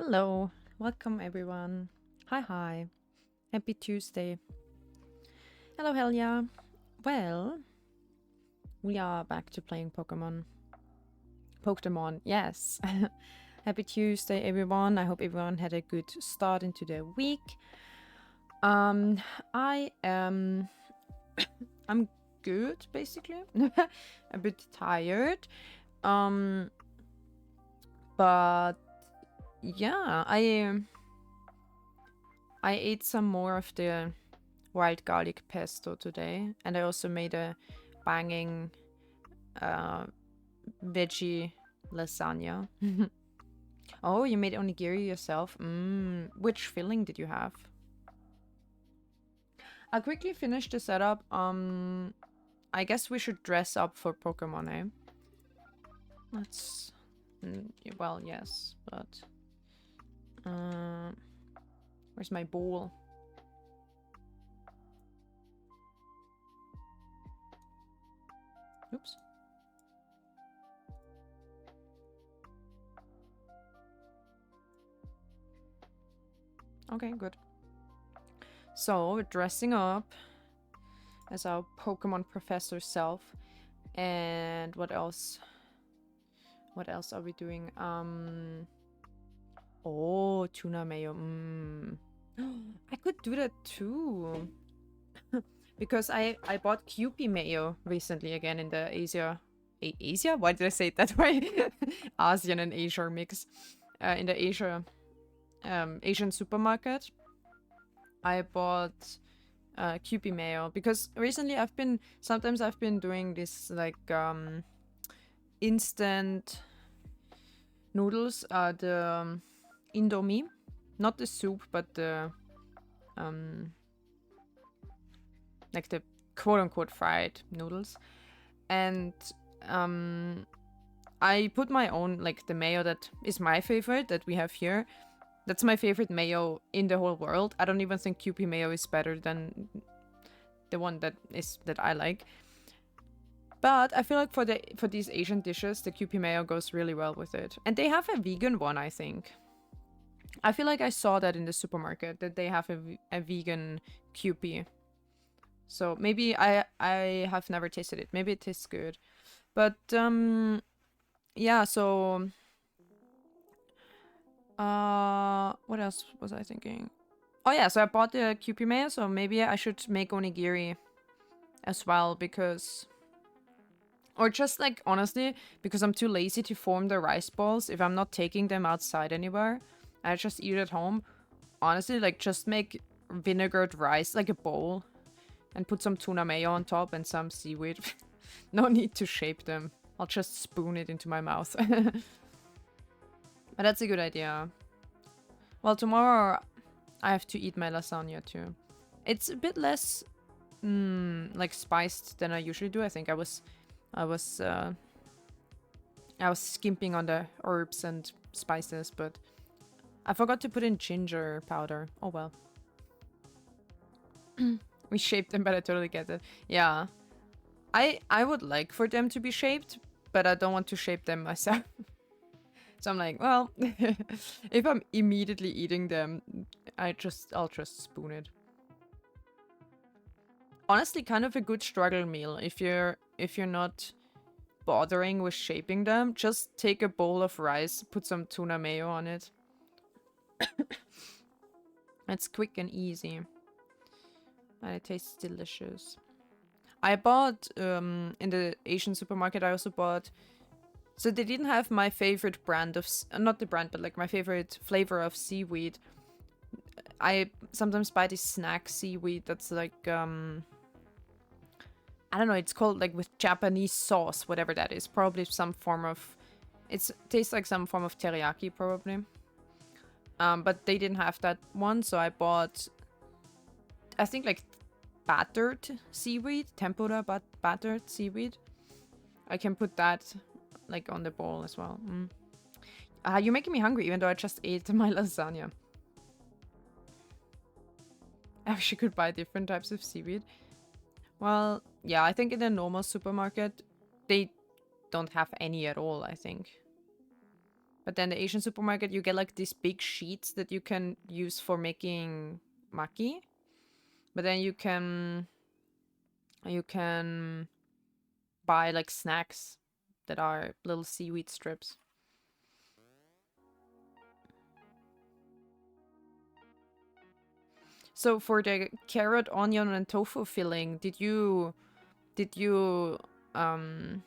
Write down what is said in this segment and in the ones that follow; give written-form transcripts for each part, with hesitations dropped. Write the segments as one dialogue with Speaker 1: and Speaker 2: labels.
Speaker 1: Hello, welcome everyone. Hi. Happy Tuesday. Hello, Helia. Well, we are back to playing Pokemon. Pokemon, yes. Happy Tuesday, everyone. I hope everyone had a good start into the week. I am... I'm good, basically. A bit tired. But yeah, I ate some more of the wild garlic pesto today, and I also made a banging veggie lasagna. Oh, you made onigiri yourself? Which filling did you have? I'll quickly finish the setup. I guess we should dress up for Pokemon, eh? Let's... well, yes, but... where's my bowl? Oops. Okay, good. So, we're dressing up as our Pokemon professor self. And what else? What else are we doing? Oh, tuna mayo. I could do that too. Because I bought Kewpie mayo recently again in the Asia... Asia? Why did I say it that way? Asian and Asia mix. In the Asian supermarket. I bought Kewpie mayo because recently sometimes I've been doing this like instant noodles, the Indomie, not the soup, but the like the quote-unquote fried noodles. And I put my own, like the mayo that is my favorite that we have here. That's my favorite mayo in the whole world. I don't even think Kewpie mayo is better than the one that I like. But I feel like for these Asian dishes, the Kewpie mayo goes really well with it. And they have a vegan one, I think. I feel like I saw that in the supermarket, that they have a vegan Kewpie. So maybe I have never tasted it. Maybe it tastes good. But yeah, so what else was I thinking? Oh yeah, so I bought the Kewpie mayo, so maybe I should make onigiri as well, because... Or just like, honestly, because I'm too lazy to form the rice balls, if I'm not taking them outside anywhere, I just eat at home. Honestly, like, just make vinegared rice, like a bowl, and put some tuna mayo on top and some seaweed. No need to shape them. I'll just spoon it into my mouth. But that's a good idea. Well, tomorrow I have to eat my lasagna too. It's a bit less, like, spiced than I usually do. I think I was skimping on the herbs and spices, but I forgot to put in ginger powder. Oh well. We shaped them, but I totally get it. Yeah. I would like for them to be shaped, but I don't want to shape them myself. So I'm like, well, if I'm immediately eating them, I'll just spoon it. Honestly, kind of a good struggle meal. If you're not bothering with shaping them, just take a bowl of rice, put some tuna mayo on it. It's quick and easy. And it tastes delicious. I bought, in the Asian supermarket, I also bought... So they didn't have my favorite brand of... Not the brand, but like my favorite flavor of seaweed. I sometimes buy this snack seaweed that's like... I don't know, it's called like with Japanese sauce, whatever that is. Probably some form of... It tastes like some form of teriyaki, probably. But they didn't have that one, so I bought... I think like battered seaweed. Tempura battered seaweed. I can put that like on the bowl as well. You're making me hungry, even though I just ate my lasagna. I wish you could buy different types of seaweed. Well, yeah, I think in the normal supermarket, they don't have any at all, I think. But then the Asian supermarket, you get like these big sheets that you can use for making maki. But then you can buy like snacks that are little seaweed strips. So for the carrot, onion, and tofu filling, did you um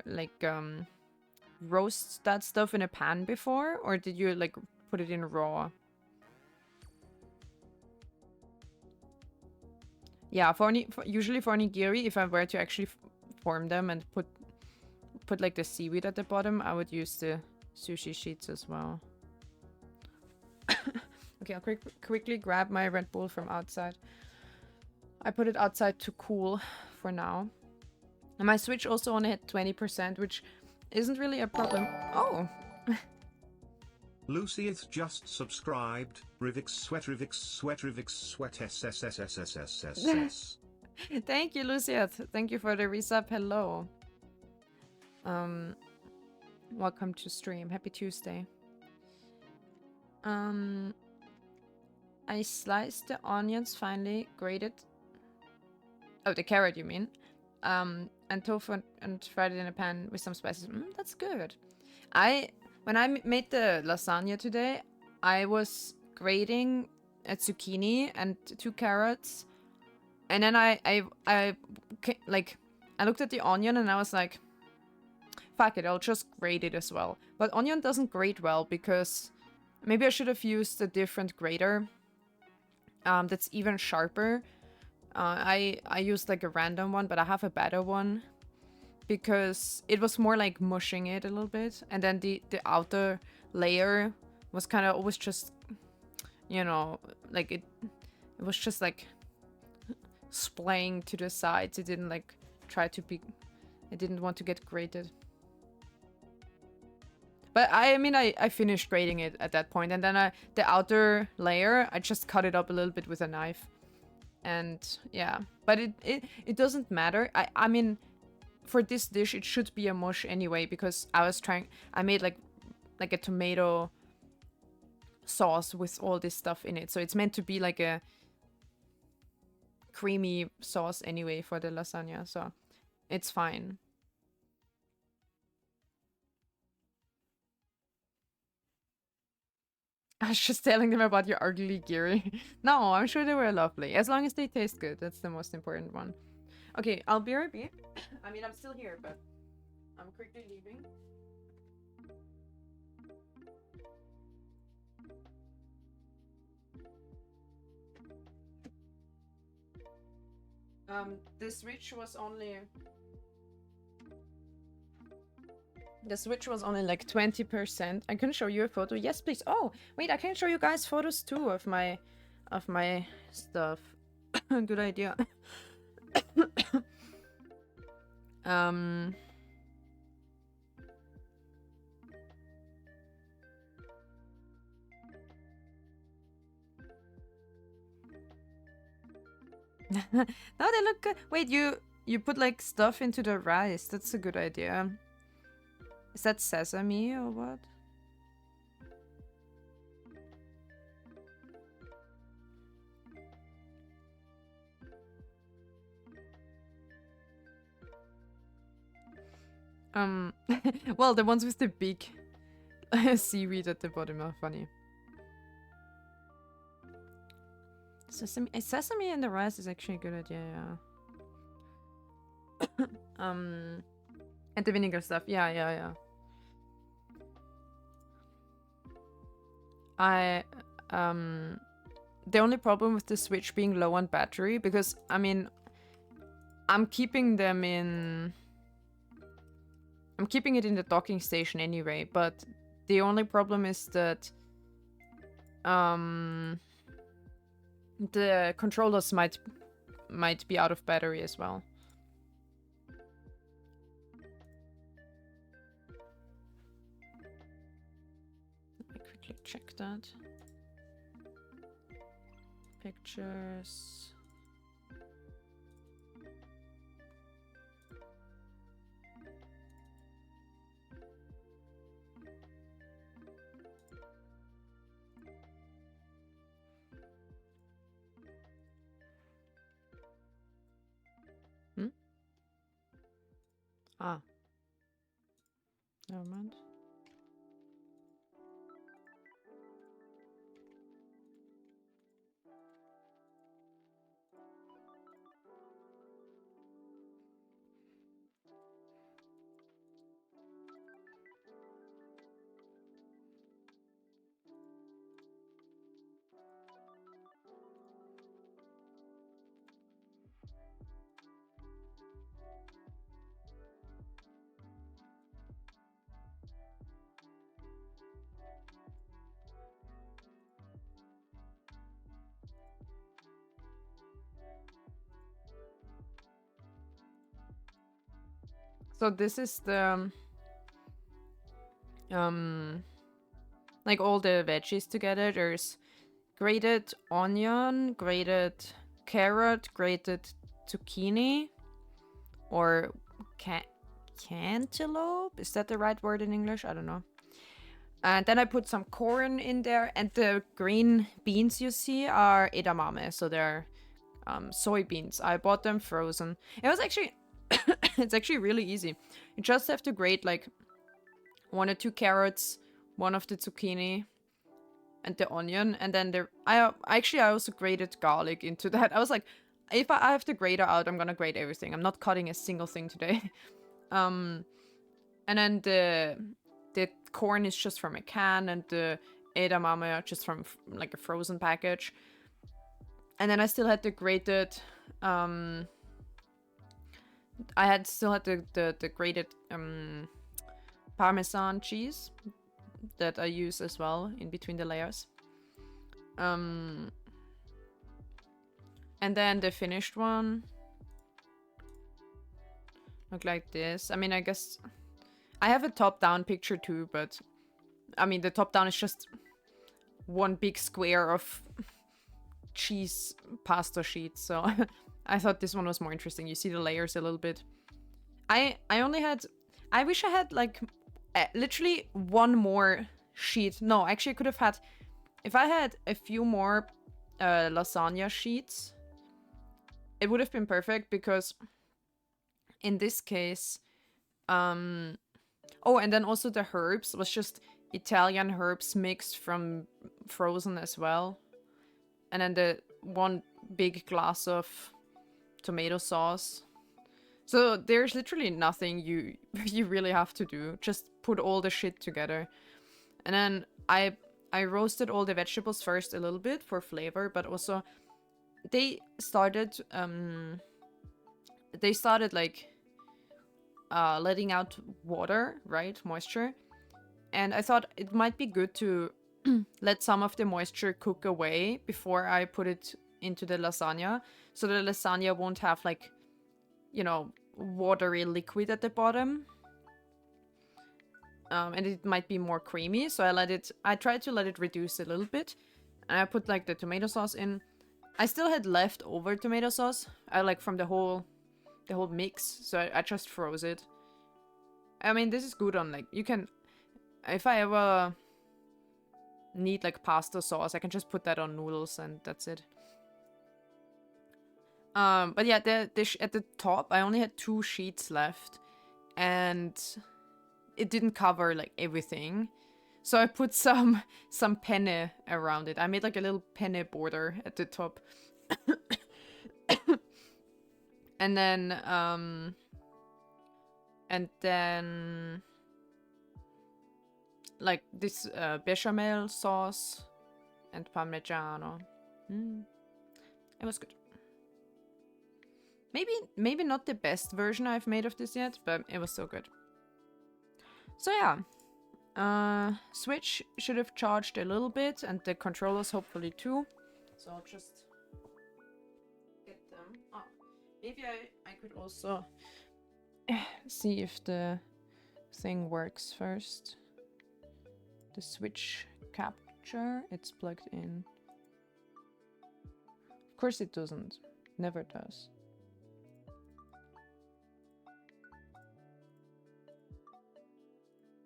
Speaker 1: like roast that stuff in a pan before, or did you like put it in raw? Yeah, usually for onigiri, if I were to actually form them and put like the seaweed at the bottom, I would use the sushi sheets as well. Okay, I'll quickly grab my Red Bull from outside. I put it outside to cool for now. And my Switch also only had 20%, which isn't really a problem. Oh!
Speaker 2: Lucieth just subscribed. Rivix sweat, Rivix sweat, Rivix sweat, SSSSSSSS.
Speaker 1: Thank you, Lucieth. Thank you for the resub. Hello. Welcome to stream. Happy Tuesday. I sliced the onions finely, grated. Oh, the carrot, you mean? And tofu and fried it in a pan with some spices. That's good. When I made the lasagna today, I was grating a zucchini and 2 carrots, and then I looked at the onion and I was like, fuck it, I'll just grate it as well. But onion doesn't grate well because maybe I should have used a different grater that's even sharper. I used like a random one, but I have a better one because it was more like mushing it a little bit, and then the outer layer was kind of always just, you know, like it was just like splaying to the sides. It didn't like try to be, it didn't want to get grated. But I mean, I finished grating it at that point, and then the outer layer, I just cut it up a little bit with a knife. And yeah, but it doesn't matter. I mean, for this dish, it should be a mush anyway, because I made like a tomato sauce with all this stuff in it. So it's meant to be like a creamy sauce anyway for the lasagna. So it's fine. I was just telling them about your ugly giri. No, I'm sure they were lovely. As long as they taste good, that's the most important one. Okay, I'll be right back. I mean, I'm still here, but I'm quickly leaving. The Switch was only... The Switch was only like 20%. I can show you a photo. Yes, please. Oh, wait, I can show you guys photos too of my stuff. Good idea. No, they look good. Wait, you put like stuff into the rice. That's a good idea. Is that sesame or what? Well, the ones with the big seaweed at the bottom are funny. Sesame in the rice is actually a good idea, yeah. And the vinegar stuff, yeah. The only problem with the Switch being low on battery, because, I mean, I'm keeping it in the docking station anyway, but the only problem is that the controllers might be out of battery as well. Let me quickly check that. Pictures. Ah, never mind. So this is the like all the veggies together. There's grated onion, grated carrot, grated zucchini, or cantaloupe. Is that the right word in English? I don't know. And then I put some corn in there, and the green beans you see are edamame, so they're soybeans. I bought them frozen. It was actually, it's actually really easy. You just have to grate like 1 or 2 carrots, one of the zucchini, and the onion, and then I also grated garlic into that. I was like, if I have the grater out, I'm gonna grate everything. I'm not cutting a single thing today. And then the corn is just from a can, and the edamame are just from like a frozen package. And then I still had the grated still had the grated Parmesan cheese that I use as well in between the layers. And then the finished one look like this. I mean, I guess I have a top-down picture too, but I mean, the top-down is just one big square of cheese pasta sheets, so I thought this one was more interesting. You see the layers a little bit. I wish I had like literally one more sheet. No, actually I could have had, if I had a few more lasagna sheets, it would have been perfect, because in this case, oh, and then also the herbs was just Italian herbs mixed from frozen as well. And then the one big glass of tomato sauce. So there's literally nothing you really have to do. Just put all the shit together. And then I roasted all the vegetables first a little bit for flavor, but also they started like letting out water, right? Moisture. And I thought it might be good to let some of the moisture cook away before I put it into the lasagna, so the lasagna won't have like, you know, watery liquid at the bottom. And it might be more creamy, so I tried to let it reduce a little bit. And I put like the tomato sauce in. I still had leftover tomato sauce, like from the whole mix, so I just froze it. I mean, this is good on like, you can, if I ever need like pasta sauce, I can just put that on noodles and that's it. But yeah, the dish at the top, I only had 2 sheets left, and it didn't cover like everything, so I put some penne around it. I made like a little penne border at the top. And then like this bechamel sauce and parmigiano. It was good. Maybe not the best version I've made of this yet, but it was so good. So yeah, Switch should have charged a little bit, and the controllers hopefully too. So I'll just get them. Oh, maybe I could also see if the thing works first. The Switch capture, it's plugged in. Of course it doesn't. Never does.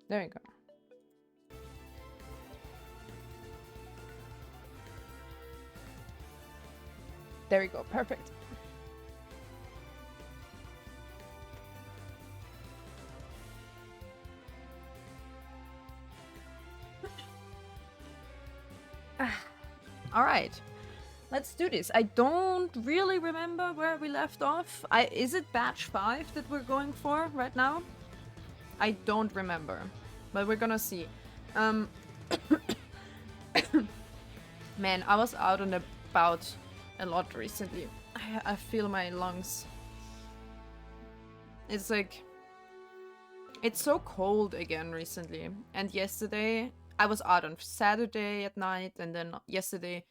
Speaker 1: There you go. There we go, perfect. All right. Let's do this. I don't really remember where we left off. Is it batch 5 that we're going for right now? I don't remember, but we're gonna see. Man, I was out and about a lot recently. I feel my lungs. It's like... It's so cold again recently. And yesterday, I was out on Saturday at night, and then yesterday...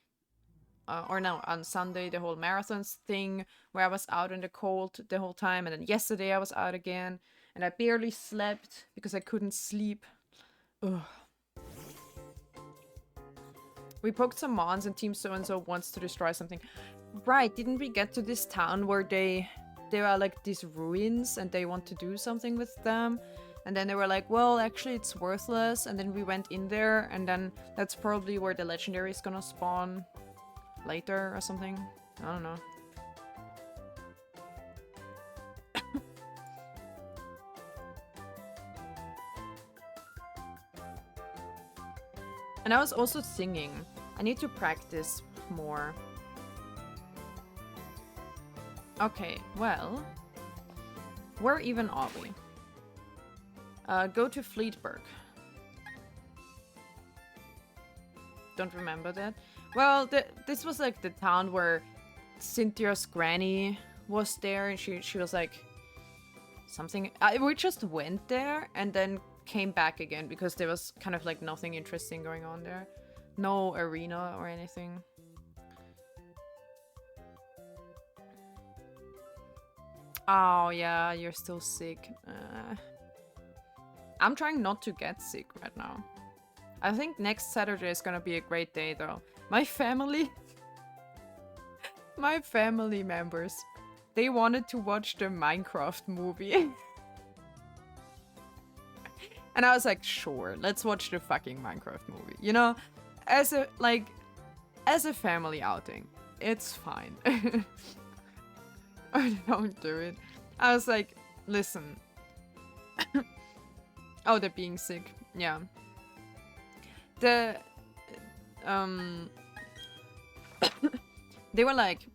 Speaker 1: on Sunday, the whole marathons thing, where I was out in the cold the whole time, and then yesterday I was out again, and I barely slept because I couldn't sleep. Ugh. We poked some Mons and Team So-and-so wants to destroy something. Right, didn't we get to this town where there are like these ruins and they want to do something with them? And then they were like, well, actually it's worthless, and then we went in there, and then that's probably where the legendary is gonna spawn later or something. I don't know. And I was also singing. I need to practice more. Okay, well, where even are we? Go to Fleetburg. Don't remember that. Well, this was like the town where Cynthia's granny was there, and she was like something. We just went there and then came back again because there was kind of like nothing interesting going on there. No arena or anything. Oh yeah, you're still sick. I'm trying not to get sick right now. I think next Saturday is gonna be a great day though. My family... my family members, they wanted to watch the Minecraft movie. And I was like, sure, let's watch the fucking Minecraft movie. You know, as a family outing, it's fine. I don't do it. I was like, listen. Oh, they're being sick. Yeah. They were like,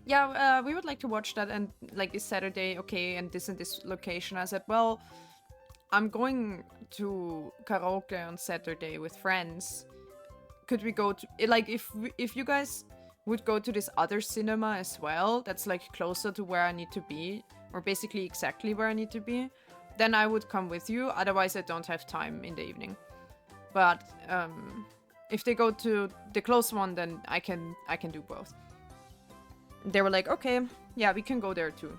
Speaker 1: yeah, we would like to watch that, and like this Saturday, okay, and this location. I said, well, I'm going to karaoke on Saturday with friends. Could we go to, like, if you guys would go to this other cinema as well, that's like closer to where I need to be, or basically exactly where I need to be, then I would come with you. Otherwise, I don't have time in the evening. But if they go to the close one, then I can do both. They were like, okay, yeah, we can go there too.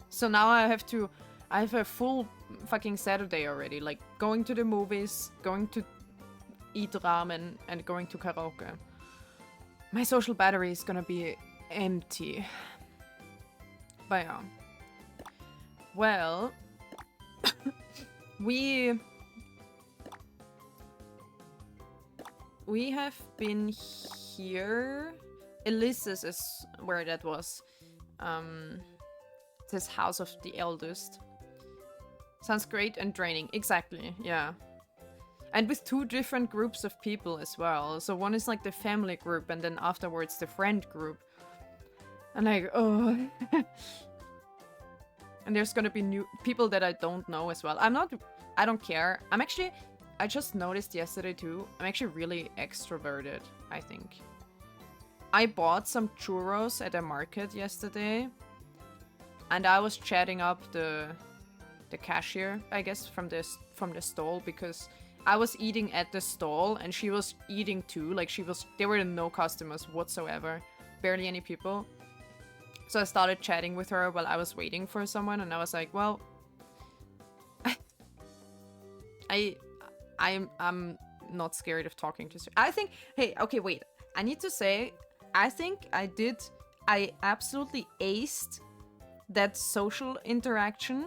Speaker 1: So now I have a full fucking Saturday already, like going to the movies, going to eat ramen, and going to karaoke. My social battery is gonna be empty. But yeah. Well, we have been here. Elise's is where that was. This House of the Eldest. Sounds great and draining. Exactly, yeah. And with two different groups of people as well. So one is like the family group, and then afterwards the friend group. And like, oh. And there's gonna be new people that I don't know as well. I don't care. I just noticed yesterday too, I'm actually really extroverted, I think. I bought some churros at a market yesterday. And I was chatting up the cashier, I guess, from the stall, because I was eating at the stall and she was eating too. Like there were no customers whatsoever, barely any people. So I started chatting with her while I was waiting for someone, and I was like, well, I'm not scared of talking to. I think, hey, okay, wait. I need to say, I think I absolutely aced that social interaction,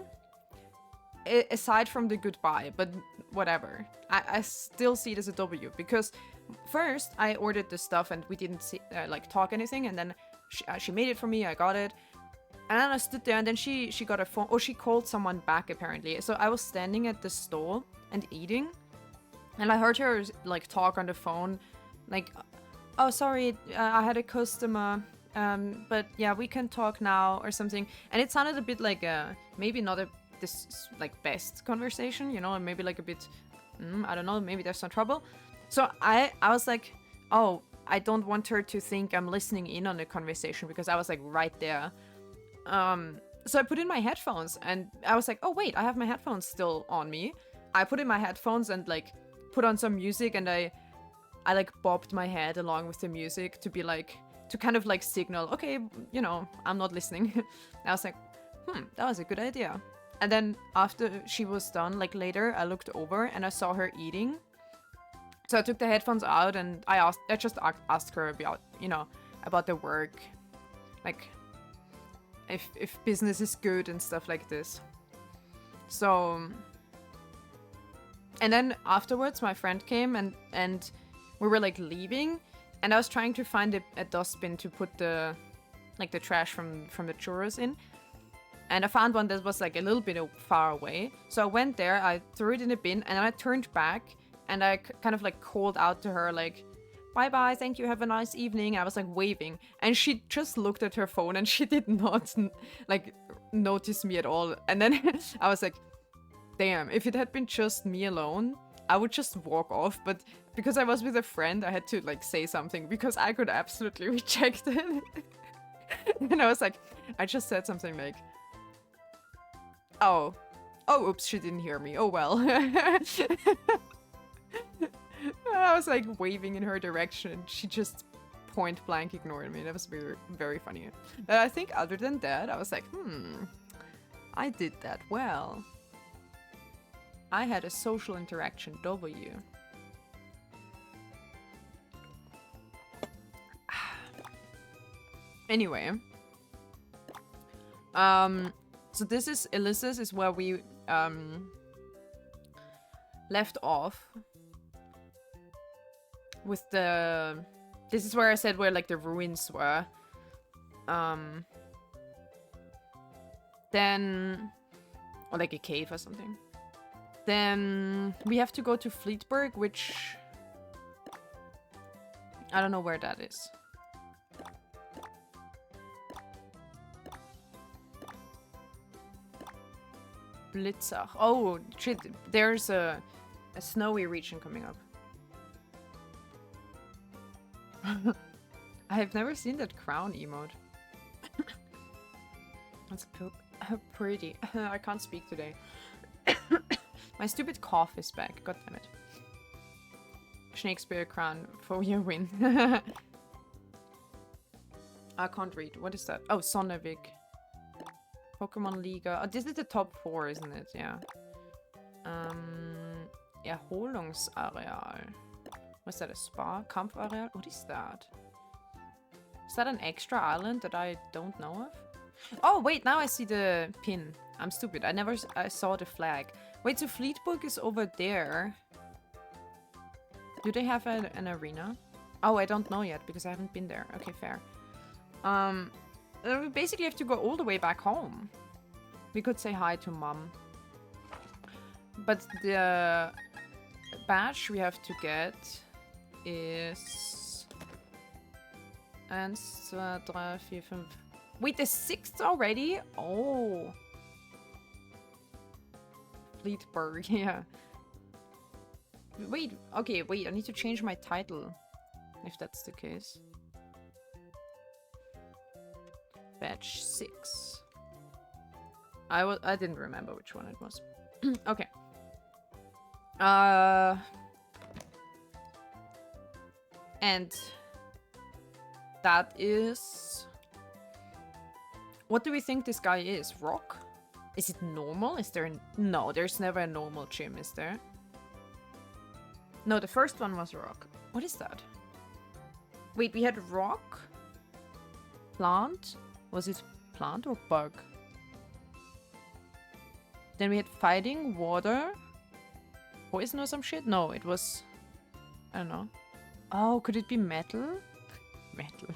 Speaker 1: aside from the goodbye, but whatever. I still see it as a W, because first I ordered the stuff and we didn't like talk anything, and then she made it for me, I got it, and then I stood there, and then she got a phone, or she called someone back apparently. So I was standing at the stall and eating, and I heard her like talk on the phone, like oh, sorry, I had a customer, but yeah, we can talk now or something. And it sounded a bit like maybe not this like best conversation, you know, and maybe like a bit, I don't know, maybe there's some trouble. So I was like, oh, I don't want her to think I'm listening in on the conversation because I was like right there. So I put in my headphones and I was like, oh wait, I have my headphones still on me. I put in my headphones and like put on some music and I like bobbed my head along with the music to be like, to kind of like signal, okay, you know, I'm not listening. I was like, that was a good idea. And then after she was done, like later, I looked over and I saw her eating. So I took the headphones out and I just asked her about, you know, about the work, like if business is good and stuff like this. So, and then afterwards, my friend came and we were like leaving, and I was trying to find a dustbin to put the trash from the churros in. And I found one that was like a little bit far away. So I went there, I threw it in a bin, and then I turned back and I kind of like called out to her like, bye bye, thank you, have a nice evening. I was like waving, and she just looked at her phone and she did not like notice me at all. And then I was like, damn, if it had been just me alone, I would just walk off. But because I was with a friend, I had to like say something because I could absolutely reject it. And I was like, I just said something like, oh, oops, she didn't hear me. Oh well. I was like waving in her direction. She just point blank ignored me. That was very, very funny. But I think other than that, I was like, I did that well. I had a social interaction W. Anyway. So this is Ilyssus is where we left off. With the... This is where I said where, like, the ruins were. Then... Or, like, a cave or something. Then we have to go to Fleetburg, which... I don't know where that is. Blitzach. Oh, shit. There's a snowy region coming up. I have never seen that crown emote. That's pretty. I can't speak today. My stupid cough is back. God damn it. Shakespeare crown for your win. I can't read. What is that? Oh, Sonnevik. Pokémon Liga. Oh, this is the top 4, isn't it? Yeah. Erholungsareal. What's that, a spa? Kampfareal? What is that? Is that an extra island that I don't know of? Oh, wait, now I see the pin. I'm stupid. I saw the flag. Wait, so Fleetburg is over there. Do they have an arena? Oh, I don't know yet because I haven't been there. Okay, fair. We basically have to go all the way back home. We could say hi to Mom. But the badge we have to get is... 1, 2, 3, 4, 5... Wait, the 6th already? Oh. Fleetburg, yeah. Wait, okay, wait, I need to change my title. If that's the case. Batch 6. I didn't remember which one it was. Okay. And that is... What do we think this guy is? Rock? Is it normal? Is there... No, there's never a normal gym, is there? No, the first one was rock. What is that? Wait, we had rock? Plant? Was it plant or bug? Then we had fighting, water, poison or some shit? No, it was... I don't know. Oh, could it be metal? Metal.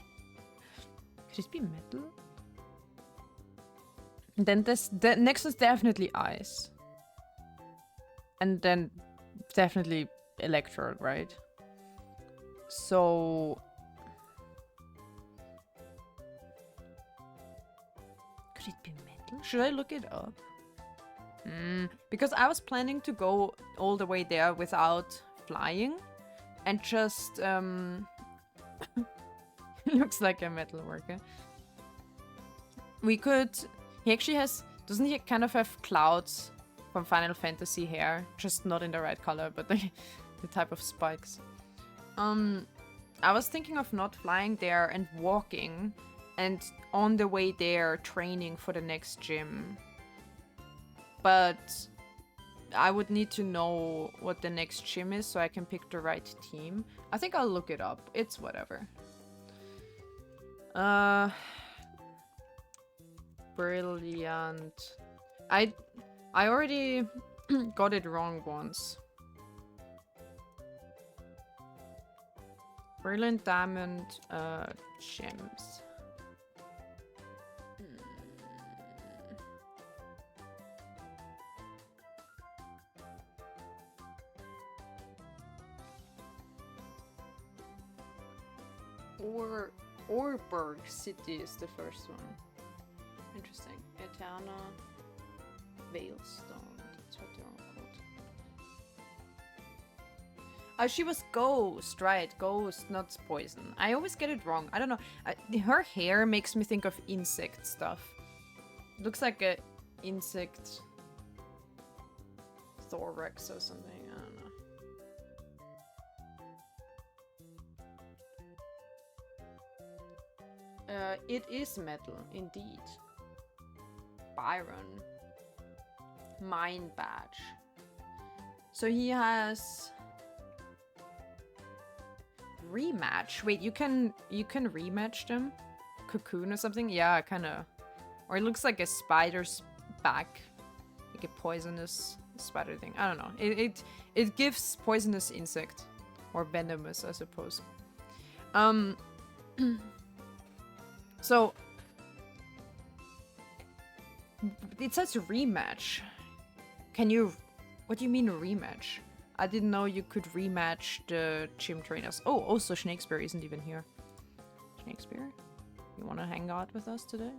Speaker 1: Could it be metal? And then the next is definitely ice. And then definitely electro, right? So Should I look it up? Because I was planning to go all the way there without flying and just looks like a metal worker. We could. He actually has. Doesn't he kind of have clouds from Final Fantasy hair? Just not in the right color, but the type of spikes. I was thinking of not flying there and walking, and on the way there training for the next gym. But I would need to know what the next gym is so I can pick the right team. I think I'll look it up. It's whatever. Brilliant. I already got it wrong once. Brilliant Diamond gems. Orberg City is the first one. Interesting. Eterna Veilstone. That's what they're all called. Oh, she was Ghost, right? Ghost, not Poison. I always get it wrong. I don't know. Her hair makes me think of insect stuff. Looks like a insect thorax or something. I don't know. It is metal, indeed. Byron. Mine badge. So he has rematch. Wait, you can rematch them? Cocoon or something? Yeah, kinda. Or it looks like a spider's back. Like a poisonous spider thing. I don't know. It gives poisonous insect. Or venomous, I suppose. So it says rematch. Can you... What do you mean rematch? I didn't know you could rematch the gym trainers. Oh, also Shakespeare isn't even here. Shakespeare? You wanna hang out with us today?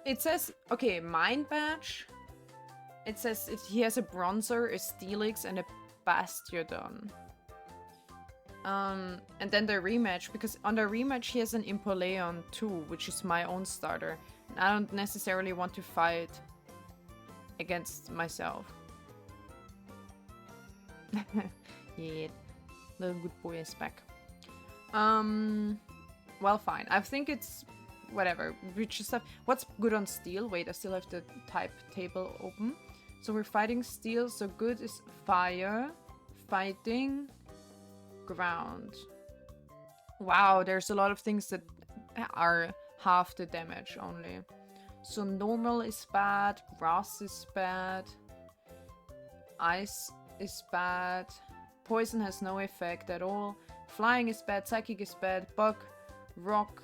Speaker 1: It says, okay, Mind Badge. It says he has a Bronzer, a Steelix, and a Bastiodon. And then the rematch, because on the rematch he has an Empoleon too, which is my own starter. And I don't necessarily want to fight against myself. Yeah, little good boy is back. Well, fine. I think it's whatever. We just have... What's good on steel? Wait, I still have the type table open. So we're fighting steel, so good is fire, fighting, ground. Wow, there's a lot of things that are half the damage only. So normal is bad, grass is bad, ice is bad, poison has no effect at all, flying is bad, psychic is bad, bug, rock,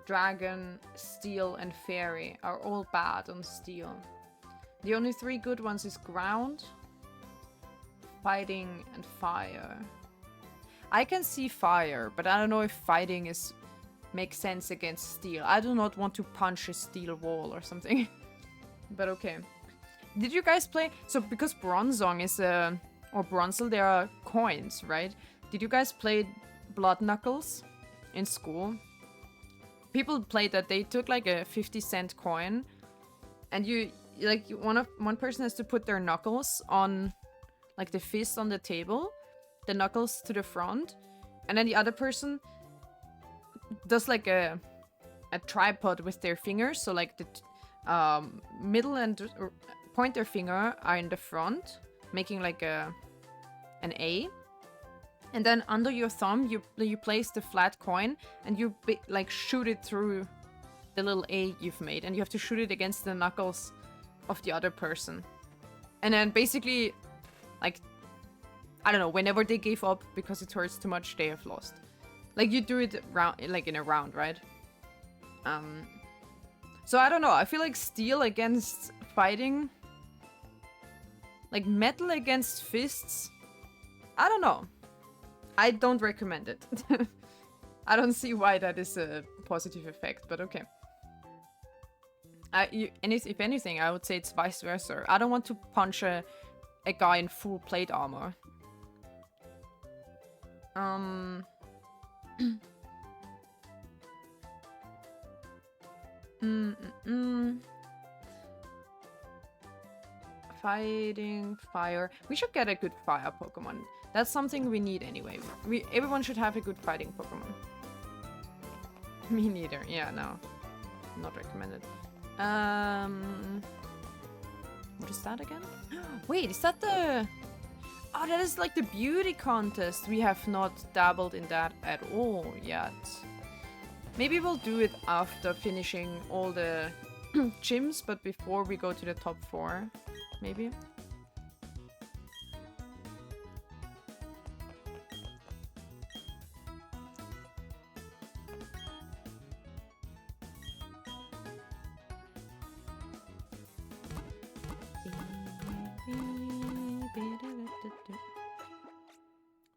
Speaker 1: dragon, steel, and fairy are all bad on steel. The only three good ones is ground, fighting, and fire. I can see fire, but I don't know if fighting makes sense against steel. I do not want to punch a steel wall or something. But okay. Did you guys play... So because Bronzong is or Bronzel, there are coins, right? Did you guys play Blood Knuckles in school? People played that. They took like a 50-cent coin, and one person has to put their knuckles on, like the fist on the table, the knuckles to the front, and then the other person does like a tripod with their fingers. So like the middle and pointer finger are in the front, making like an A. And then under your thumb, you place the flat coin, and you like shoot it through the little A you've made, and you have to shoot it against the knuckles of the other person. And then basically, like, I don't know, whenever they give up because it hurts too much, they have lost. Like, you do it round, like in a round, right? So I don't know. I feel like steel against fighting, like metal against fists. I don't know. I don't recommend it. I don't see why that is a positive effect, but okay. If anything, I would say it's vice versa. I don't want to punch a guy in full plate armor. Fighting fire. We should get a good fire Pokemon. That's something we need anyway. Everyone should have a good fighting Pokemon. Me neither. Yeah, no. Not recommended. What is that again? Wait, is that the... Oh, that is like the beauty contest. We have not dabbled in that at all yet. Maybe we'll do it after finishing all the gyms, but before we go to the top 4. Maybe.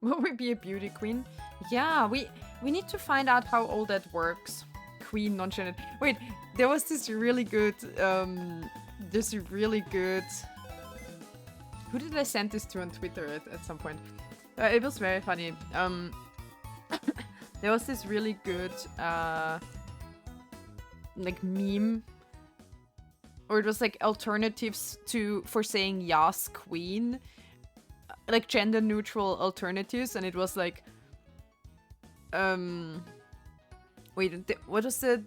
Speaker 1: Will we be a beauty queen? Yeah, we need to find out how all that works. Queen non-gendered. Wait, there was this really good who did I send this to on Twitter at some point? It was very funny. There was this really good like meme, or it was like alternatives for saying yas queen, like gender neutral alternatives, and it was like wait, what was the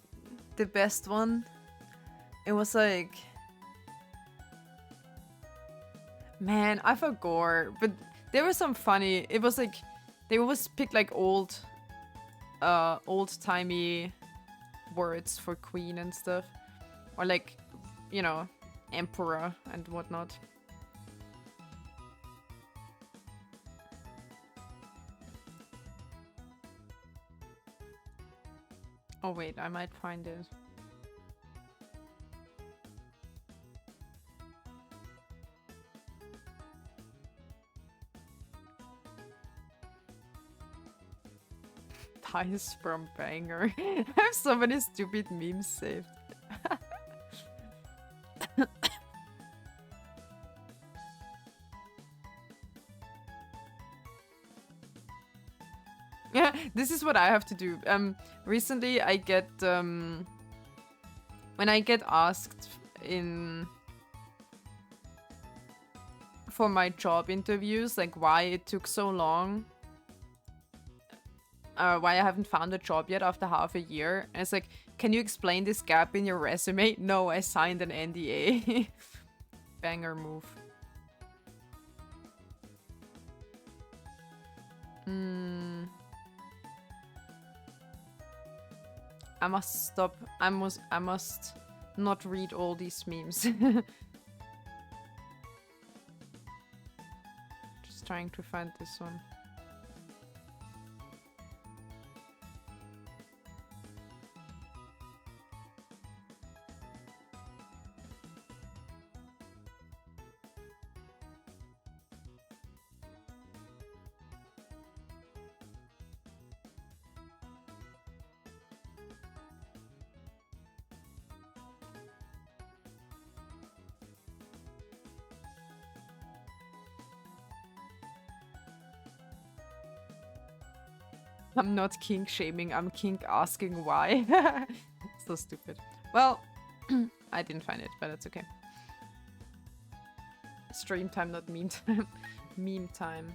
Speaker 1: best one? It was like, man, I forgot, but there was some funny. It was like they always pick like old-timey words for queen and stuff, or like, you know, emperor and whatnot. Oh wait, I might find it. Ties from Banger. I have so many stupid memes saved. Yeah, this is what I have to do. Recently I get when I get asked for my job interviews, like why it took so long, why I haven't found a job yet after half a year, and it's like, can you explain this gap in your resume? No, I signed an NDA. Banger move. I must stop. I must not read all these memes. Just trying to find this one. I'm not kink shaming, I'm kink asking why. So stupid. Well, I didn't find it, but that's okay. Stream time, not meme time. Meme time.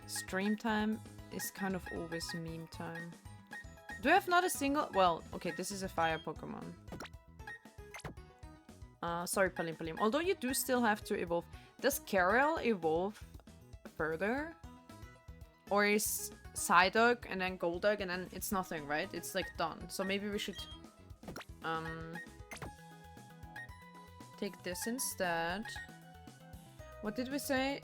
Speaker 1: Stream time is kind of always meme time. Do I have not a single... Well, okay, this is a fire Pokemon. Sorry, Palim Palim. Although you do still have to evolve. Does Carol evolve further? Or is Psyduck and then Golduck and then it's nothing, right? It's like done. So maybe we should take this instead. What did we say?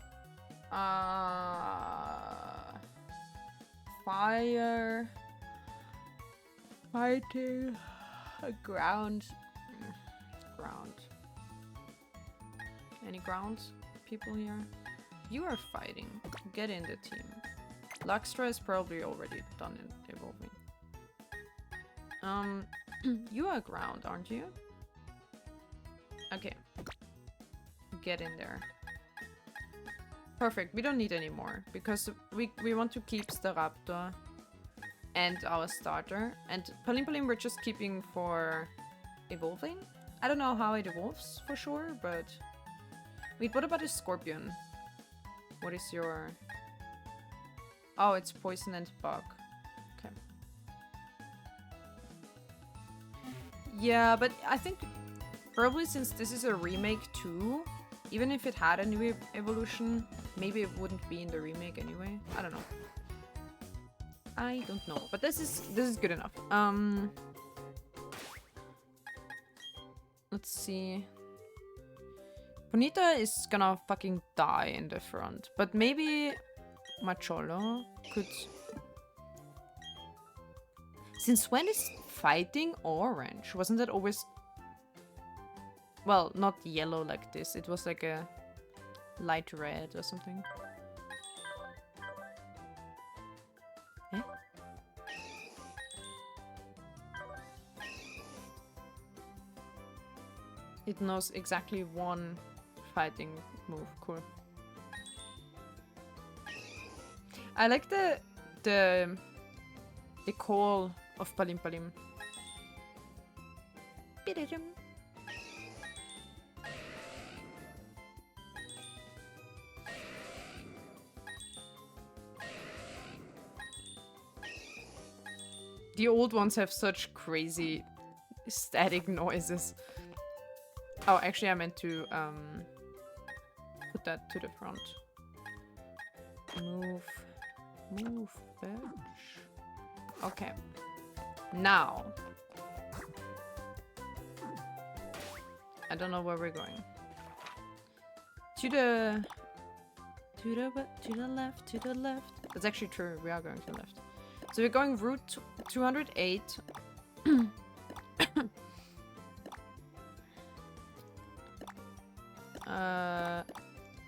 Speaker 1: Fire, fighting, ground. Any ground people here? You are fighting. Get in the team. Luxtra is probably already done in evolving. You are ground, aren't you? Okay. Get in there. Perfect. We don't need any more because we want to keep Staraptor and our starter. And Palim we're just keeping for evolving. I don't know how it evolves for sure, but... Wait, what about a Scorpion? What is your... Oh, it's poison and bug. Okay. Yeah, but I think probably since this is a remake too, even if it had a new evolution, maybe it wouldn't be in the remake anyway. I don't know. I don't know, but this is good enough. Let's see. Bonita is gonna fucking die in the front, but maybe Macholo could... Since when is fighting orange? Wasn't that always... Well, not yellow like this. It was like a light red or something. Eh? It knows exactly one fighting move. Cool. I like the call of Palim. The old ones have such crazy static noises. Oh, actually I meant to put that to the front. Move, bitch. Okay. Now. I don't know where we're going. To the left. That's actually true. We are going to the left. So we're going route 208.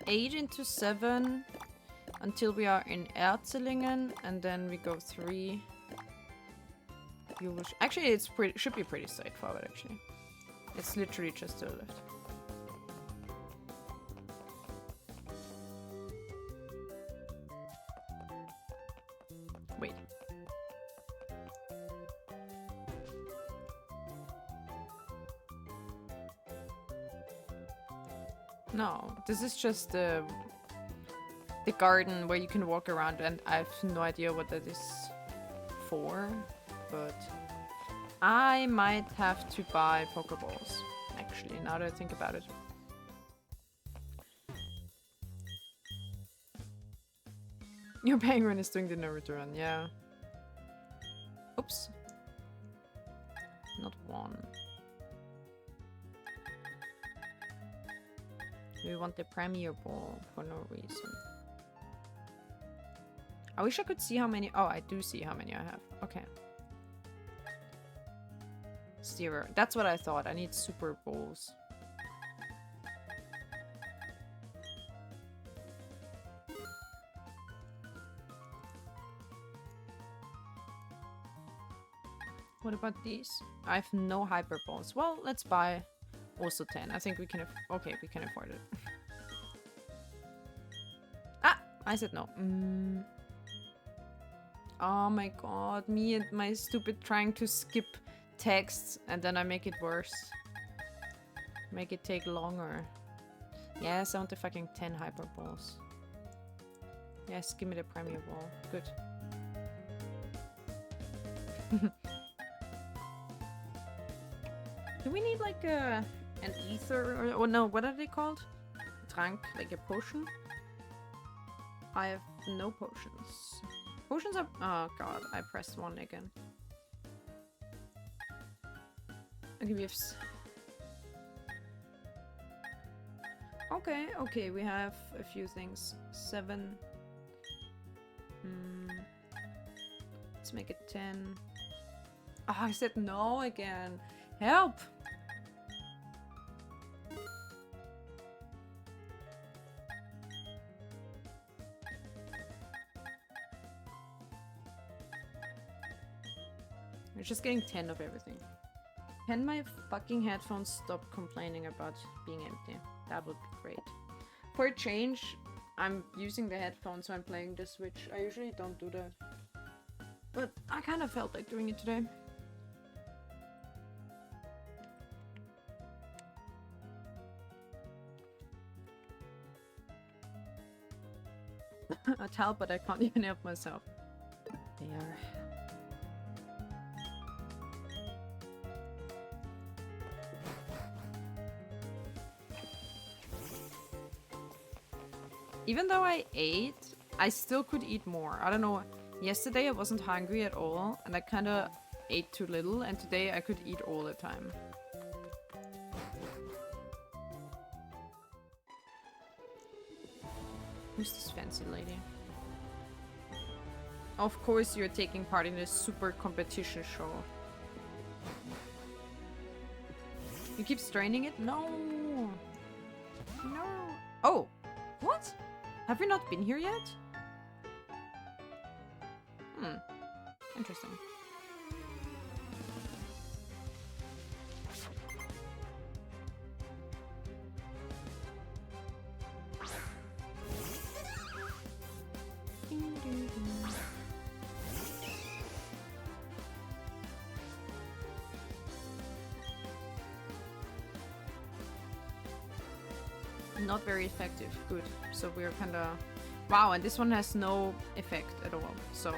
Speaker 1: 8 into 7 until we are in Erzlingen, and then we go 3. Actually, it's should be pretty straightforward. Actually, it's literally just to the left. Wait. No, this is just the garden where you can walk around, and I have no idea what that is for, but I might have to buy Pokeballs, actually, now that I think about it. Your penguin is doing the Naruto run, yeah. Oops. Not one. We want the Premier Ball for no reason. I wish I could see how many... Oh, I do see how many I have. Okay. 0. That's what I thought. I need Super Balls. What about these? I have no Hyper Balls. Well, let's buy also 10. I think we can... Okay, we can afford it. Ah! I said no. Oh my god, me and my stupid trying to skip texts, and then I make it worse. Make it take longer. Yes, I want the fucking 10 Hyper Balls. Yes, give me the Premier Ball. Good. Do we need like an ether or no, what are they called? Trank, like a potion? I have no potions. Potions are... Oh god, I pressed 1 again. Okay, we have... Okay, we have a few things. 7. Let's make it 10. Oh, I said no again. Help! We're just getting 10 of everything. Can my fucking headphones stop complaining about being empty? That would be great. For a change, I'm using the headphones when I'm playing the Switch. I usually don't do that. But I kind of felt like doing it today. I tell, but I can't even help myself. There. Even though I ate, I still could eat more. I don't know. Yesterday I wasn't hungry at all, and I kind of ate too little, and today I could eat all the time. Who's this fancy lady? Of course you're taking part in this super competition show. You keep straining it? No! No! Oh! What? Have we not been here yet? Hmm. Interesting. Not very effective. Good. So we're kinda... Wow, and this one has no effect at all. So...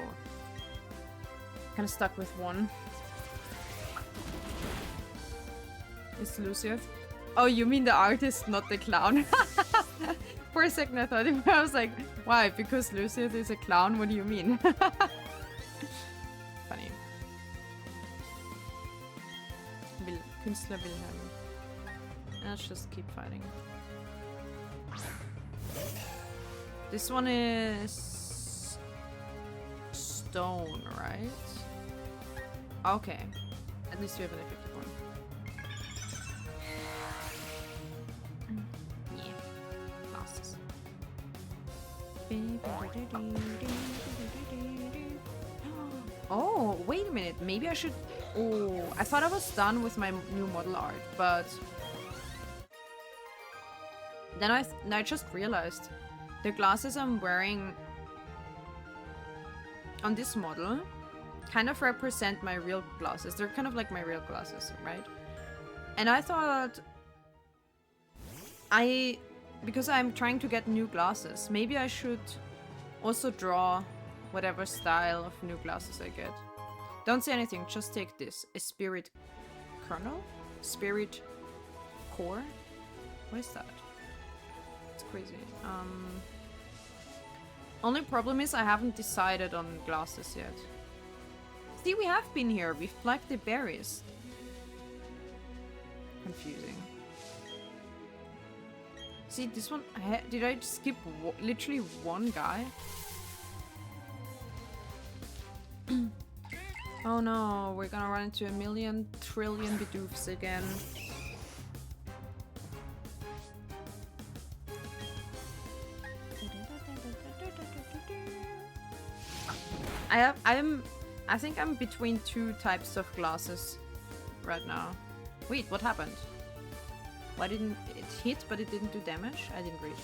Speaker 1: Kinda stuck with one. It's Lucius. Oh, you mean the artist, not the clown? For a second I thought I was like, why? Because Lucius is a clown? What do you mean? Funny. Künstler Wilhelm. Let's just keep fighting. This one is stone, right? Okay. At least we have an effective one. Yeah. Glasses. Oh, wait a minute. Maybe I should... Oh, I thought I was done with my new model art, but... Then I just realized the glasses I'm wearing on this model kind of represent my real glasses. They're kind of like my real glasses, right? And I thought because I'm trying to get new glasses, maybe I should also draw whatever style of new glasses I get. Don't say anything, just take this. A spirit kernel? Spirit core? What is that? It's crazy. Only problem is I haven't decided on glasses yet. See, we have been here. We've plucked the berries. Confusing. See, this one... Did I skip literally one guy? Oh no, we're gonna run into a million trillion Bidoofs again. I think I'm between two types of glasses right now. Wait, what happened? Why didn't it hit but it didn't do damage? I didn't read.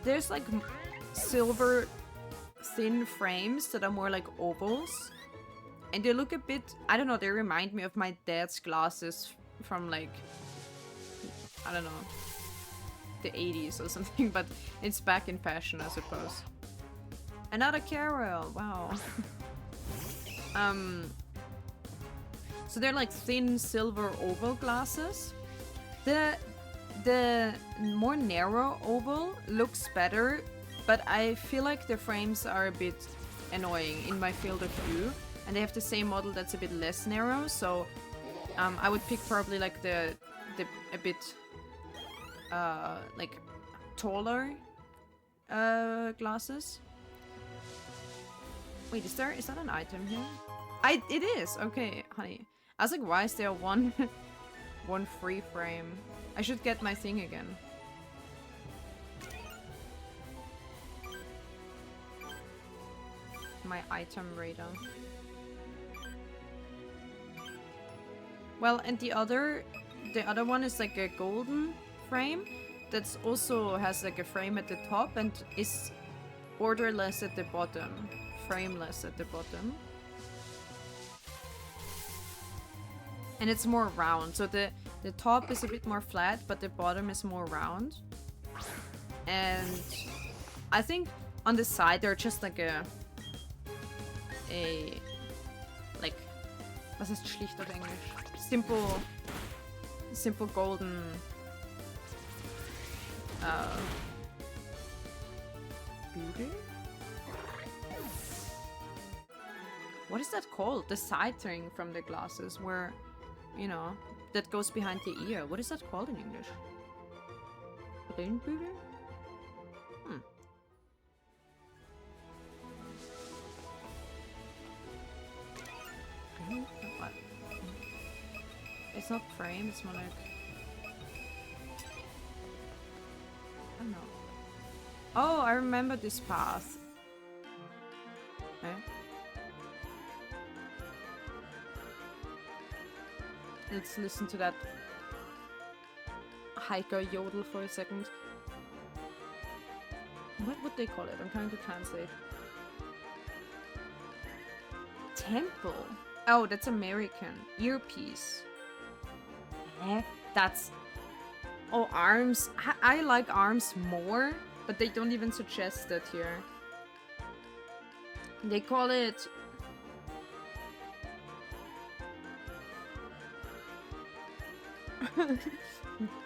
Speaker 1: There's like silver thin frames that are more like ovals. And they look a bit, I don't know, they remind me of my dad's glasses from like, I don't know, the 80s or something, but it's back in fashion, I suppose. Another Carol, wow. So they're like thin silver oval glasses. The more narrow oval looks better, but I feel like the frames are a bit annoying in my field of view. And they have the same model that's a bit less narrow, so I would pick probably like a bit like taller glasses. Wait, is that an item here? It is. Okay, honey. I was like, why is there one free frame? I should get my thing again. my item radar. Well, and the other one is like a golden frame that's also has like a frame at the top and is borderless at the bottom, frameless at the bottom. And it's more round, so the top is a bit more flat, but the bottom is more round. And I think on the side they're just like a like, was ist schlicht auf Englisch? Simple golden Bügel? What is that called? The side thing from the glasses where, you know, that goes behind the ear. What is that called in English? Brillenbügel? What? It's not frame, it's more like... I don't know. Oh, I remember this path. Eh? Let's listen to that hiker yodel for a second. What would they call it? I'm trying to translate. Temple? Oh, that's American. Earpiece. Eh? That's... Oh, arms. I like arms more, but they don't even suggest that here. They call it...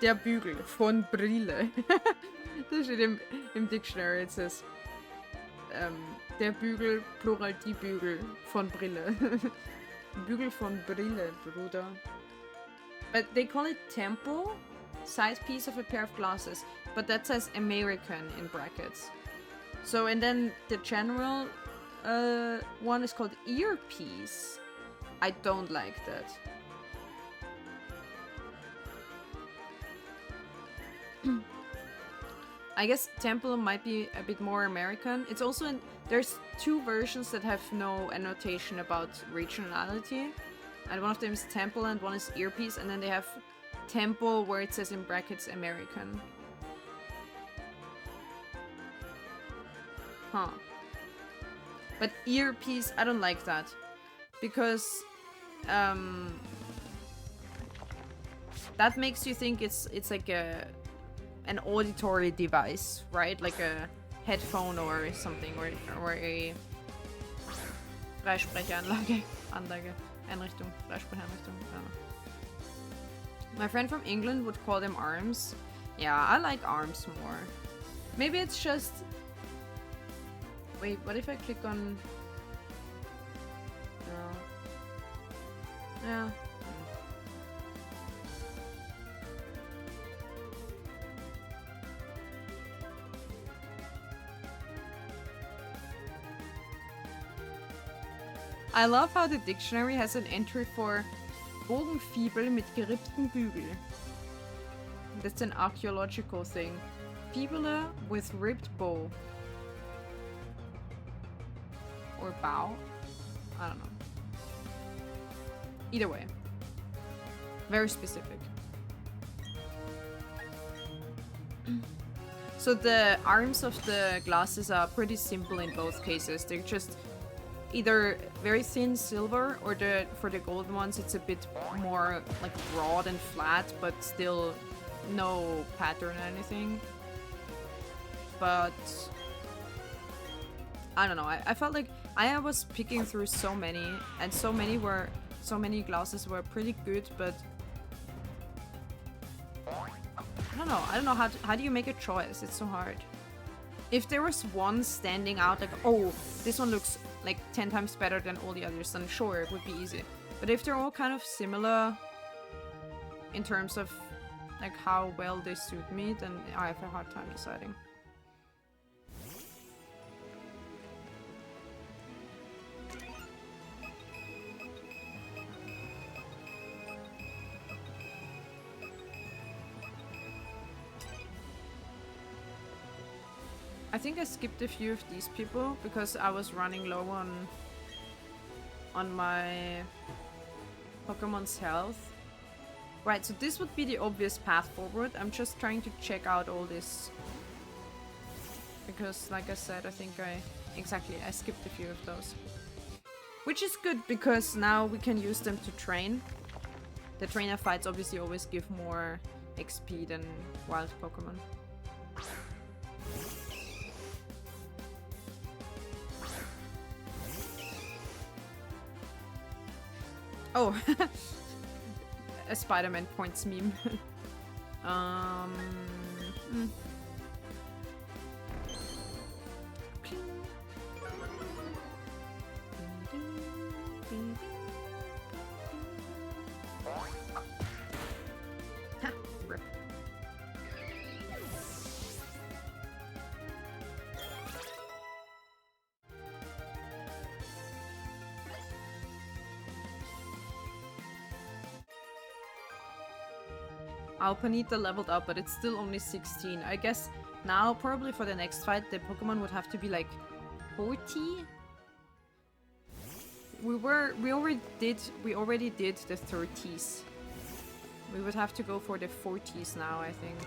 Speaker 1: Der Bügel von Brille. Das steht im Dictionary. It says der Bügel, Plural die Bügel von Brille. Bügel von Brille, Bruder. But they call it temple, side piece of a pair of glasses. But that says American in brackets. So, and then the general one is called earpiece. I don't like that. I guess temple might be a bit more American. It's also in... There's two versions that have no annotation about regionality. And one of them is temple and one is earpiece. And then they have temple where it says in brackets American. Huh. But earpiece, I don't like that. Because... that makes you think it's like an auditory device, right? Like a headphone or something, or a Freisprechanlage, Einrichtung, Freisprechanrichtung. I don't know. My friend from England would call them arms. Yeah, I like arms more. Maybe it's just... Wait, what if I click on... No. Yeah. I love how the dictionary has an entry for Bogenfibel mit gerippten Bügel. That's an archaeological thing. Fibula with ribbed bow. Or bow? I don't know. Either way. Very specific. So the arms of the glasses are pretty simple in both cases. They're just either very thin silver, or for the gold ones it's a bit more like broad and flat, but still no pattern or anything. But I don't know, I felt like I was picking through so many, and so many glasses were pretty good, but I don't know how do you make a choice? It's so hard. If there was one standing out, like, oh, this one looks like 10 times better than all the others, then sure, it would be easy. But if they're all kind of similar in terms of like how well they suit me, then I have a hard time deciding. I think I skipped a few of these people because I was running low on my Pokemon's health. Right, so this would be the obvious path forward. I'm just trying to check out all this. Because, like I said, I think I skipped a few of those. Which is good, because now we can use them to train. The trainer fights obviously always give more XP than wild Pokemon. Oh! A Spider-Man points meme. Ha, rip. Alpanita leveled up, but it's still only 16. I guess now, probably for the next fight, the Pokemon would have to be like 40. We already did the 30s. We would have to go for the 40s now, I think.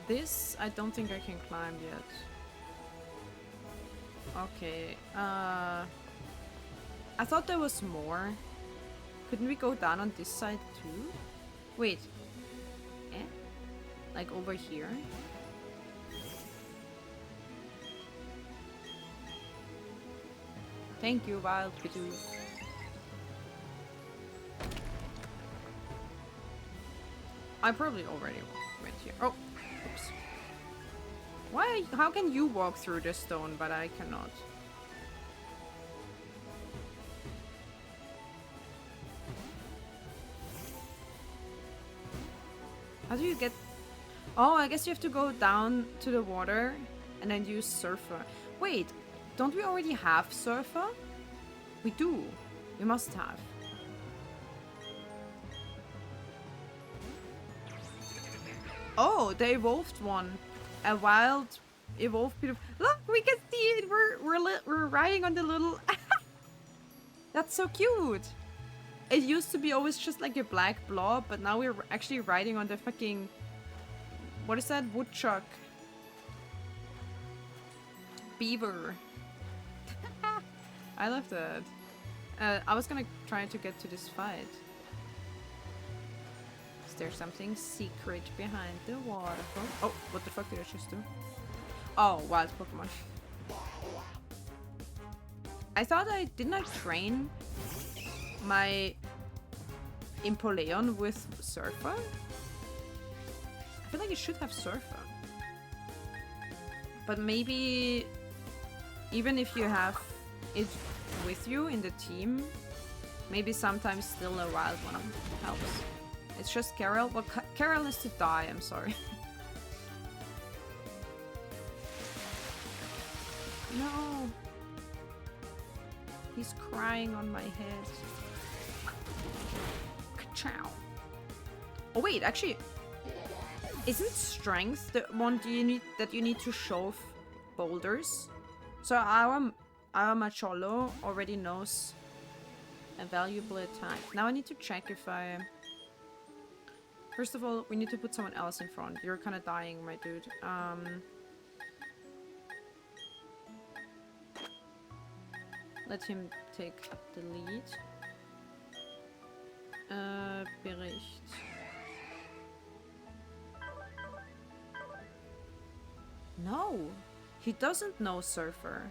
Speaker 1: This, I don't think I can climb yet. Okay, I thought there was more. Couldn't we go down on this side too? Wait. Eh? Like over here? Thank you, Wild Bidoof. I probably already went here. Oh, oops. Why? How can you walk through the stone, but I cannot? How do you get... Oh, I guess you have to go down to the water and then use Surfer. Wait, don't we already have Surfer? We do. We must have. Oh, they evolved one. A wild evolved bit of... Look, we can see it. We're riding on the little... That's so cute. It used to be always just like a black blob, but now we're actually riding on the fucking... What is that? Woodchuck. Beaver. I love that. I was gonna try to get to this fight. Is there something secret behind the waterfall? Oh, what the fuck did I just do? Oh, wild Pokemon. I thought didn't I train my Empoleon with Surfer? I feel like it should have Surfer. But maybe even if you have it with you in the team, maybe sometimes still a wild one helps. It's just Carol. Well, Carol is to die, I'm sorry. No! He's crying on my head. Ka-chow. Oh wait, actually, isn't strength the one that you need to shove boulders? So our Macholo already knows a valuable attack. Now I need to check if I... First of all, we need to put someone else in front. You're kind of dying, my dude. Let him take the lead. Bericht. No! He doesn't know Surfer.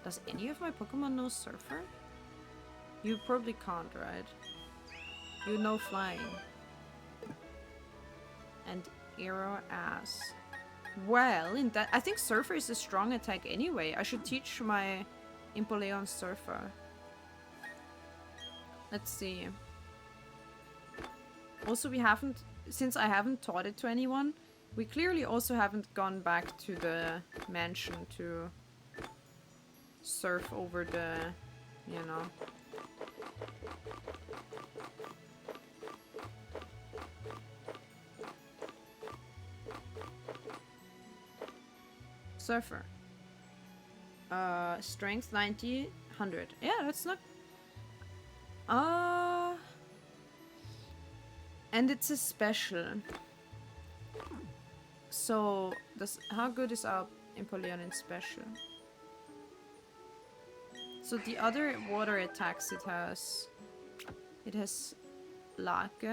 Speaker 1: Does any of my Pokemon know Surfer? You probably can't, right? You know Flying. And Aero Ass. Well, in that, I think Surfer is a strong attack anyway. I should teach my Empoleon Surfer. Let's see. Also, we haven't, since I haven't taught it to anyone, we clearly also haven't gone back to the mansion to surf over the, you know. Surfer. Strength 90, 100. Yeah, that's not... And it's a special. So, how good is our Empoleon in special? So the other water attacks it has Lake.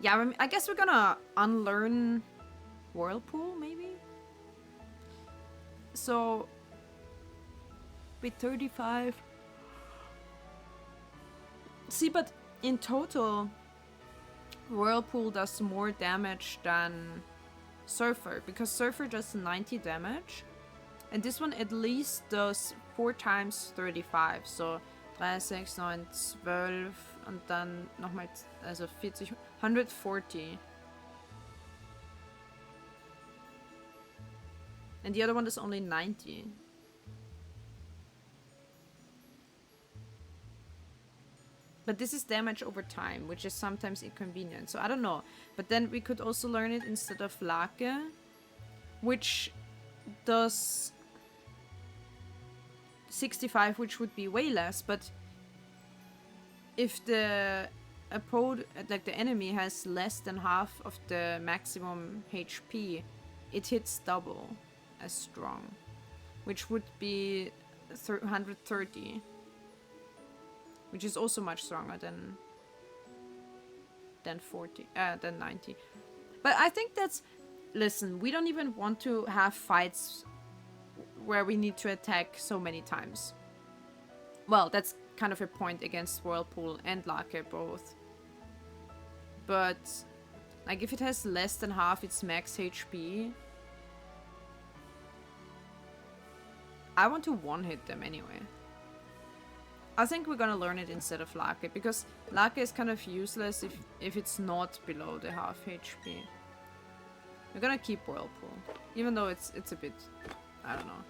Speaker 1: Yeah, I guess we're gonna unlearn Whirlpool, maybe? So, with 35... See, but in total, Whirlpool does more damage than Surfer, because Surfer does 90 damage, and this one at least does 4 times 35, so 3, 6, 9, 12 und dann nochmal, also 40, 140. And the other one is only 90. But this is damage over time, which is sometimes inconvenient. So I don't know. But then we could also learn it instead of Lake, which does 65, which would be way less. But if the like the enemy has less than half of the maximum HP, it hits double as strong, which would be 130. Which is also much stronger than 90. But I think that's... Listen, we don't even want to have fights where we need to attack so many times. Well, that's kind of a point against Whirlpool and Lake both. But, like, if it has less than half its max HP... I want to one-hit them anyway. I think we're gonna learn it instead of Lake, because Lake is kind of useless if it's not below the half HP. We're gonna keep Whirlpool, even though it's a bit, I don't know,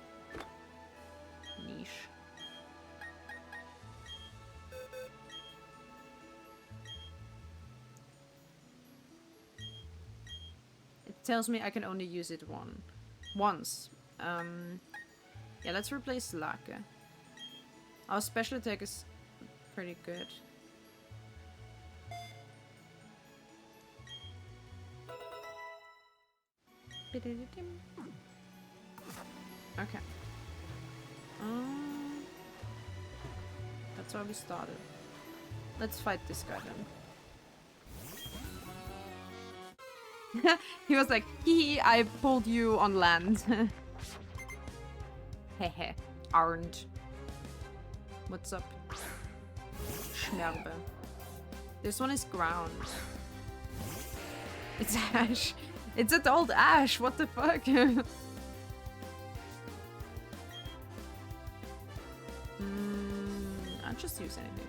Speaker 1: niche. It tells me I can only use it once. Yeah, let's replace Lake. Our special attack is pretty good. Okay. That's why we started. Let's fight this guy then. He was like, hee, I pulled you on land. Hehe, aren't. What's up? Schnerbe. This one is ground. It's Ash. It's adult Ash. What the fuck? I'll just use anything.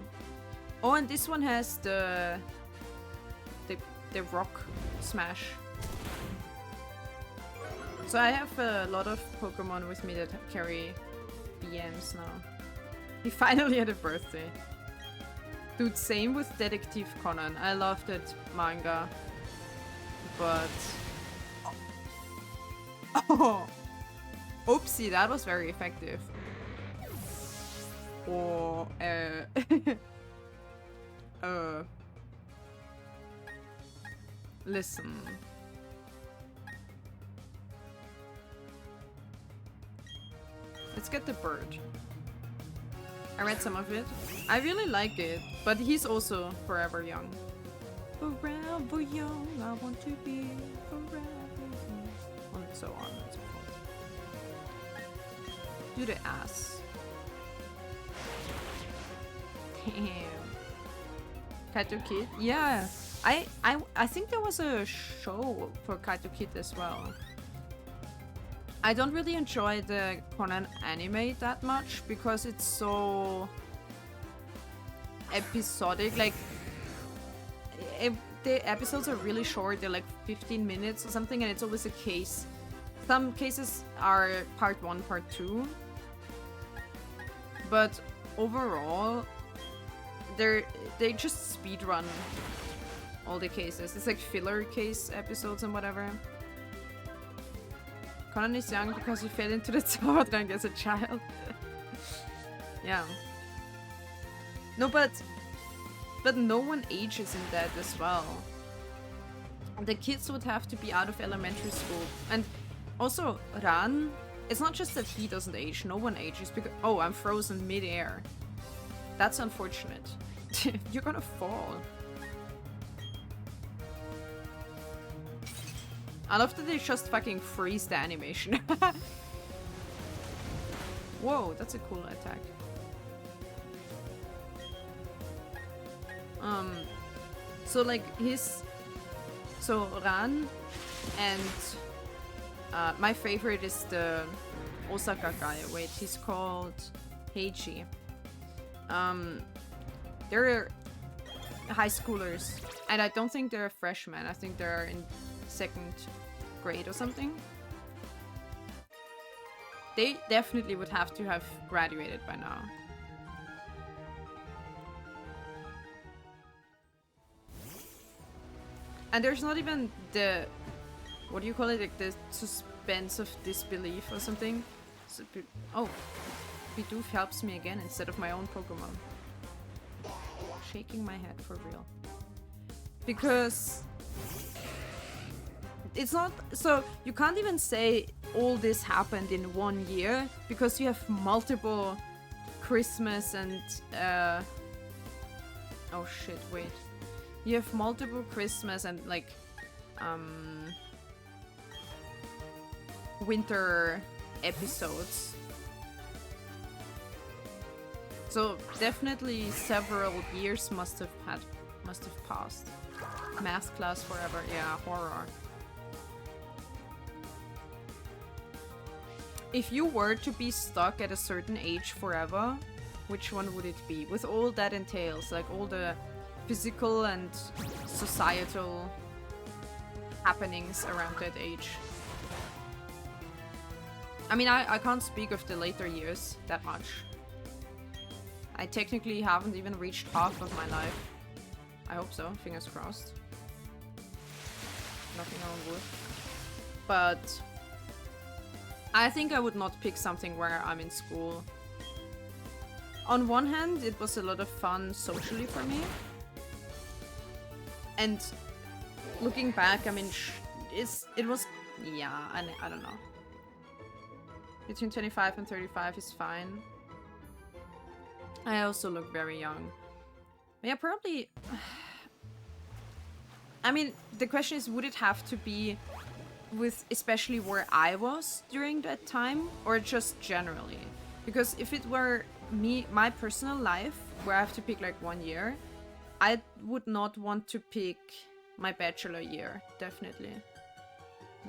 Speaker 1: Oh, and this one has the rock smash. So I have a lot of Pokemon with me that carry BMs now. He finally had a birthday. Dude, same with Detective Conan. I love that manga. But... Oh! Oopsie, that was very effective. Or... Listen. Let's get the bird. I read some of it. I really like it, but he's also forever young. Forever young, I want to be forever young. And so on and so forth. Do the ass. Damn. Kaito Kid? Yeah. I think there was a show for Kaito Kid as well. I don't really enjoy the Conan anime that much because it's so episodic. Like, the episodes are really short. They're like 15 minutes or something, and it's always a case. Some cases are part 1, part 2. But overall, they just speedrun all the cases. It's like filler case episodes and whatever. Conan is young because he fell into the tower drink as a child. Yeah. No, but no one ages in that as well. The kids would have to be out of elementary school. And also, Ran, it's not just that he doesn't age, no one ages because— oh, I'm frozen mid-air. That's unfortunate. You're gonna fall. I love that they just fucking freeze the animation. Whoa, that's a cool attack. So like so Ran and my favorite is the Osaka guy. Wait, he's called Heiji. They're high schoolers, and I don't think they're freshmen. I think they're in 2nd grade or something. They definitely would have to have graduated by now. And there's not even the— what do you call it? Like the suspense of disbelief or something. So, oh, Bidoof helps me again instead of my own Pokemon. Shaking my head for real. Because it's not— so you can't even say all this happened in 1 year because you have multiple Christmas and oh shit, wait. You have multiple Christmas and like winter episodes. So definitely several years must have passed. Math class forever, yeah, horror. If you were to be stuck at a certain age forever, which one would it be? With all that entails, like all the physical and societal happenings around that age. I mean, I can't speak of the later years that much. I technically haven't even reached half of my life. I hope so, fingers crossed. Nothing on wood. But I think I would not pick something where I'm in school. On one hand, it was a lot of fun socially for me. And looking back, I mean, it was, yeah, I don't know. Between 25 and 35 is fine. I also look very young. Yeah, probably. I mean, the question is, would it have to be with especially where I was during that time, or just generally? Because if it were me, my personal life, where I have to pick like 1 year, I would not want to pick my bachelor year, definitely.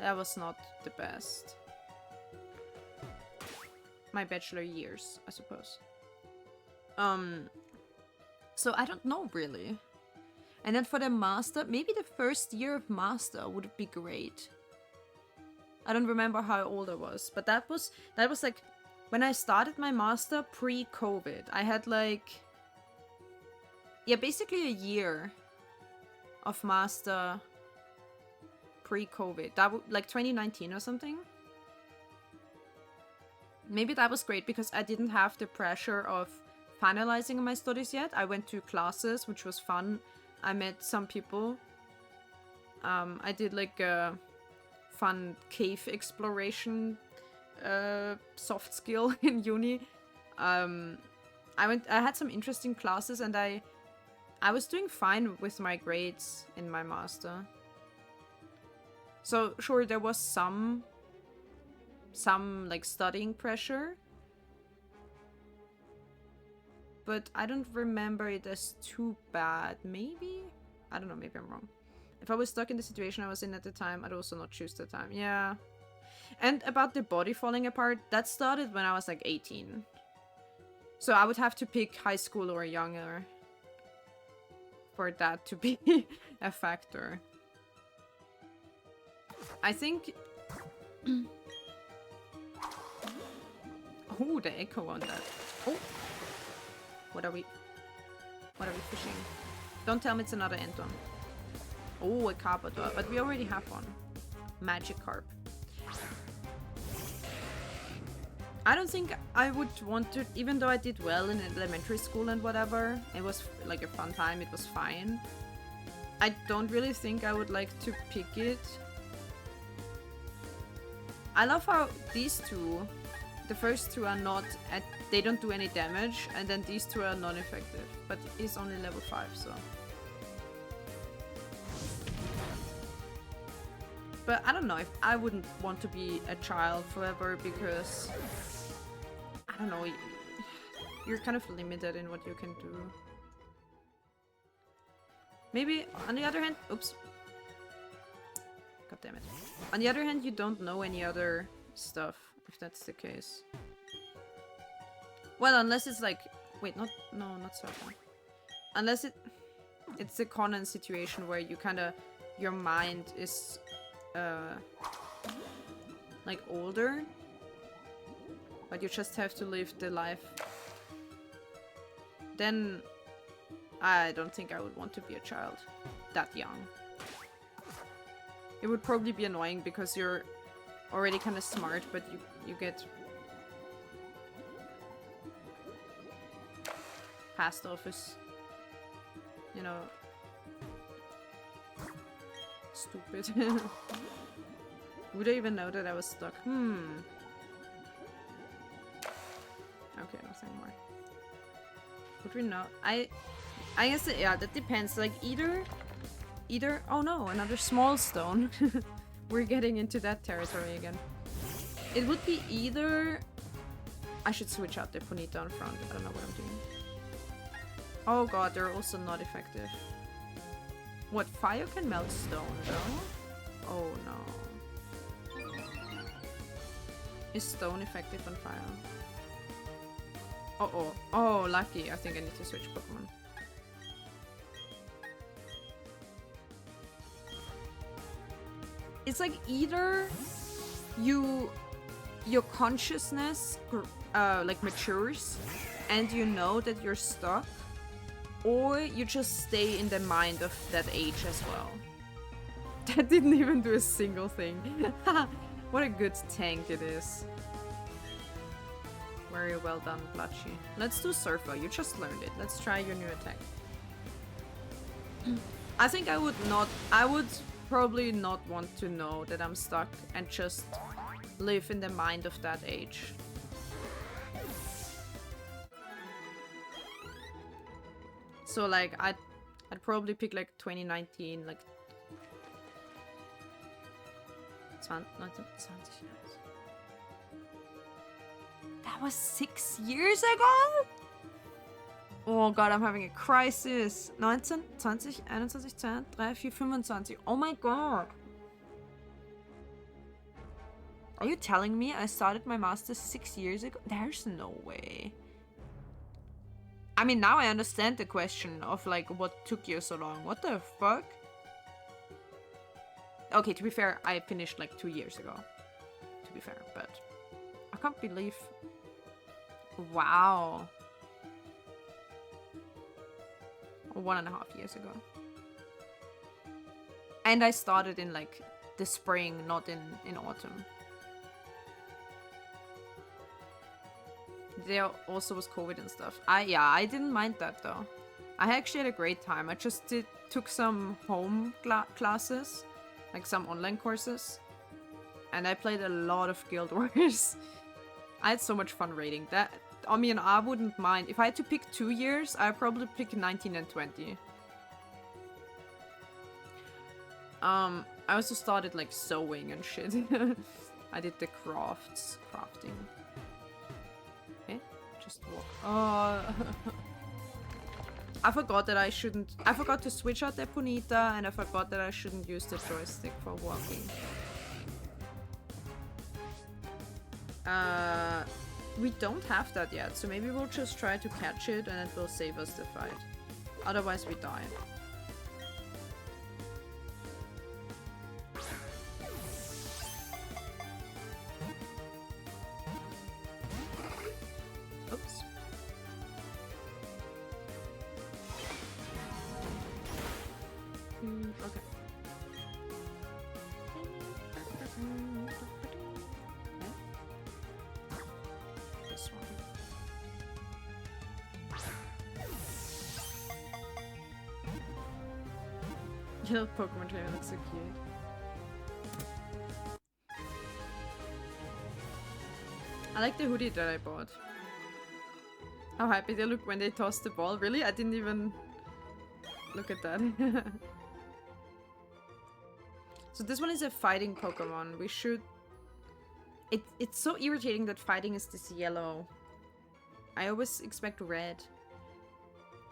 Speaker 1: That was not the best. My bachelor years, I suppose. So I don't know really. And then for the master, maybe the first year of master would be great. I don't remember how old I was, but that was like when I started my master pre-COVID. I had like, yeah, basically a year of master pre-COVID. That would like 2019 or something. Maybe that was great because I didn't have the pressure of finalizing my studies yet. I went to classes, which was fun. I met some people. I did like a fun cave exploration soft skill in uni. I had some interesting classes, and I was doing fine with my grades in my master. So sure, there was some like studying pressure, but I don't remember it as too bad. Maybe? I don't know, maybe I'm wrong. If I was stuck in the situation I was in at the time, I'd also not choose the time. Yeah. And about the body falling apart, that started when I was like 18. So I would have to pick high school or younger for that to be a factor. I think Oh, the echo on that. Oh! What are we fishing? Don't tell me it's another Anton. Oh, a Carpador, but we already have one. Magic Carp. I don't think I would want to, even though I did well in elementary school and whatever, it was like a fun time, it was fine. I don't really think I would like to pick it. I love how these two, the first two are not, they don't do any damage, and then these two are non-effective, but he's only level 5, so. But I don't know if I wouldn't want to be a child forever because, I don't know, you're kind of limited in what you can do. Maybe, on the other hand, oops. God damn it. On the other hand, you don't know any other stuff, if that's the case. Well, unless it's like, wait, not certain. Unless it's a Conan situation where you kind of, your mind is, like older, but you just have to live the life. Then I don't think I would want to be a child that young. It would probably be annoying because you're already kind of smart, but you get passed off as, you know, stupid. Would I even know that I was stuck? Okay, nothing more. Would we know? I guess, yeah, that depends. Like, either, oh no, another small stone. We're getting into that territory again. It would be either, I should switch out the Ponita on front. I don't know what I'm doing. Oh god, they're also not effective. What, fire can melt stone though? Oh no. Is stone effective on fire? Uh-oh. Oh, lucky. I think I need to switch Pokemon. It's like either your consciousness like matures and you know that you're stuck, or you just stay in the mind of that age as well. That didn't even do a single thing. What a good tank it is. Very well done, Blatchy. Let's do Surfer. You just learned it. Let's try your new attack. I think I would probably not want to know that I'm stuck and just live in the mind of that age. So like I'd probably pick like 2019, like 20, that was 6 years ago? Oh god, I'm having a crisis. 19, 20, 21, 22, 23, 4, 25. Oh my god. Are you telling me I started my master's 6 years ago? There's no way. I mean, now I understand the question of like, what took you so long? What the fuck? Okay, to be fair, I finished like 2 years ago. To be fair, but I can't believe... Wow. 1.5 years ago. And I started in like the spring, not in autumn. There also was COVID and stuff. I didn't mind that though. I actually had a great time. I just took some home classes, like some online courses, and I played a lot of Guild Wars. I had so much fun raiding that. I mean, I wouldn't mind. If I had to pick 2 years, I'd probably pick 19 and 20. I also started like sewing and shit. I did the crafting. Okay, just walk. Oh. I forgot that I shouldn't. I forgot to switch out the Ponita, and I forgot that I shouldn't use the joystick for walking. We don't have that yet, so maybe we'll just try to catch it and it will save us the fight. Otherwise we die. Your little Pokemon trainer looks so cute. I like the hoodie that I bought. How happy they look when they toss the ball. Really? I didn't even look at that. So this one is a fighting Pokemon. We should... It's so irritating that fighting is this yellow. I always expect red.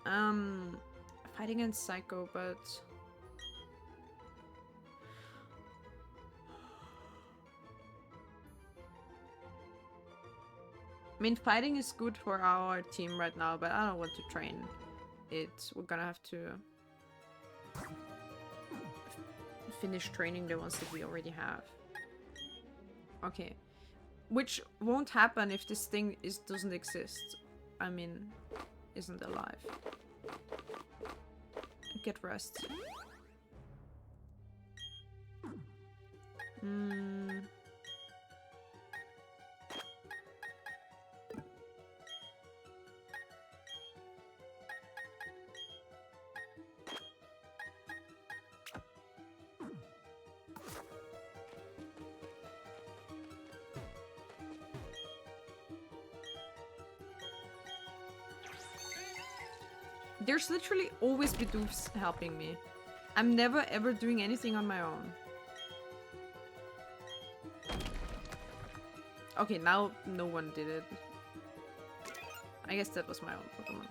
Speaker 1: Fighting and Psycho, but... I mean, fighting is good for our team right now, but I don't want to train it. We're gonna have to finish training the ones that we already have. Okay. Which won't happen if this thing doesn't exist. I mean, isn't alive. Get rest. There's literally always Bidoofs helping me. I'm never ever doing anything on my own. Okay, now no one did it. I guess that was my own Pokemon.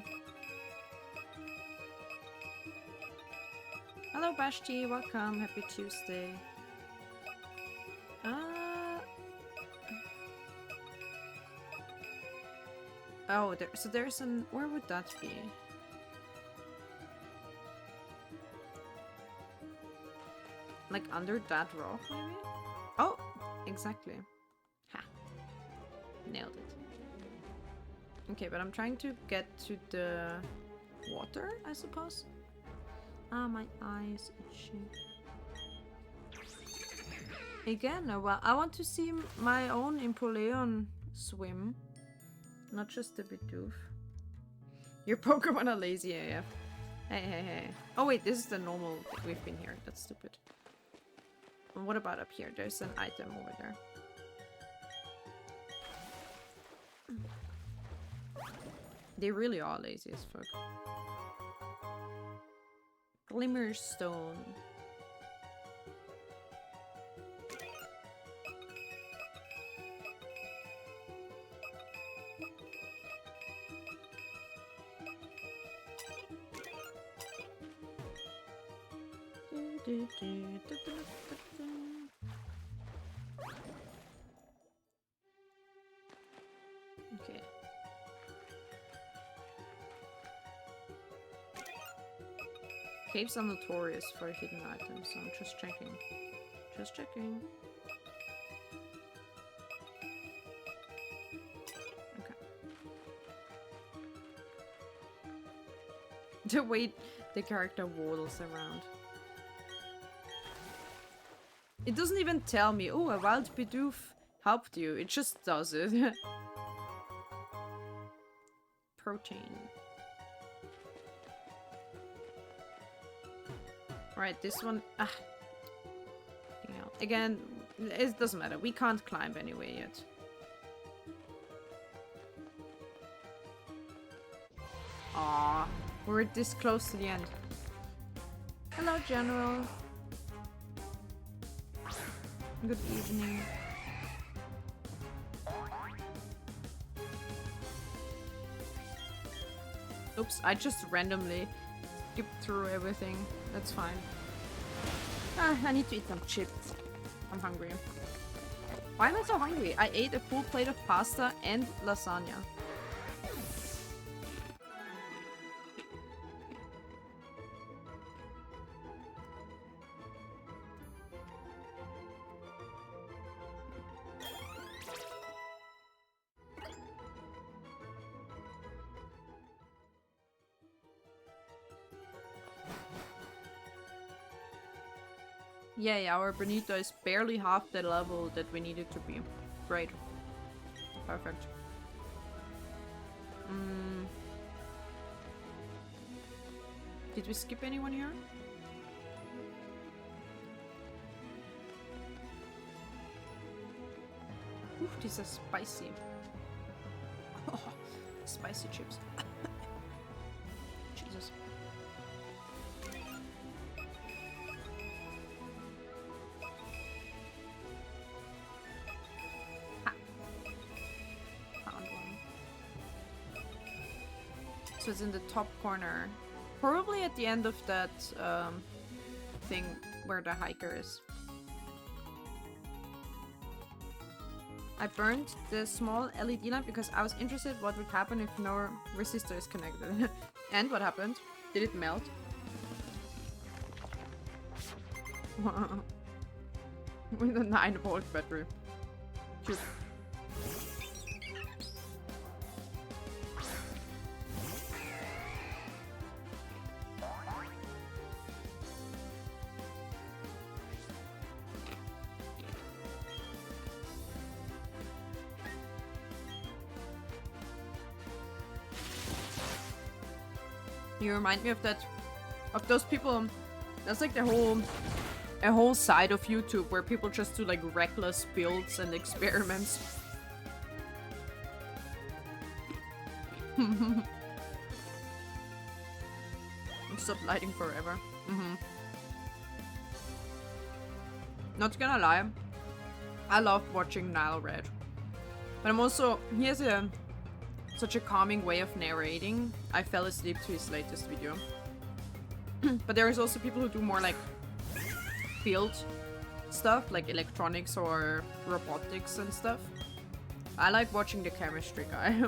Speaker 1: Hello Bashti, welcome, happy Tuesday. Oh, so there's an... Where would that be? Like under that rock, maybe? Oh, exactly. Ha. Nailed it. Okay, but I'm trying to get to the water, I suppose. Ah, my eyes itching. Again, well, I want to see my own Empoleon swim. Not just the Bidoof. Your Pokemon are lazy AF. Hey, hey, hey. Oh wait, this is the normal... We've been here. That's stupid. And what about up here? There's an item over there. They really are lazy as fuck. Glimmerstone. Okay. Caves are notorious for hidden items, so I'm just checking. Just checking. Okay. The way the character waddles around. It doesn't even tell me, oh, a wild Bidoof helped you. It just does it. Protein. Right, this one... Ah. Again, it doesn't matter. We can't climb anyway yet. Aww. We're this close to the end. Hello, General. Good evening. Oops, I just randomly skipped through everything. That's fine. Ah, I need to eat some chips. I'm hungry. Why am I so hungry? I ate a full plate of pasta and lasagna. Yay, our Benito is barely half the level that we need it to be. Great. Perfect. Did we skip anyone here? these are spicy. Oh, spicy chips. Jesus. Ha. Found one. So it's in the top corner. Probably at the end of that thing where the hiker is. I burned the small LED lamp because I was interested what would happen if no resistor is connected. And what happened? Did it melt? With a 9-volt battery. Shoot. You remind me of that, of those people. That's like a whole side of YouTube where people just do like reckless builds and experiments. Stop lighting forever. Not gonna lie, I love watching Nile Red, but I'm also, he has such a calming way of narrating. I fell asleep to his latest video. But there is also people who do more like field stuff, like electronics or robotics and stuff. I like watching the chemistry guy.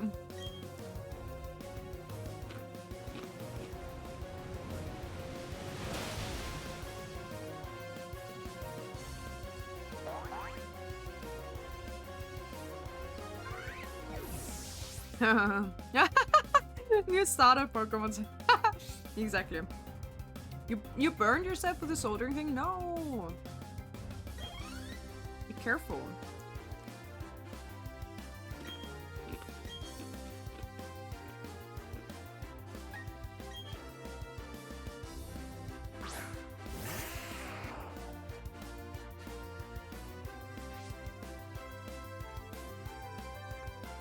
Speaker 1: New starter Pokemon. Exactly. You burned yourself with the soldering thing? No. Be careful.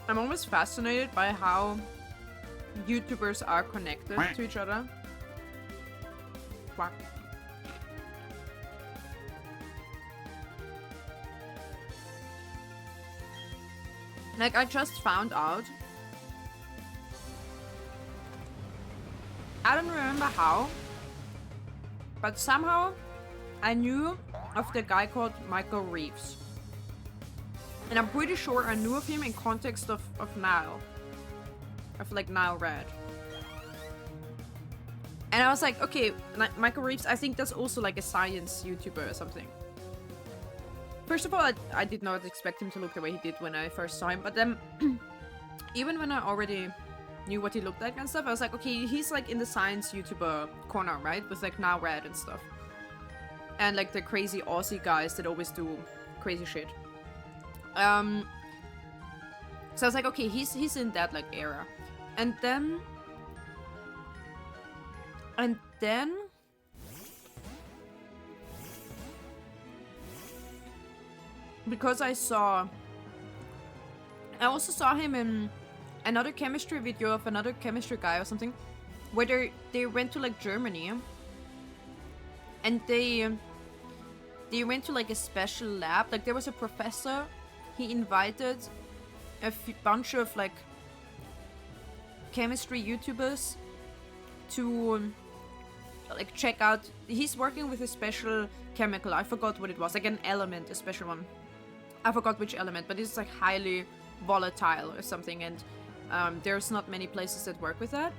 Speaker 1: I'm always fascinated by how YouTubers are connected to each other. Quack. Like, I just found out. I don't remember how, but somehow I knew of the guy called Michael Reeves. And I'm pretty sure I knew of him in context of Nile. Of like Nile Red. And I was like, okay, Michael Reeves, I think that's also like a science YouTuber or something. First of all, I did not expect him to look the way he did when I first saw him. But then, even when I already knew what he looked like and stuff, I was like, okay, he's like in the science YouTuber corner, right? With like Nile Red and stuff. And like the crazy Aussie guys that always do crazy shit. So I was like, okay, he's in that like era. And then because I also saw him in another chemistry video of another chemistry guy or something, where they went to like Germany, and they went to like a special lab. Like there was a professor. He invited a bunch of like chemistry YouTubers to like check out. He's working with a special chemical. I forgot what it was. Like an element, a special one. I forgot which element, but it's like highly volatile or something. And there's not many places that work with that.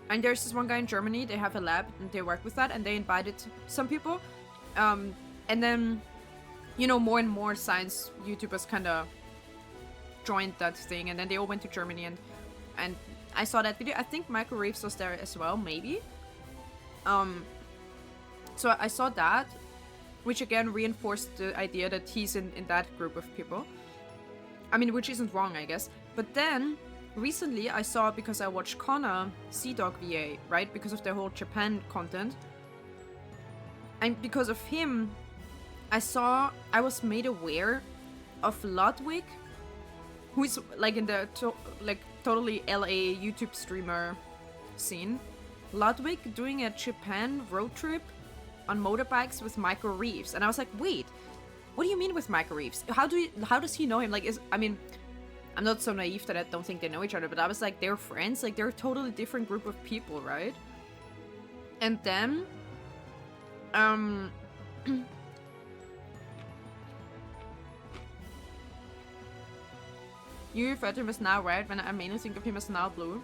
Speaker 1: And there's this one guy in Germany. They have a lab and they work with that. And they invited some people. And then, you know, more and more science YouTubers kind of joined that thing, and then they all went to Germany, and I saw that video. I think Michael Reeves was there as well, maybe. So I saw that, which again reinforced the idea that he's in that group of people. I mean, which isn't wrong, I guess. But then, recently I saw, because I watched Connor Sea-Dog VA, right? Because of their whole Japan content. And because of him, I was made aware of Ludwig who's like in the totally LA YouTube streamer scene. Ludwig doing a Japan road trip on motorbikes with Michael Reeves, and I was like, wait, what do you mean with Michael Reeves? How does he know him? Like, I'm not so naive that I don't think they know each other, but I was like, they're friends. Like, they're a totally different group of people, right? And then, you refer to him as now red when I mainly think of him as now blue.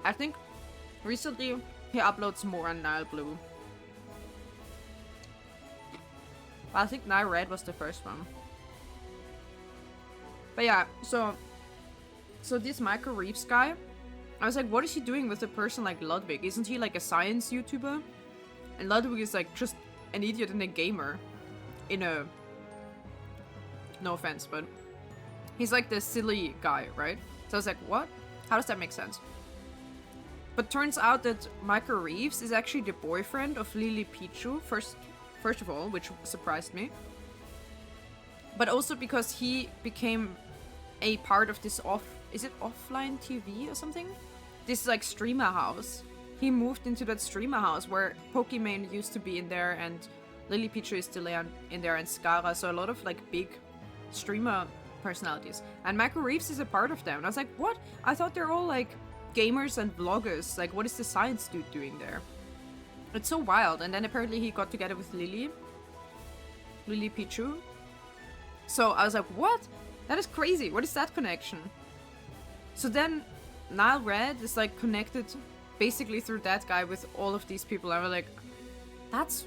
Speaker 1: I think recently he uploads more on Nile Blue. But I think Nile Red was the first one. But yeah, so this Michael Reeves guy, I was like, what is he doing with a person like Ludwig? Isn't he like a science YouTuber? And Ludwig is like just an idiot and a gamer. No offense, but he's like the silly guy, right? So I was like, what? How does that make sense? But turns out that Michael Reeves is actually the boyfriend of Lily Pichu, first of all, which surprised me. But also because he became a part of this is it offline TV or something? This like streamer house. He moved into that streamer house where Pokemon used to be in there, and Lily Pichu is still in there, and Scara. So a lot of like big streamer personalities. And Michael Reeves is a part of them. And I was like, what? I thought they're all like gamers and vloggers. Like, what is the science dude doing there? It's so wild. And then apparently he got together with Lily Pichu. So I was like, what? That is crazy. What is that connection? So then Nile Red is like connected basically through that guy with all of these people. I was like, that's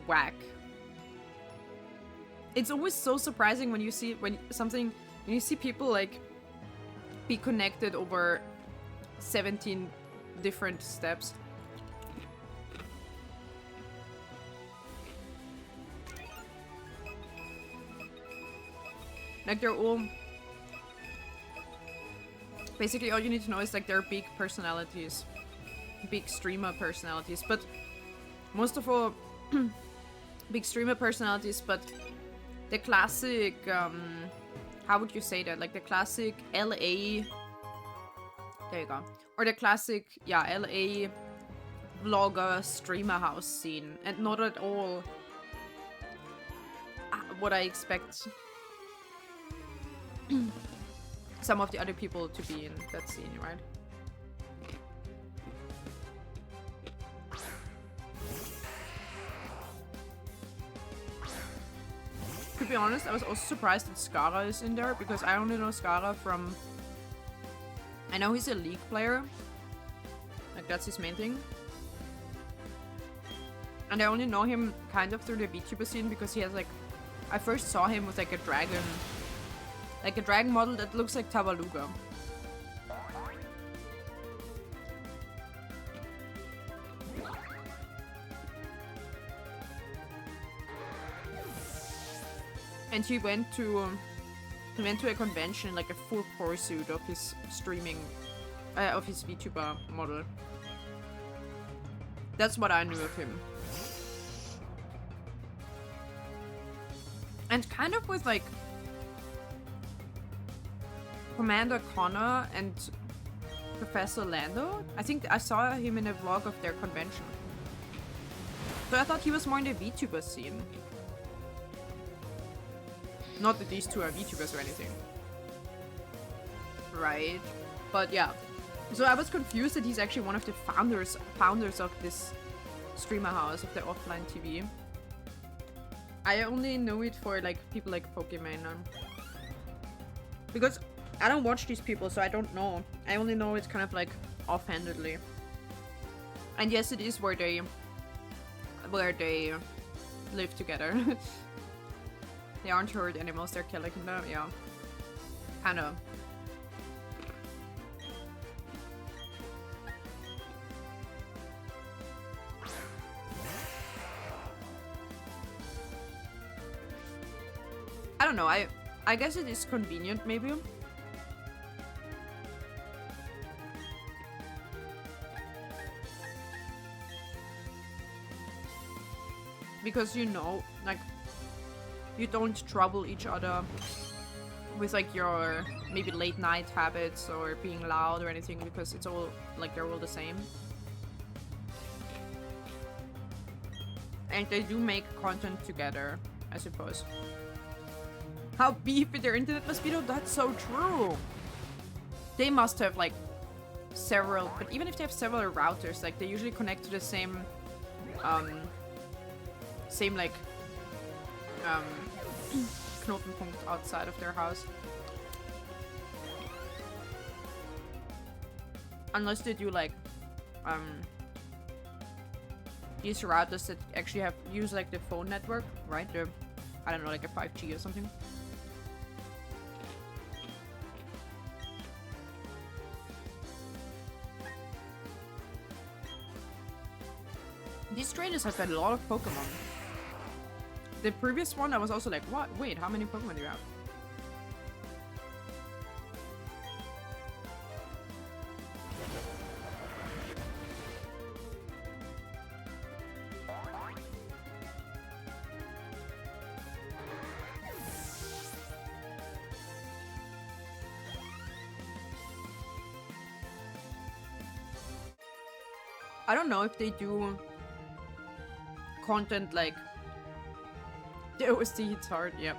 Speaker 1: whack. It's always so surprising when you see people like be connected over 17 different steps. Like they're all basically, all you need to know is like they're big personalities, big streamer personalities, but most of all big streamer personalities, but the classic how would you say that, like the classic LA, there you go, or the classic LA vlogger streamer house scene, and not at all what I expect some of the other people to be in that scene, right? To be honest, I was also surprised that Scara is in there, because I only know Scara from... I know he's a League player. Like, that's his main thing. And I only know him kind of through the VTuber scene, because he has like... I first saw him with like a dragon... Like a dragon model that looks like Tabaluga. And he went to a convention, like a full pursuit of his streaming, of his VTuber model. That's what I knew of him. And kind of with like Commander Connor and Professor Lando. I think I saw him in a vlog of their convention. So I thought he was more in the VTuber scene. Not that these two are VTubers or anything. Right? But yeah. So I was confused that he's actually one of the founders of this streamer house, of the offline TV. I only know it for like people like Pokemon. Because I don't watch these people, so I don't know. I only know it's kind of like offhandedly. And yes, it is where they live together. They aren't herd animals, they're killing them, yeah. Kinda. I don't know, I guess it is convenient, maybe. Because you know, like, you don't trouble each other with like your maybe late night habits or being loud or anything, because it's all like they're all the same. And they do make content together, I suppose. How beefy their internet must be though, that's so true. They must have like several, but even if they have several routers, like they usually connect to the same same like Knotenpunkt outside of their house. Unless they do like these routers that actually use like the phone network, right? I don't know, like a 5G or something. These trainers have had a lot of Pokemon. The previous one, I was also like, what? Wait, how many Pokemon do you have? I don't know if they do content like the OST hits hard, yep.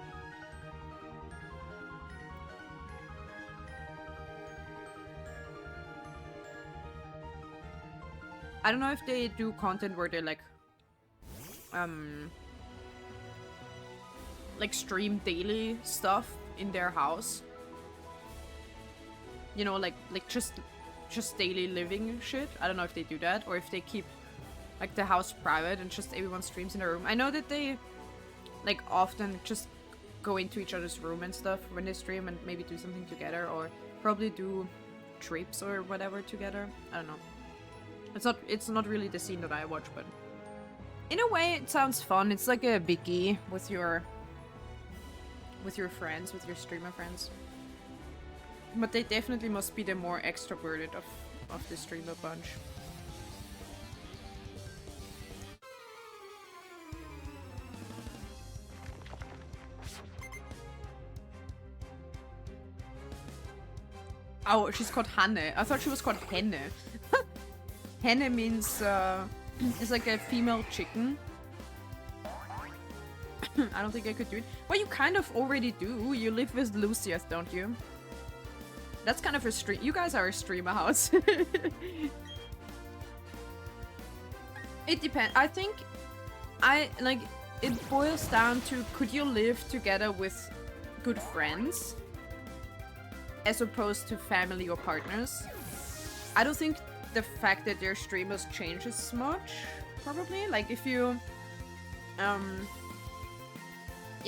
Speaker 1: I don't know if they do content where they like stream daily stuff in their house. You know, like just daily living shit. I don't know if they do that, or if they keep like the house private and just everyone streams in their room. I know that they like often just go into each other's room and stuff when they stream and maybe do something together, or probably do trips or whatever together. I don't know. It's not really the scene that I watch, but in a way it sounds fun. It's like a biggie with your friends, with your streamer friends. But they definitely must be the more extroverted of the streamer bunch. Oh, she's called Hanne. I thought she was called Henne. Henne means, it's like a female chicken. I don't think I could do it. Well, you kind of already do. You live with Lucius, don't you? That's kind of a stream. You guys are a streamer house. It depends. I think it boils down to, could you live together with good friends as opposed to family or partners? I don't think the fact that they're streamers changes much, probably. Like if you yeah,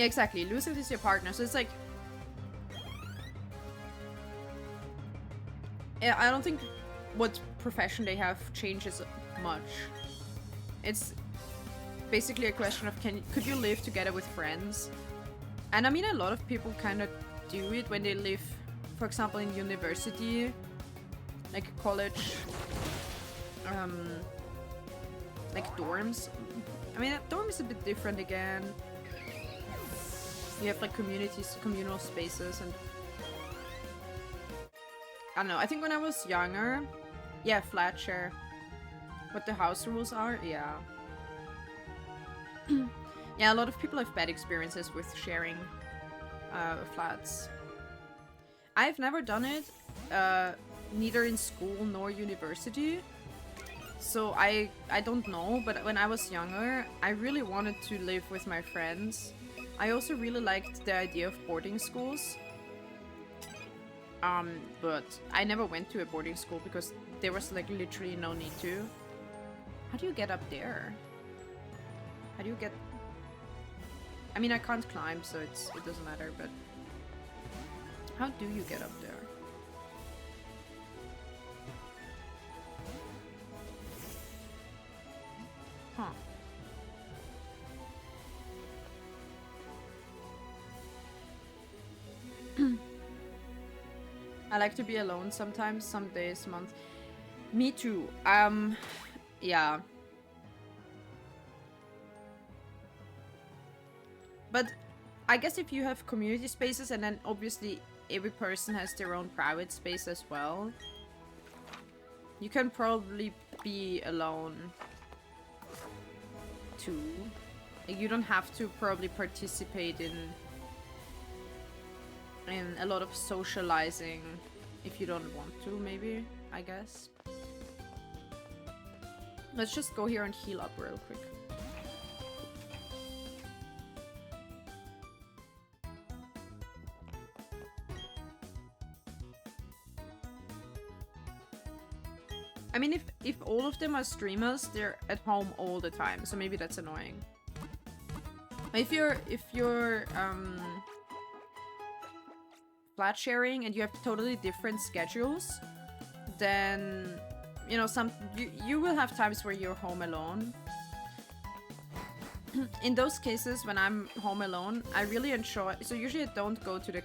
Speaker 1: exactly, Lucius is your partner, so it's like, yeah, I don't think what profession they have changes much. It's basically a question of could you live together with friends? And I mean, a lot of people kind of do it when they live, for example, in university, like college, like dorms. I mean, a dorm is a bit different again. You have like communal spaces, and I don't know. I think when I was younger, yeah, flat share. What the house rules are, yeah. Yeah, a lot of people have bad experiences with sharing flats. I've never done it, neither in school nor university. So I don't know, but when I was younger, I really wanted to live with my friends. I also really liked the idea of boarding schools. But I never went to a boarding school because there was like literally no need to. How do you get up there? How do you get... I mean, I can't climb, so it doesn't matter, but... How do you get up there? Huh. I like to be alone sometimes, some days, months. Me too. Yeah. But I guess if you have community spaces and then obviously every person has their own private space as well, you can probably be alone too. You don't have to probably participate in a lot of socializing if you don't want to, maybe, I guess. Let's just go here and heal up real quick. I mean, if all of them are streamers, they're at home all the time, so maybe that's annoying. If you're flat sharing and you have totally different schedules, then you know you will have times where you're home alone. In those cases, when I'm home alone, I really enjoy. So usually I don't go to the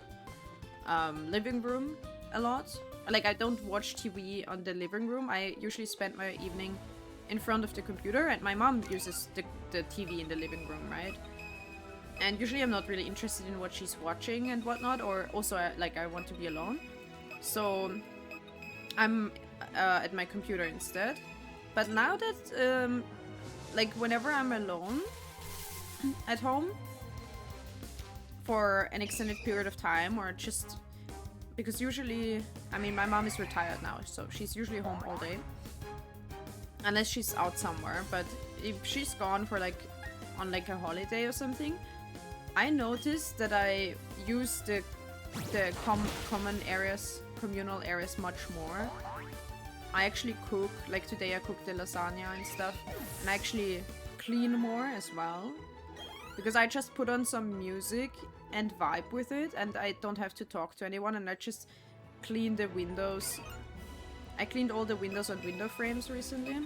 Speaker 1: living room a lot. Like, I don't watch TV on the living room. I usually spend my evening in front of the computer, and my mom uses the TV in the living room, right? And usually I'm not really interested in what she's watching and whatnot, or also, like, I want to be alone. So I'm at my computer instead. But now that, like, whenever I'm alone at home for an extended period of time, or just... Because usually, I mean, my mom is retired now, so she's usually home all day. Unless she's out somewhere, but if she's gone for like, on like a holiday or something, I noticed that I use the common areas, communal areas much more. I actually cook, like today I cooked the lasagna and stuff, and I actually clean more as well. Because I just put on some music and vibe with it, and I don't have to talk to anyone, and I just clean the windows. I cleaned all the windows and window frames recently.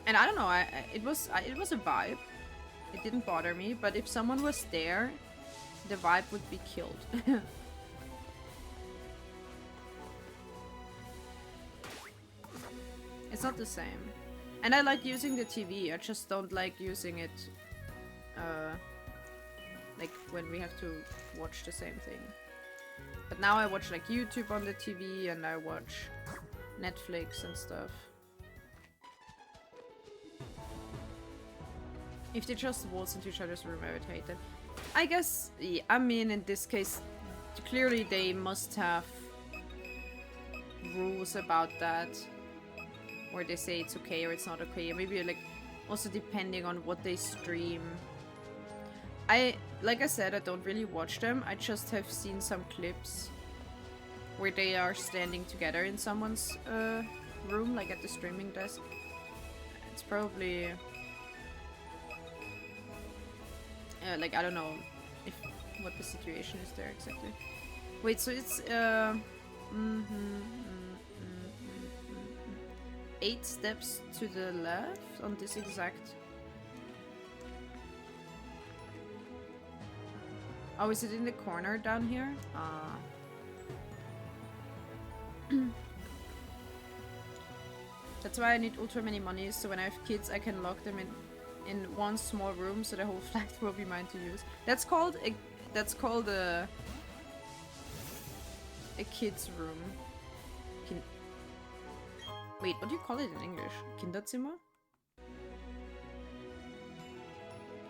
Speaker 1: And I don't know, it was a vibe. It didn't bother me, but if someone was there, the vibe would be killed. It's not the same. And I like using the TV, I just don't like using it like when we have to watch the same thing. But now I watch like YouTube on the TV, and I watch Netflix and stuff. If they just waltz into each other's room, I would hate it. I guess, yeah, I mean, in this case, clearly they must have rules about that, where they say it's okay or it's not okay. Maybe like also depending on what they stream. Like I said, I don't really watch them. I just have seen some clips where they are standing together in someone's room, like at the streaming desk. It's probably like, I don't know what the situation is there exactly. Wait, so it's 8 steps to the left on this exact... Oh, is it in the corner down here? That's why I need ultra many monies, so when I have kids I can lock them in one small room, so the whole flat will be mine to use. That's called a kid's room. Wait, what do you call it in English? Kinderzimmer?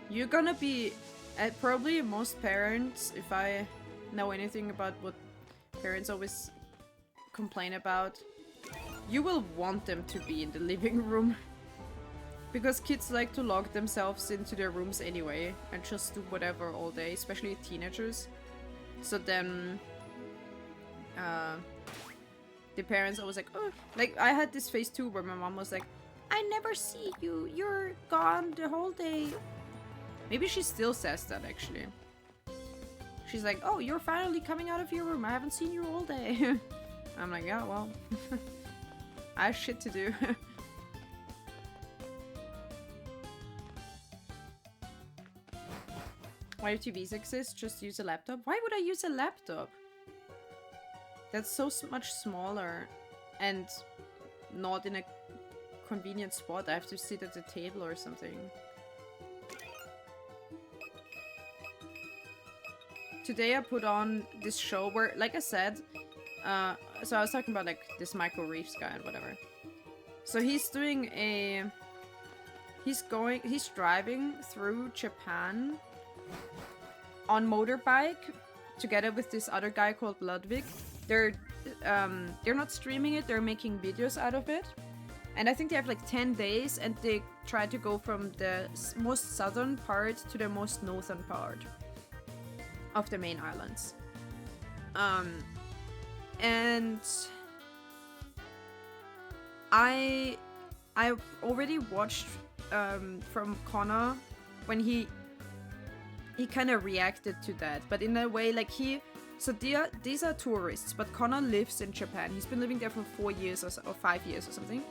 Speaker 1: You're gonna be... probably most parents, if I know anything about what parents always complain about, you will want them to be in the living room. Because kids like to lock themselves into their rooms anyway and just do whatever all day, especially teenagers. So then the parents always like, oh, like I had this phase too where my mom was like, I never see you, you're gone the whole day. Maybe she still says that actually. She's like, oh, you're finally coming out of your room, I haven't seen you all day. I'm like, yeah, well, I have shit to do. Why do TVs exist? Just use a laptop? Why would I use a laptop? That's so much smaller and not in a convenient spot. I have to sit at the table or something. today I put on this show where, like I said, so I was talking about like this Michael Reeves guy and whatever. So he's doing a, he's driving through Japan on motorbike together with this other guy called Ludwig. They're not streaming it, they're making videos out of it. And I think they have like 10 days and they try to go from the most southern part to the most northern part of the main islands. And I already watched from Connor when he kind of reacted to that, but in a way like these are tourists, but Connor lives in Japan. He's been living there for 4 years or 5 years or something.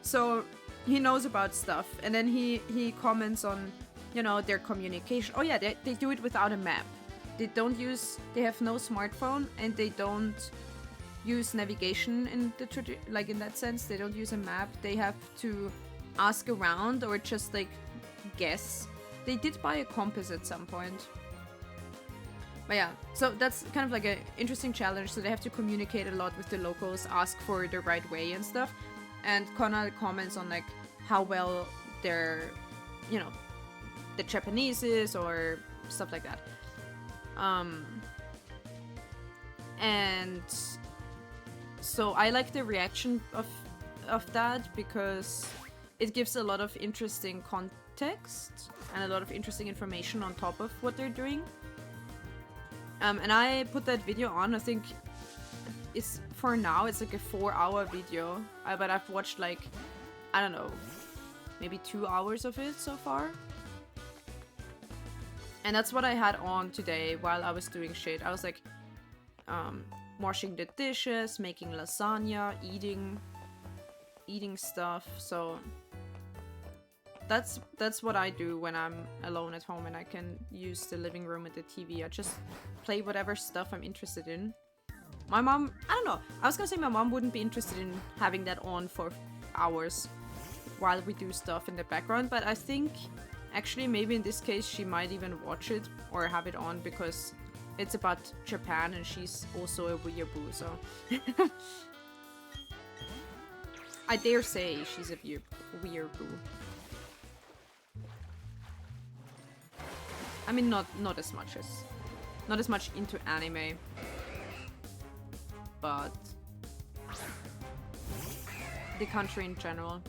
Speaker 1: So he knows about stuff, and then he comments on, you know, their communication. Oh yeah, they do it without a map. They have no smartphone, and they don't use navigation in in that sense. They don't use a map. They have to ask around or just like guess. They did buy a compass at some point. But yeah, so that's kind of like an interesting challenge. So they have to communicate a lot with the locals, ask for the right way and stuff. And Connor comments on like how well their, you know, the Japanese is or stuff like that. And so I like the reaction of that because it gives a lot of interesting context and a lot of interesting information on top of what they're doing. And I put that video on. I think it's, for now, it's like a 4-hour video. But I've watched like, I don't know, maybe 2 hours of it so far. And that's what I had on today while I was doing shit. I was like, washing the dishes, making lasagna, eating stuff. So that's what I do when I'm alone at home and I can use the living room and the TV. I just play whatever stuff I'm interested in. My mom, I don't know. I was gonna say my mom wouldn't be interested in having that on for hours while we do stuff in the background, but I think actually maybe in this case she might even watch it or have it on because it's about Japan and she's also a weeaboo, so I dare say she's a weeaboo. I mean, not as much into anime, but the country in general.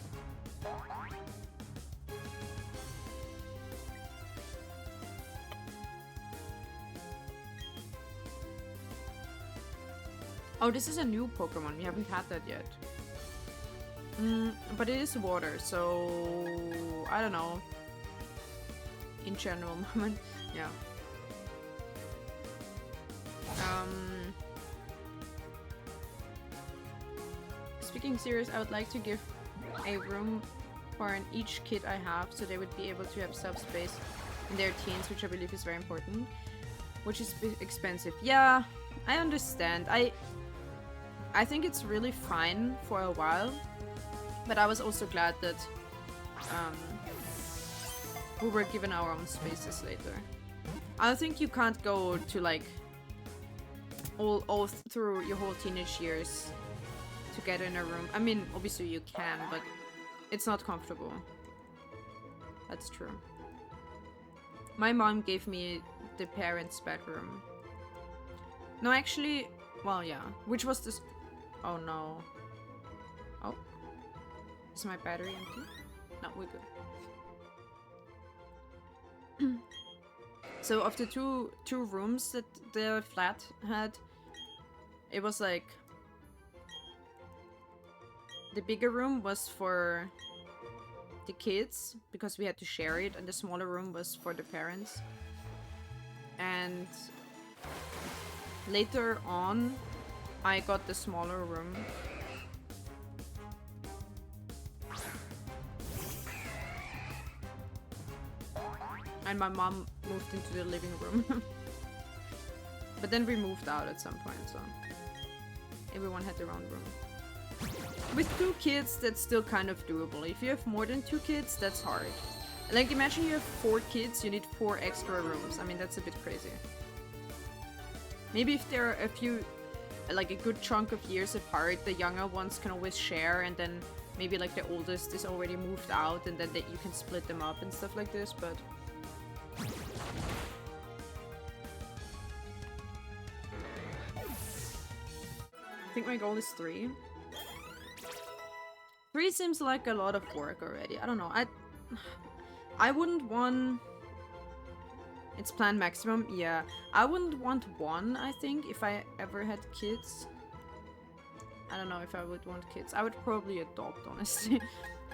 Speaker 1: Oh, this is a new Pokemon. We haven't had that yet. But it is water, so I don't know. In general, moment, yeah. Speaking serious, I would like to give a room for each kid I have, so they would be able to have self-space in their teens, which I believe is very important. Which is expensive. Yeah, I understand. I think it's really fine for a while, but I was also glad that we were given our own spaces later. I think you can't go to like all through your whole teenage years together in a room. I mean, obviously you can, but it's not comfortable. That's true. My mom gave me the parents' bedroom. No, actually, well, yeah. Which was this? Oh no. Oh, is my battery empty? No, we're good. So of the two rooms that the flat had, it was like the bigger room was for the kids because we had to share it, and the smaller room was for the parents. And later on, I got the smaller room. And my mom moved into the living room. But then we moved out at some point, so everyone had their own room. With 2 kids, that's still kind of doable. If you have more than 2 kids, that's hard. Like, imagine you have 4 kids, you need 4 extra rooms. I mean, that's a bit crazy. Maybe if there are a few, like a good chunk of years apart, the younger ones can always share, and then maybe like the oldest is already moved out, and then you can split them up and stuff like this, but... I think my goal is 3. 3 seems like a lot of work already. I don't know. I wouldn't want... It's planned maximum? Yeah. I wouldn't want 1, I think, if I ever had kids. I don't know if I would want kids. I would probably adopt, honestly.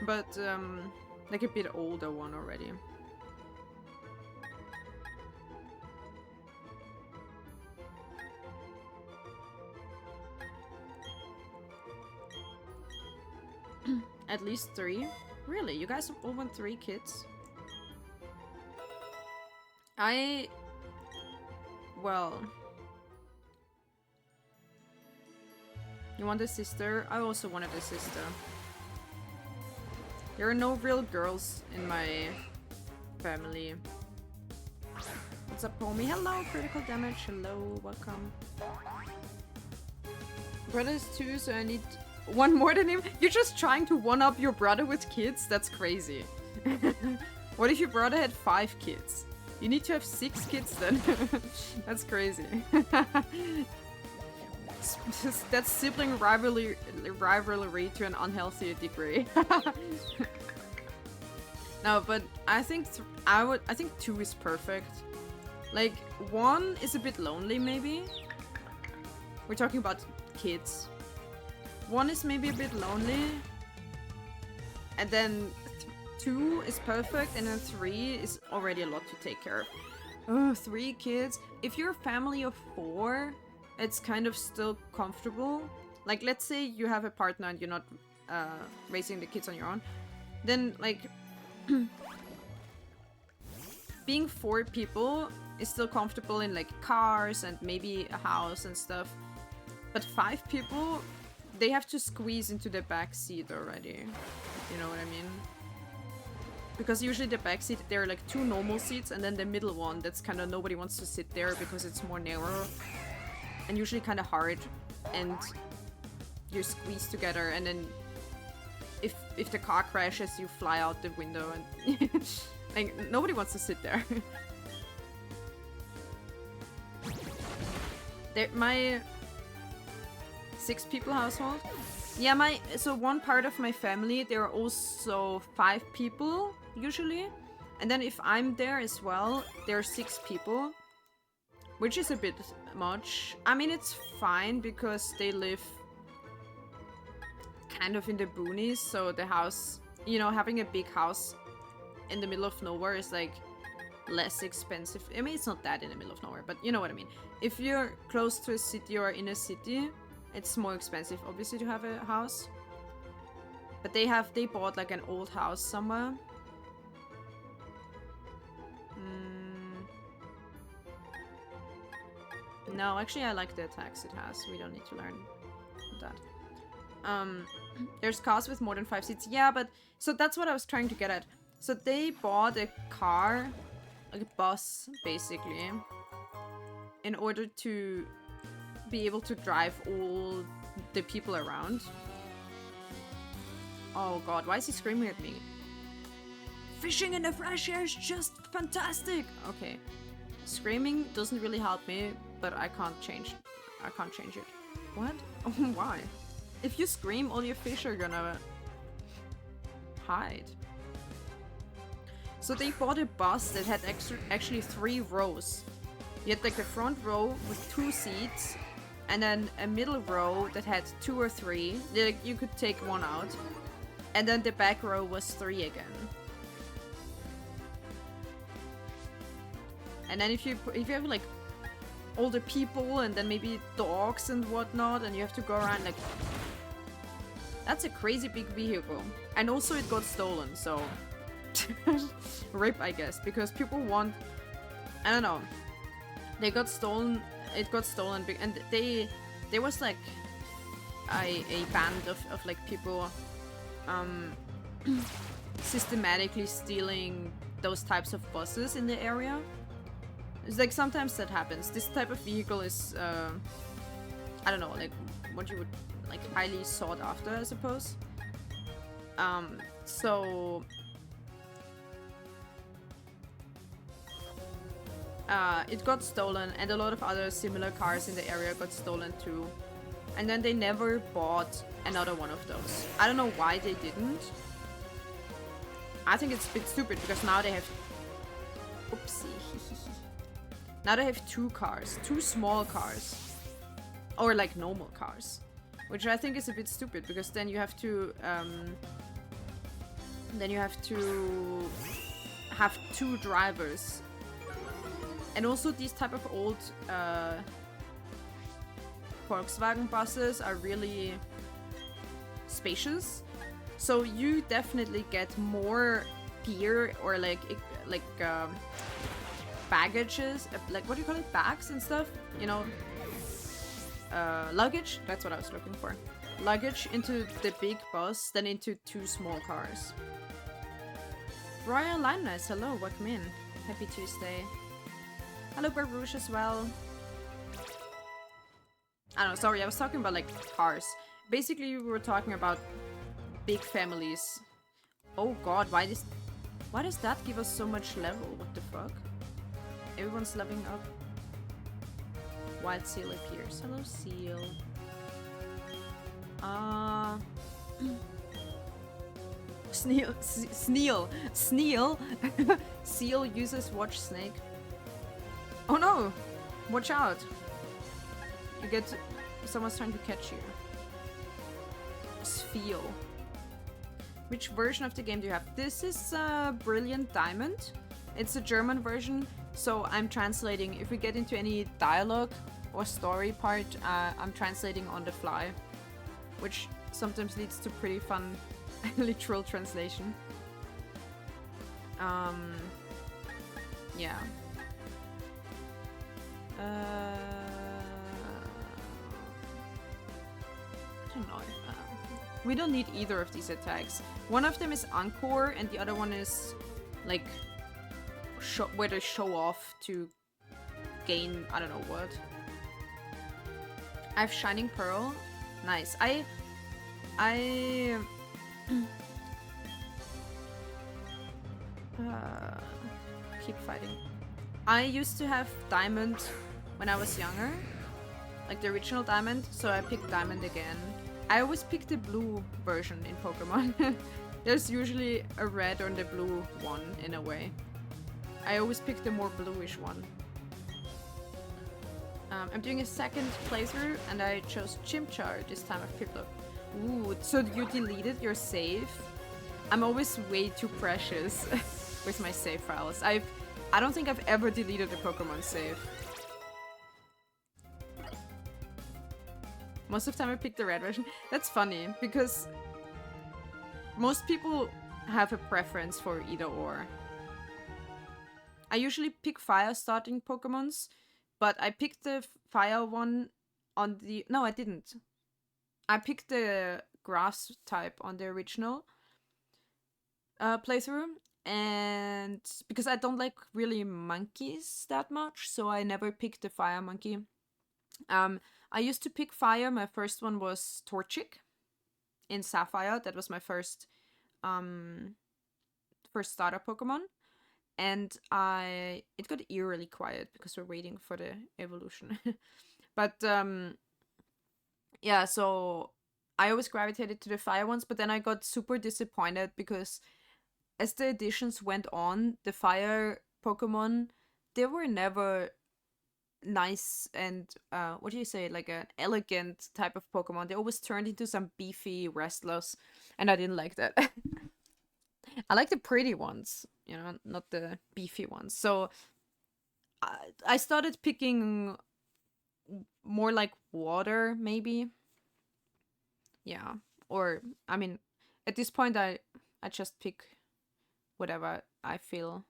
Speaker 1: But, like a bit older one already. At least 3? Really? You guys all want 3 kids? Well... You want a sister? I also wanted a sister. There are no real girls in my family. What's up, homie? Hello, critical damage. Hello, welcome. Brother's 2, so I need 1 more than him. You're just trying to one-up your brother with kids? That's crazy. What if your brother had 5 kids? You need to have 6 kids then. That's crazy. That's sibling rivalry to an unhealthy degree. No, but I think I think 2 is perfect. Like 1 is a bit lonely, maybe. We're talking about kids. 1 is maybe a bit lonely, and then 2 is perfect, and then 3 is already a lot to take care of. Oh, 3 kids. If you're a family of 4, it's kind of still comfortable. Like, let's say you have a partner and you're not raising the kids on your own. Then, like, being 4 people is still comfortable in, like, cars and maybe a house and stuff. But 5 people, they have to squeeze into the back seat already. You know what I mean? Because usually the back seat, there are, like, 2 normal seats, and then the middle one, that's kind of nobody wants to sit there because it's more narrow. And usually kind of hard, and you're squeezed together, and then if the car crashes, you fly out the window, and like nobody wants to sit there. My 6 people household. Yeah, so one part of my family, there are also 5 people usually, and then if I'm there as well, there are 6 people. Which is a bit much. I mean, it's fine because they live kind of in the boonies, so the house, you know, having a big house in the middle of nowhere is like less expensive. I mean, it's not that in the middle of nowhere, but you know what I mean. If you're close to a city or in a city, it's more expensive, obviously, to have a house. But they bought like an old house somewhere. No, actually I like the attacks it has. We don't need to learn that. There's cars with more than 5 seats. Yeah, but... So that's what I was trying to get at. So they bought a car, like a bus, basically, in order to be able to drive all the people around. Oh god, why is he screaming at me? Fishing in the fresh air is just fantastic! Okay. Screaming doesn't really help me, but I can't change it. What? Oh, why? If you scream, all your fish are gonna hide. So they bought a bus that had actually 3 rows. You had like the front row with 2 seats, and then a middle row that had 2 or 3. Like you could take 1 out, and then the back row was 3 again. And then if you have like older people and then maybe dogs and whatnot, and you have to go around like... That's a crazy big vehicle. And also it got stolen, so... RIP, I guess, because people want... I don't know. They got stolen... It got stolen, and there was like a band of like people systematically stealing those types of buses in the area. It's like sometimes that happens. This type of vehicle is, I don't know, like what you would like highly sought after, I suppose. So it got stolen, and a lot of other similar cars in the area got stolen too. And then they never bought another one of those. I don't know why they didn't. I think it's a bit stupid because now they have... Oopsie. Now they have two cars. Two small cars. Or like normal cars. Which I think is a bit stupid because then you have to... then you have to... have two drivers. And also these type of old... Volkswagen buses are really spacious, so you definitely get more gear or like baggages, like what do you call it, bags and stuff, you know, luggage, that's what I was looking for, luggage into the big bus than into two small cars. Royal Linus, hello, welcome in, happy Tuesday. Hello Barouche as well. I don't know, sorry, I was talking about, like, cars. Basically, we were talking about big families. Oh god, why does that give us so much level? What the fuck? Everyone's leveling up. Wild Seal appears. Hello, Seal. Sneal. Seal uses Watch Snake. Oh no! Watch out! You get... Someone's trying to catch you. Sfeel. Which version of the game do you have? This is Brilliant Diamond. It's a German version, so I'm translating. If we get into any dialogue or story part, I'm translating on the fly. Which sometimes leads to pretty fun literal translation. Yeah. I don't know. We don't need either of these attacks. One of them is Encore, and the other one is like where they show off to gain I don't know what. I have Shining Pearl. Nice. I keep fighting. I used to have Diamond when I was younger, like the original Diamond, so I picked Diamond again. I always pick the blue version in Pokemon. There's usually a red or the blue one in a way. I always pick the more bluish one. I'm doing a second playthrough and I chose Chimchar this time. I've picked up. Ooh, so you deleted your save? I'm always way too precious with my save files. I don't think I've ever deleted a Pokemon save. Most of the time I pick the red version. That's funny, because most people have a preference for either or. I usually pick fire starting Pokemons, but I picked the fire one on the... No, I didn't. I picked the grass type on the original playthrough, and because I don't like really monkeys that much, so I never picked the fire monkey. I used to pick fire. My first one was Torchic in Sapphire. That was my first starter Pokemon. And it got eerily quiet because we're waiting for the evolution. But yeah, so I always gravitated to the fire ones, but then I got super disappointed because as the editions went on, the fire Pokemon, they were never nice and what do you say, like an elegant type of Pokemon. They always turned into some beefy wrestlers, and I didn't like that. I like the pretty ones, you know, not the beefy ones. So I started picking more like water, maybe. Yeah, or I mean, at this point I just pick whatever I feel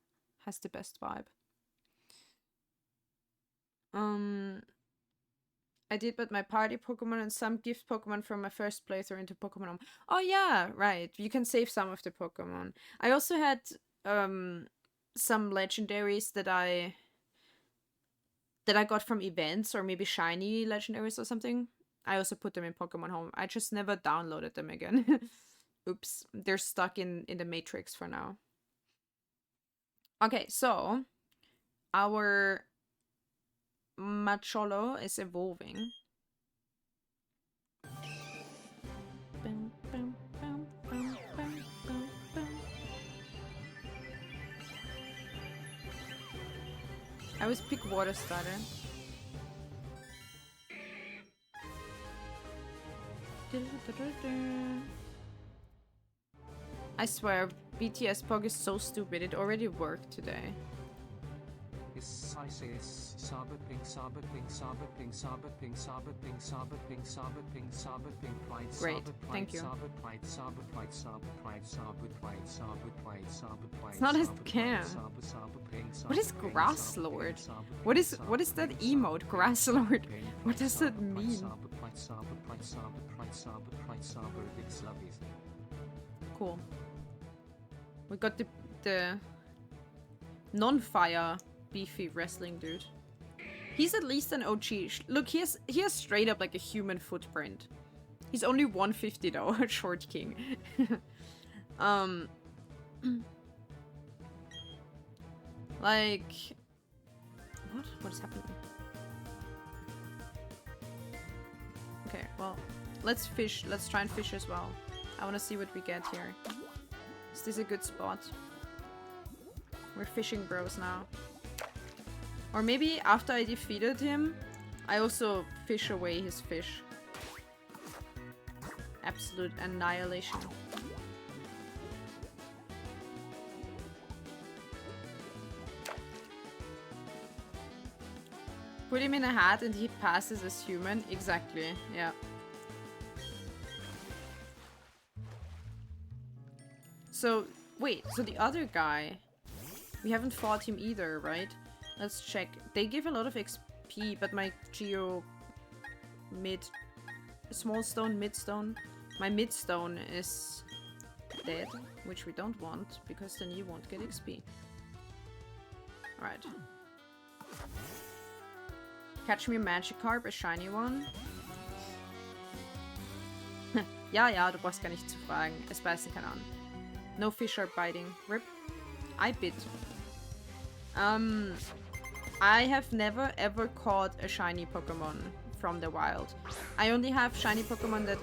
Speaker 1: has the best vibe. I did but my party Pokemon and some gift Pokemon from my first playthrough into Pokemon Home. Oh yeah, right. You can save some of the Pokemon. I also had some legendaries that I that I got from events or maybe shiny legendaries or something. I also put them in Pokemon Home. I just never downloaded them again. Oops, they're stuck in the matrix for now. Okay, so our Macholo is evolving. I always pick water starter. I swear, BTS Pog is so stupid. It already worked today. Great, thank you. It's not a scam. What is Grass Lord? What is that emote, Grass Lord? What does that mean? Cool. We got the non-fire beefy wrestling dude. He's at least an OG. Look, he has straight up like a human footprint. He's only 150 though, Short King. Like, what is happening? Okay, well, let's fish. Let's try and fish as well. I want to see what we get here. Is this a good spot? We're fishing bros now. Or maybe after I defeated him, I also fish away his fish. Absolute annihilation. Put him in a hat and he passes as human. Exactly, yeah. So, wait, so the other guy, we haven't fought him either, right? Let's check. They give a lot of XP, but my Geo small stone, mid stone. My mid stone is dead, which we don't want, because then you won't get XP. Alright. Catch me a Magikarp, a shiny one. Ja, du brauchst gar nicht zu fragen. Es beißt keiner an. No fish are biting. Rip. I bit. I have never ever caught a shiny Pokemon from the wild. I only have shiny Pokemon that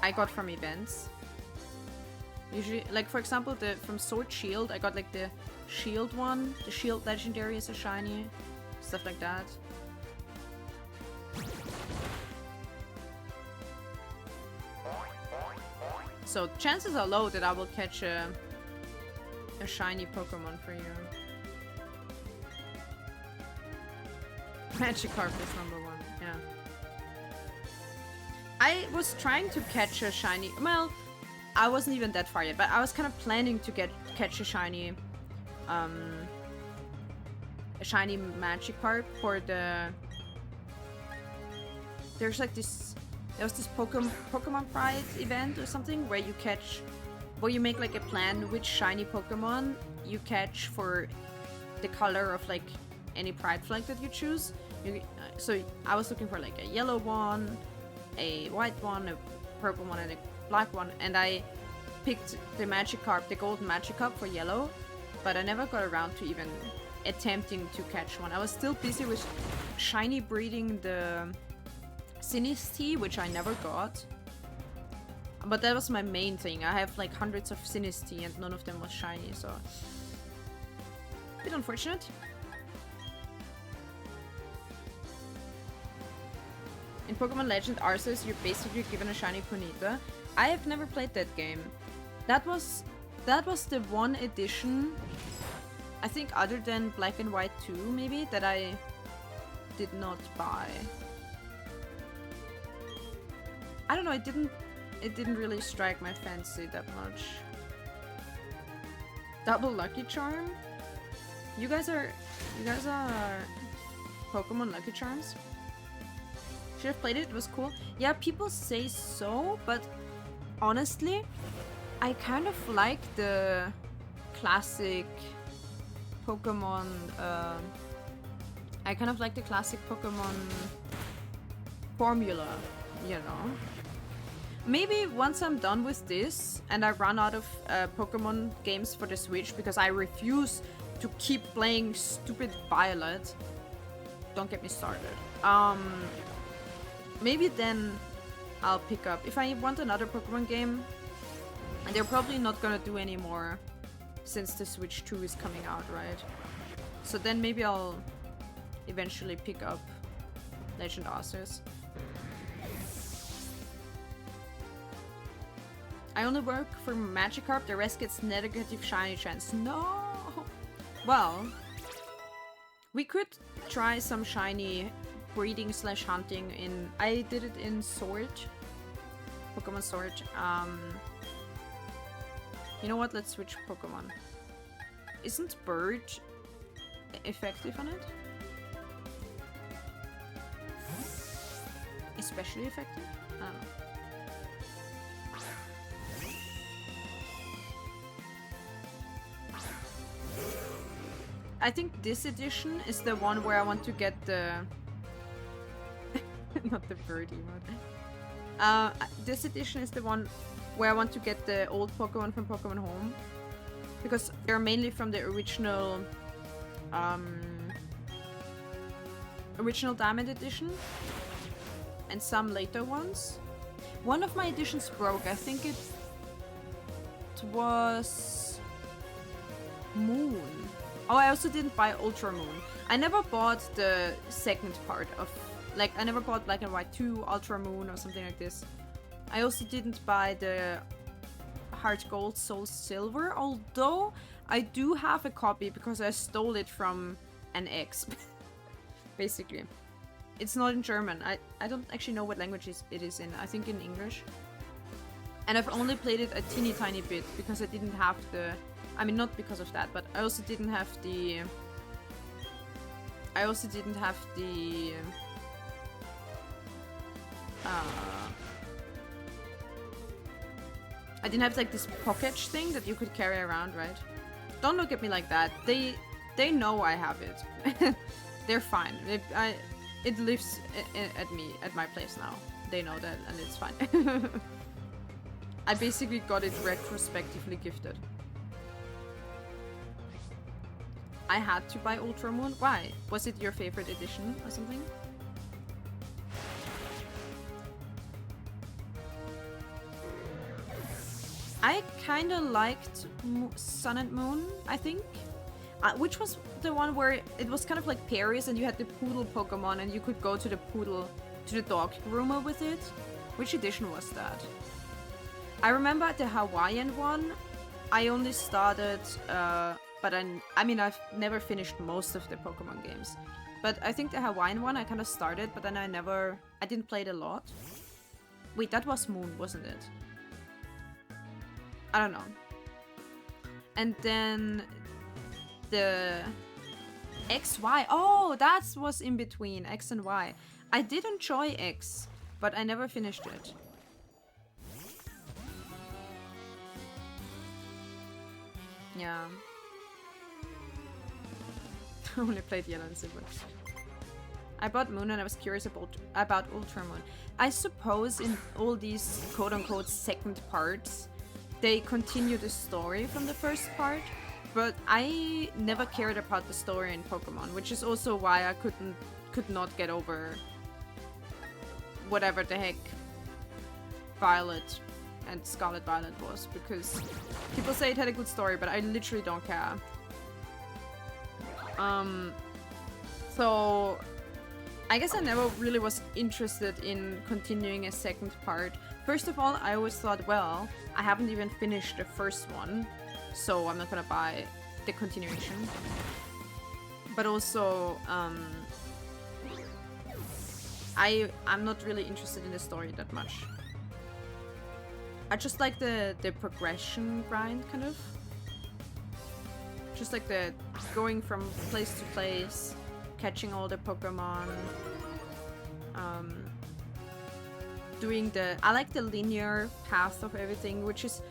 Speaker 1: I got from events. Usually, like for example, from Sword Shield, I got like the Shield one. The Shield Legendary is a shiny. Stuff like that. So chances are low that I will catch a shiny Pokemon for you. Magikarp is number one, yeah. I was trying to catch a shiny, well, I wasn't even that far yet, but I was kind of planning to catch a shiny Magikarp for the... There's like this... There was this Pokemon Pride event or something where you make like a plan which shiny Pokemon you catch for the color of like any Pride flag that you choose. So I was looking for like a yellow one, a white one, a purple one, and a black one, and I picked the Magikarp, the golden Magikarp for yellow, but I never got around to even attempting to catch one. I was still busy with shiny breeding the Sinistea, which I never got. But that was my main thing. I have like hundreds of Sinistea and none of them was shiny, so... a bit unfortunate. In Pokemon Legend Arceus, you're basically given a shiny Ponyta. I have never played that game. That was the one edition, I think other than Black and White 2 maybe, that I did not buy. I don't know, it didn't really strike my fancy that much. Double Lucky Charm? You guys are Pokemon Lucky Charms? Should have played it, it was cool. Yeah, people say so, but honestly, I kind of like the classic Pokemon. I kind of like the classic Pokemon formula, you know. Maybe once I'm done with this and I run out of Pokemon games for the Switch because I refuse to keep playing stupid Violet. Don't get me started. Maybe then I'll pick up. If I want another Pokemon game, and they're probably not gonna do any more since the Switch 2 is coming out, right? So then maybe I'll eventually pick up Legend Arceus. I only work for Magikarp, the rest gets negative shiny chance. No! Well, we could try some shiny breeding / hunting in... I did it in Sword. Pokemon Sword. You know what? Let's switch Pokemon. Isn't Bird effective on it? Especially effective? I don't know. I think this edition is the one where I want to get the... not the birdie one. This edition is the one where I want to get the old Pokemon from Pokemon Home. Because they're mainly from the original... original Diamond edition. And some later ones. One of my editions broke. I think it was... Moon. Oh, I also didn't buy Ultra Moon. I never bought the second part of... Like, I never bought Black and White 2, Ultra Moon, or something like this. I also didn't buy the Heart Gold, Soul Silver, although I do have a copy because I stole it from an ex. Basically. It's not in German. I don't actually know what language it is in. I think in English. And I've only played it a teeny tiny bit because I didn't have the... I mean, not because of that, but I also didn't have the... I didn't have like this pocket thing that you could carry around, right? Don't look at me like that. They know I have it. They're fine. It lives at my place now. They know that, and it's fine. I basically got it retrospectively gifted. I had to buy Ultra Moon. Why? Was it your favorite edition or something? I kind of liked Sun and Moon, I think. Which was the one where it was kind of like Paris and you had the poodle Pokemon and you could go to the dog groomer with it. Which edition was that? I remember the Hawaiian one. I only started, but I mean, I've never finished most of the Pokemon games. But I think the Hawaiian one I kind of started, but then I didn't play it a lot. Wait, that was Moon, wasn't it? I don't know. And then the XY. Oh, that was in between X and Y. I did enjoy X, but I never finished it. Yeah. I only played Yellow and Silver. I bought Moon and I was curious about Ultra Moon. I suppose in all these quote-unquote second parts, they continue the story from the first part, but I never cared about the story in Pokemon, which is also why I could not get over whatever the heck Violet and Scarlet Violet was, because people say it had a good story, but I literally don't care. So I guess I never really was interested in continuing a second part. First of all, I always thought, well, I haven't even finished the first one, so I'm not gonna buy the continuation. But also, I'm not really interested in the story that much. I just like the progression grind, kind of. Just like the going from place to place, catching all the Pokemon, doing I like the linear path of everything, which is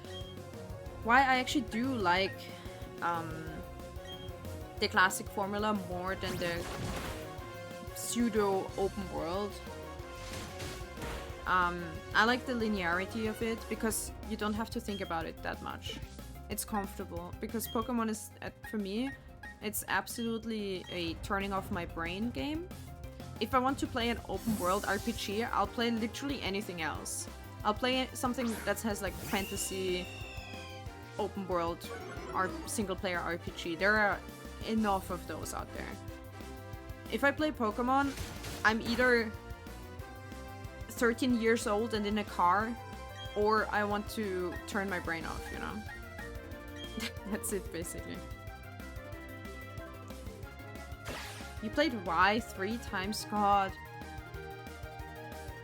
Speaker 1: why I actually do like the classic formula more than the pseudo open world. I like the linearity of it because you don't have to think about it that much. It's comfortable because Pokemon is, for me, it's absolutely a turning off my brain game. If I want to play an open world RPG, I'll play literally anything else. I'll play something that has like fantasy, open world, or single player RPG. There are enough of those out there. If I play Pokemon, I'm either 13 years old and in a car, or I want to turn my brain off, you know? That's it, basically. You played Y 3 times? God.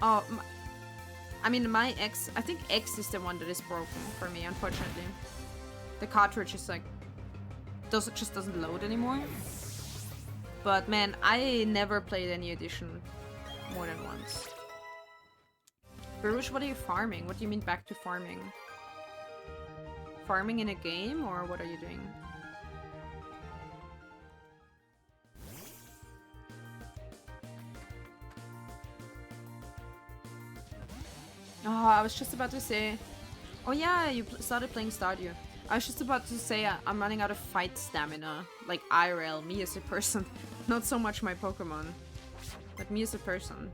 Speaker 1: Oh, I mean, my X... I think X is the one that is broken for me, unfortunately. The cartridge is like... just doesn't load anymore. But man, I never played any edition more than once. Baruch, what are you farming? What do you mean back to farming? Farming in a game, or what are you doing? Oh, I was just about to say... Oh yeah, you started playing Stardew. I was just about to say I'm running out of fight stamina. Like IRL, me as a person. Not so much my Pokemon. But me as a person.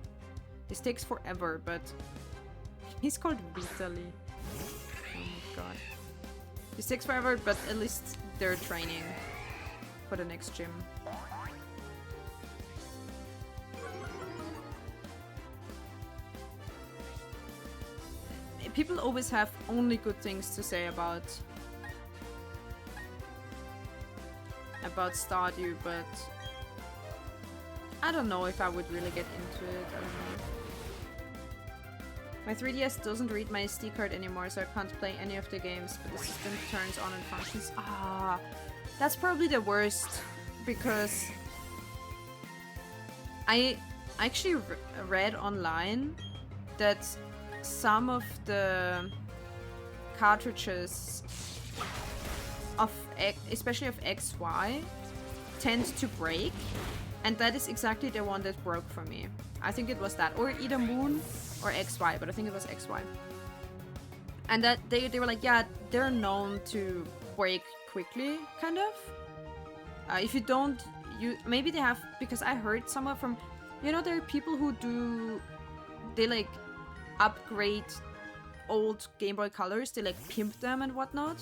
Speaker 1: This takes forever, but... He's called Vitaly. Oh my god. This takes forever, but at least they're training for the next gym. People always have only good things to say about Stardew, but I don't know if I would really get into it. I don't know. My 3DS doesn't read my SD card anymore, so I can't play any of the games, but the system turns on and functions. Ah, that's probably the worst, because I actually read online that some of the cartridges of especially of XY tend to break, and that is exactly the one that broke for me. I think it was that, or either Moon or XY, but I think it was XY. And that they were like, yeah, they're known to break quickly, kind of. If you don't, maybe they have, because I heard somewhere from, you know, there are people who they like upgrade old Game Boy Colors, they like pimp them and whatnot.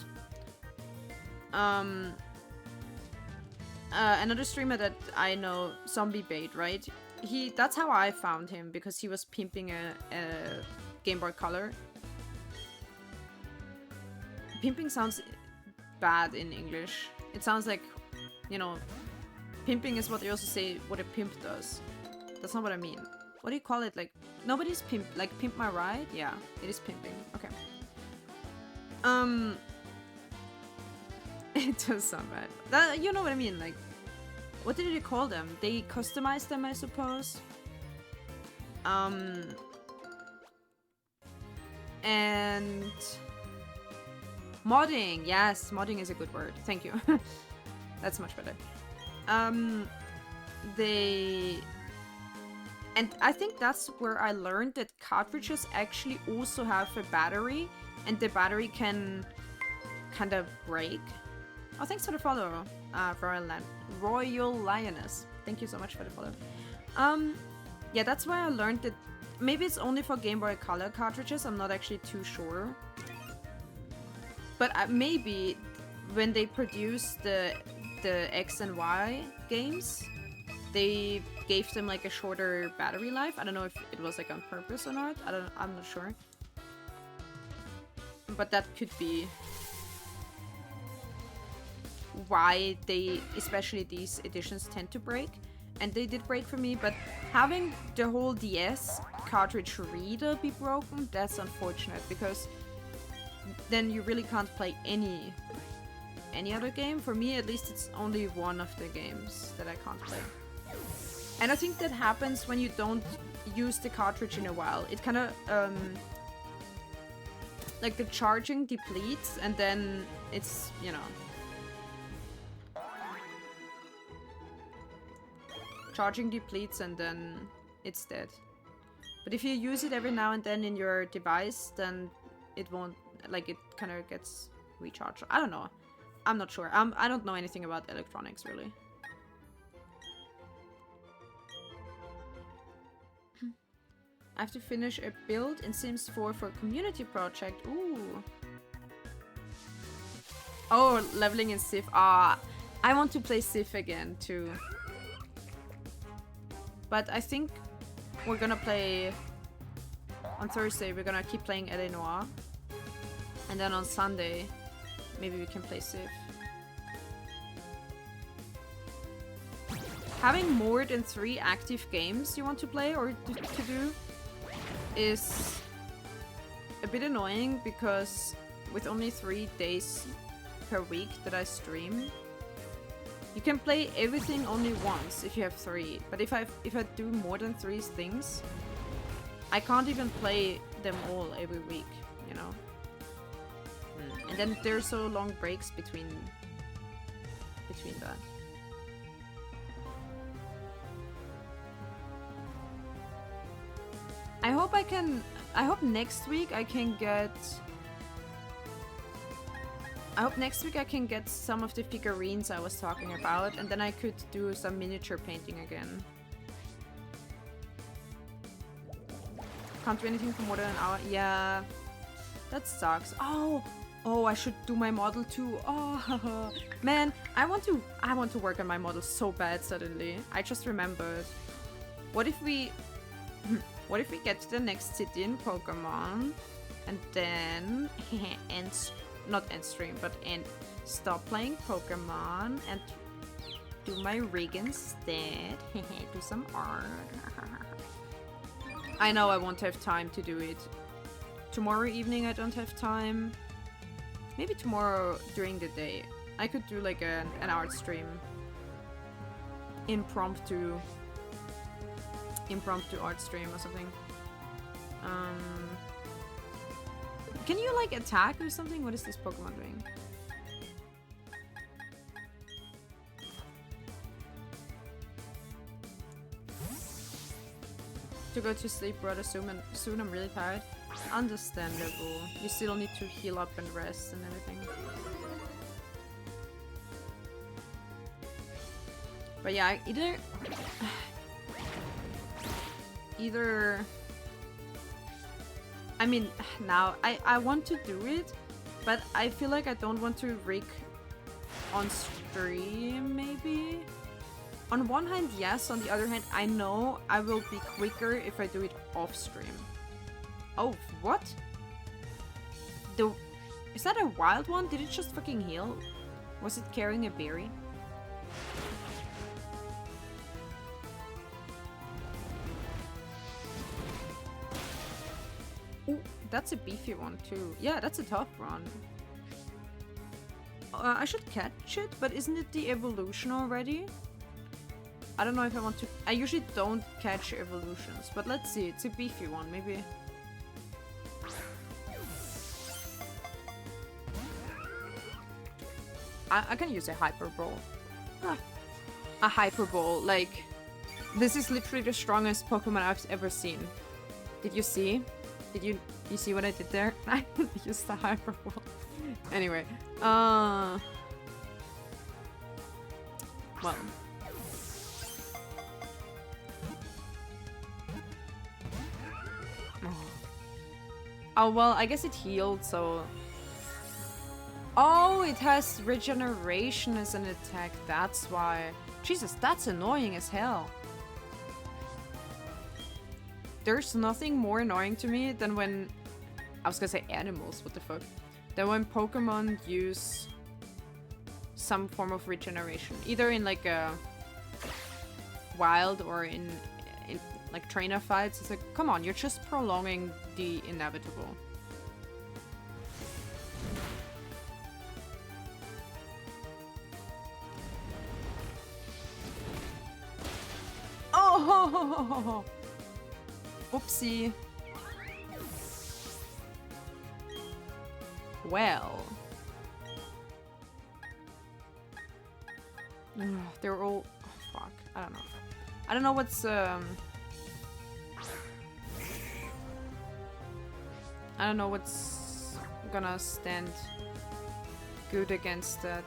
Speaker 1: Another streamer that I know, Zombie Bait, right? That's how I found him, because he was pimping a Game Boy Color. Pimping sounds bad in English. It sounds like, you know, pimping is what they also say what a pimp does. That's not what I mean. What do you call it? Like, nobody's pimp, like pimp my ride? Yeah, it is pimping. Okay. It does sound bad. That, you know what I mean, like, what did you call them? They customized them, I suppose. And modding, yes, modding is a good word. Thank you. That's much better. And I think that's where I learned that cartridges actually also have a battery, and the battery can kind of break. Oh, thanks for the follow, Royal Lioness. Thank you so much for the follow. Yeah, that's why I learned that maybe it's only for Game Boy Color cartridges. I'm not actually too sure. But maybe when they produced the X and Y games, they gave them like a shorter battery life. I don't know if it was like on purpose or not. I'm not sure. But that could be why especially these editions tend to break. And they did break for me, but having the whole DS cartridge reader be broken, that's unfortunate, because then you really can't play any other game. For me, at least, it's only one of the games that I can't play. And I think that happens when you don't use the cartridge in a while. It kind of, like the charging depletes, and then it's, you know, charging depletes and then it's dead. But if you use it every now and then in your device, then it won't, like, it kind of gets recharged. I don't know. I'm not sure. I don't know anything about electronics, really. I have to finish a build in Sims 4 for a community project. Ooh. Oh, leveling in Civ. Ah, I want to play Civ again, too. But I think we're gonna play... On Thursday, we're gonna keep playing L.A. Noire. And then on Sunday, maybe we can play Civ. Having more than 3 active games you want to play or to do is a bit annoying, because with only 3 days per week that I stream, you can play everything only once if you have 3. But if I do more than 3 things, I can't even play them all every week, you know? And then there's so long breaks between that. I hope next week I can get some of the figurines I was talking about, and then I could do some miniature painting again. Can't do anything for more than an hour. Yeah, that sucks. Oh, I should do my model too. Oh, man, I want to work on my model so bad suddenly. I just remembered. What if we get to the next city in Pokémon, and then not end stream, but stop playing Pokémon and do my rig instead. Do some art. I know I won't have time to do it. Tomorrow evening I don't have time. Maybe tomorrow during the day. I could do like an art stream. Impromptu art stream or something. Can you like attack or something? What is this Pokemon doing? To go to sleep rather soon, I'm really tired. Understandable. You still need to heal up and rest and everything. But yeah, either I mean, now I want to do it, but I feel like I don't want to rig on stream, maybe? On one hand, yes. On the other hand, I know I will be quicker if I do it off stream. Oh, what? Is that a wild one? Did it just fucking heal? Was it carrying a berry? Ooh, that's a beefy one too. Yeah, that's a tough one. I should catch it, but isn't it the evolution already? I don't know if I want to... I usually don't catch evolutions, but let's see. It's a beefy one, maybe. I can use a Hyper Ball. A Hyper Ball, like... This is literally the strongest Pokemon I've ever seen. Did you see? Did you see what I did there? I used the Hyper Ball. Anyway, well... Oh, well, I guess it healed, so... Oh, it has regeneration as an attack, that's why. Jesus, that's annoying as hell. There's nothing more annoying to me than when... I was gonna say animals, what the fuck? Than when Pokemon use some form of regeneration. Either in like a wild or in like trainer fights. It's like, come on, you're just prolonging the inevitable. Oh! Oopsie. Well. They're all... Oh, fuck. I don't know. I don't know what's I don't know what's gonna stand good against that.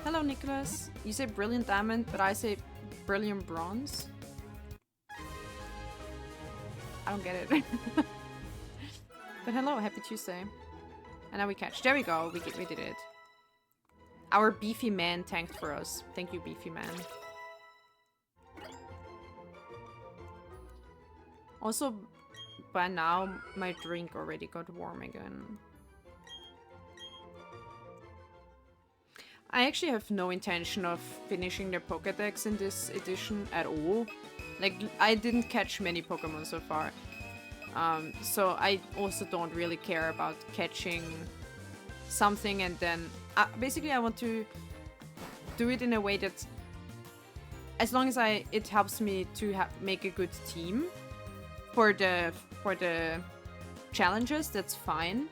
Speaker 1: Hello, Nicholas. You say brilliant diamond, but I say brilliant bronze. I don't get it. But hello, happy Tuesday. And now we catch. There we go. We did it. Our beefy man tanked for us. Thank you, beefy man. Also, by now, my drink already got warm again. I actually have no intention of finishing the Pokédex in this edition at all. Like, I didn't catch many Pokemon so far. So I also don't really care about catching something and then... basically, I want to do it in a way that... As long as it helps me to make a good team for the challenges, that's fine.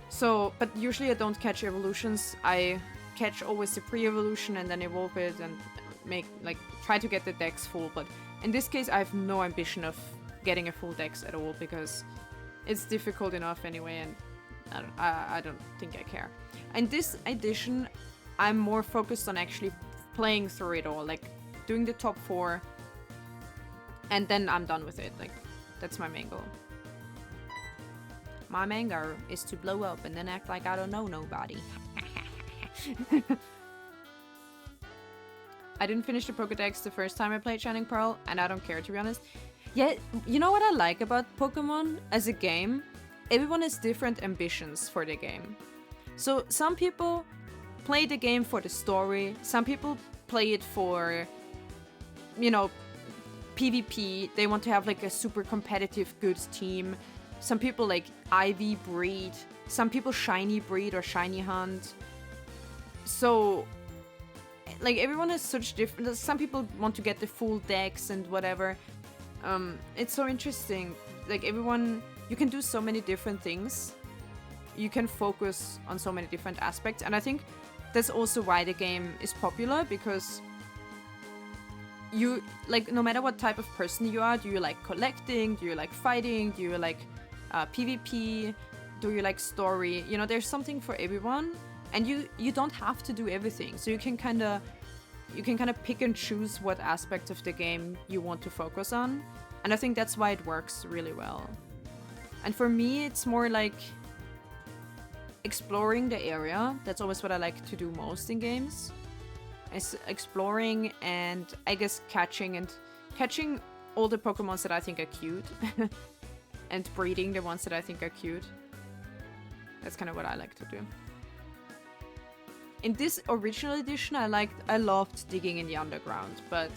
Speaker 1: So, but usually I don't catch evolutions. I catch always the pre-evolution and then evolve it and try to get the dex full. But in this case, I have no ambition of getting a full dex at all because it's difficult enough anyway, and I don't think I care. In this edition, I'm more focused on actually playing through it all, like doing the top 4, and then I'm done with it. Like, that's my main goal. My main goal is to blow up and then act like I don't know nobody. I didn't finish the Pokédex the first time I played Shining Pearl, and I don't care, to be honest. Yeah, you know what I like about Pokemon as a game? Everyone has different ambitions for the game. So some people play the game for the story, some people play it for, you know, PvP. They want to have like a super competitive good team. Some people like IV breed, some people shiny breed or shiny hunt. So like everyone has such different... Some people want to get the full dex and whatever. It's so interesting. Like everyone, you can do so many different things. You can focus on so many different aspects. And I think that's also why the game is popular, because you, like, no matter what type of person you are, do you like collecting, do you like fighting, do you like PvP, do you like story? You know, there's something for everyone, and you don't have to do everything. So you can kind of pick and choose what aspect of the game you want to focus on. And I think that's why it works really well. And for me, it's more like exploring the area. That's always what I like to do most in games. Is exploring and I guess catching all the Pokemons that I think are cute. And breeding the ones that I think are cute. That's kind of what I like to do. In this original edition, I loved digging in the underground, but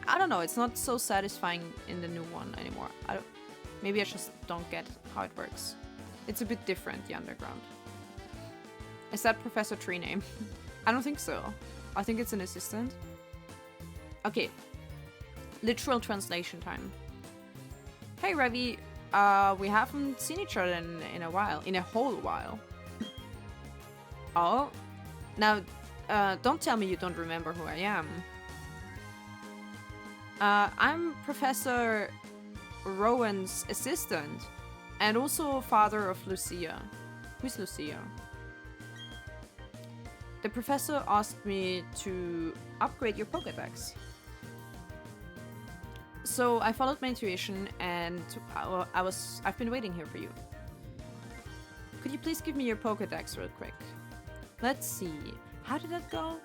Speaker 1: I don't know, it's not so satisfying in the new one anymore. Maybe I just don't get how it works. It's a bit different, the underground. Is that Professor Tree name? I don't think so. I think it's an assistant. Okay. Literal translation time. Hey Ravi, we haven't seen each other in a while. In a whole while. Oh. Now, don't tell me you don't remember who I am. I'm Professor Rowan's assistant, and also father of Lucia. Who's Lucia? The professor asked me to upgrade your Pokédex. So I followed my intuition, and I've been waiting here for you. Could you please give me your Pokédex real quick? Let's see. How did that go?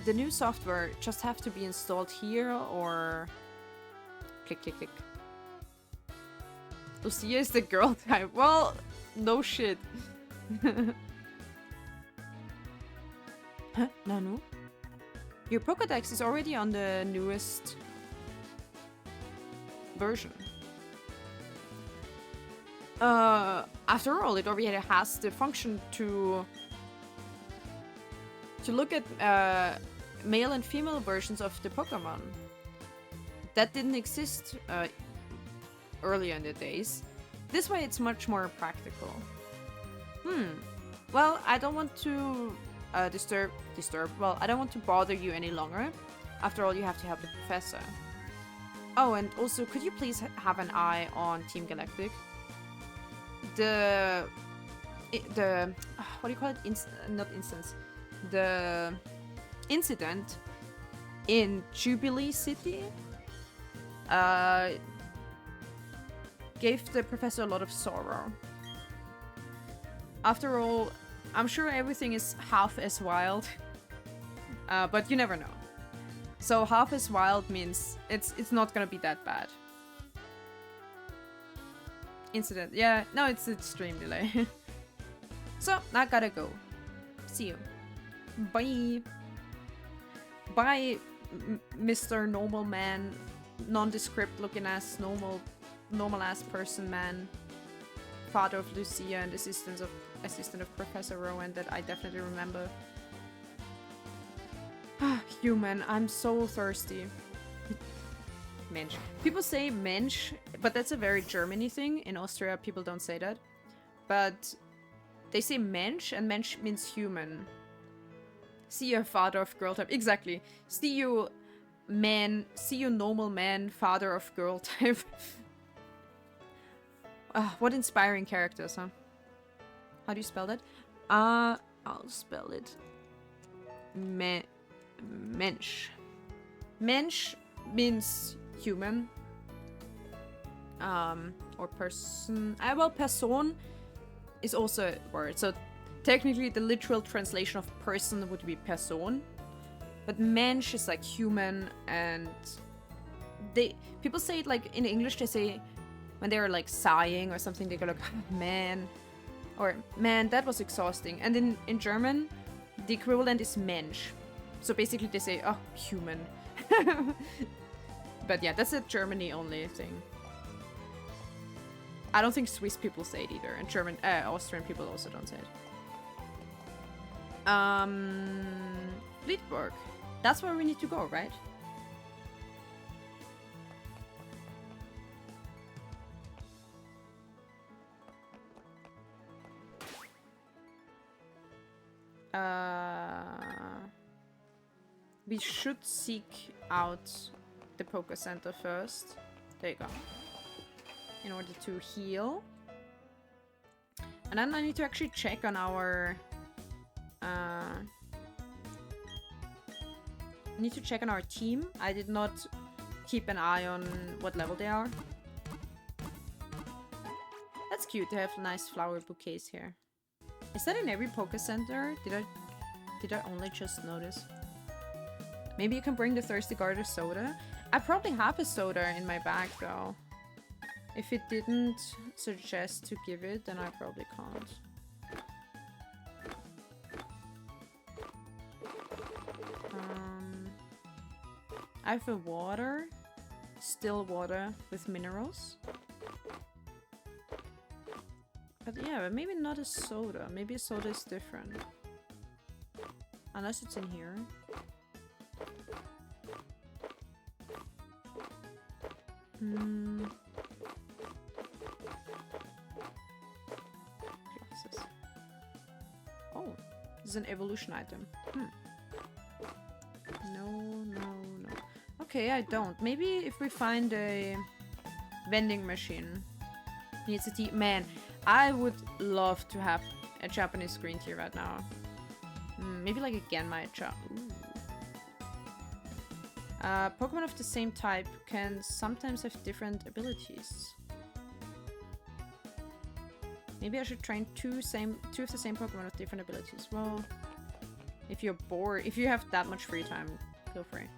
Speaker 1: The new software just have to be installed here, or... Click, click, click. Lucia is the girl type. Well, no shit. Huh? Nanu? Your Pokédex is already on the newest version. After all, it already has the function to look at male and female versions of the Pokemon. That didn't exist earlier in the days. This way it's much more practical. Well, I don't want to disturb. Well, I don't want to bother you any longer. After all, you have to help the professor. Oh, and also, could you please have an eye on Team Galactic? The what do you call it? Not instance. The incident in Jubilee City gave the professor a lot of sorrow. After all, I'm sure everything is half as wild, but you never know. So half as wild means it's not gonna be that bad. Incident, yeah, no, it's a stream delay. So I gotta go. See you. Bye. Bye, Mr. Normal Man, nondescript looking ass normal ass person man, father of Lucia and assistant of Professor Rowan that I definitely remember. Human, I'm so thirsty. Mensch. People say Mensch, but that's a very Germany thing. In Austria, people don't say that. But they say Mensch, and Mensch means human. See you, father of girl type. Exactly. See you, man. See you, normal man, father of girl type. What inspiring characters, huh? How do you spell that? I'll spell it. Mensch. Mensch means human. Or person. Well, person is also a word. So technically the literal translation of person would be Person. But Mensch is like human, and people say it like in English, they say when they're like sighing or something, they go like, oh, man. Or man, that was exhausting. And in German, the equivalent is Mensch. So basically they say, oh, human. But yeah, that's a Germany only thing. I don't think Swiss people say it either. And Austrian people also don't say it. Fleetburg. That's where we need to go, right? We should seek out the Poké Center first. There you go. In order to heal. And then I need to actually check on our... I need to check on our team. I did not keep an eye on what level they are. That's cute. They have nice flower bouquets here. Is that in every Poké Center? Did I only just notice? Maybe you can bring the Thirsty Garter soda. I probably have a soda in my bag though. If it didn't suggest to give it, then I probably can't. I have a water. Still water with minerals. But yeah, but maybe not a soda. Maybe a soda is different. Unless it's in here. Glasses. Oh, this is an evolution item. No. Okay, I don't. Maybe if we find a vending machine. Needs a tea. Man, I would love to have a Japanese green tea right now. Maybe like a Genmaicha. Pokemon of the same type can sometimes have different abilities. Maybe I should train two of the same Pokemon with different abilities. Well, if you're bored, if you have that much free time, feel free.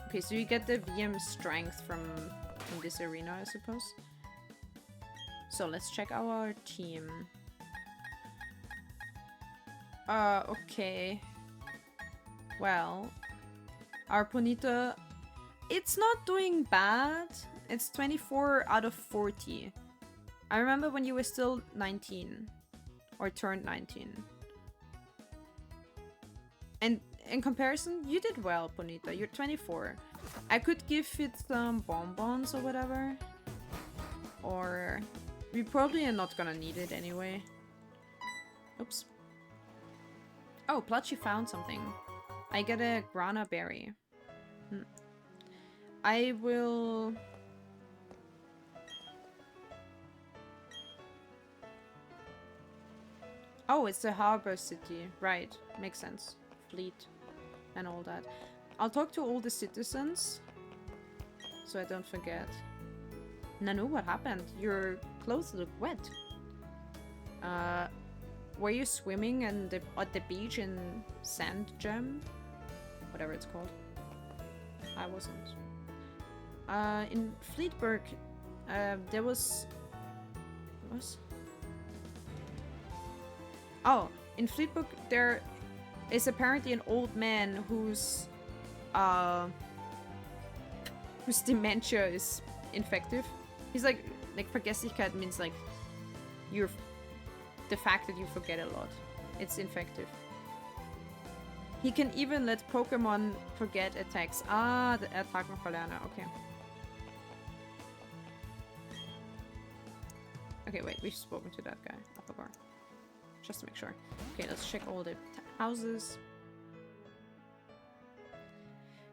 Speaker 1: Okay, so you get the VM strength from this arena, I suppose. So let's check our team. Okay. Well, our Ponyta, it's not doing bad. It's 24 out of 40. I remember when you were still 19. Or turned 19. And in comparison, you did well, Ponyta. You're 24. I could give it some bonbons or whatever. Or we probably are not gonna need it anyway. Oops. Oh, Pluchy found something. I get a Grana berry. I will... Oh, it's the harbor city. Right. Makes sense. Fleet and all that. I'll talk to all the citizens so I don't forget. Nanu, what happened? Your clothes look wet. Were you swimming at the beach in Sand Gem? Whatever it's called. I wasn't. In Fleetburg, there was... Oh, in Fleetburg, there is apparently an old man whose dementia is infective. He's like Vergesslichkeit means like the fact that you forget a lot. It's infective. He can even let Pokemon forget attacks. Ah, the Attacken verlernen. Okay. Okay, wait. We've spoken to that guy. I forgot. Just to make sure. Okay, let's check all the houses.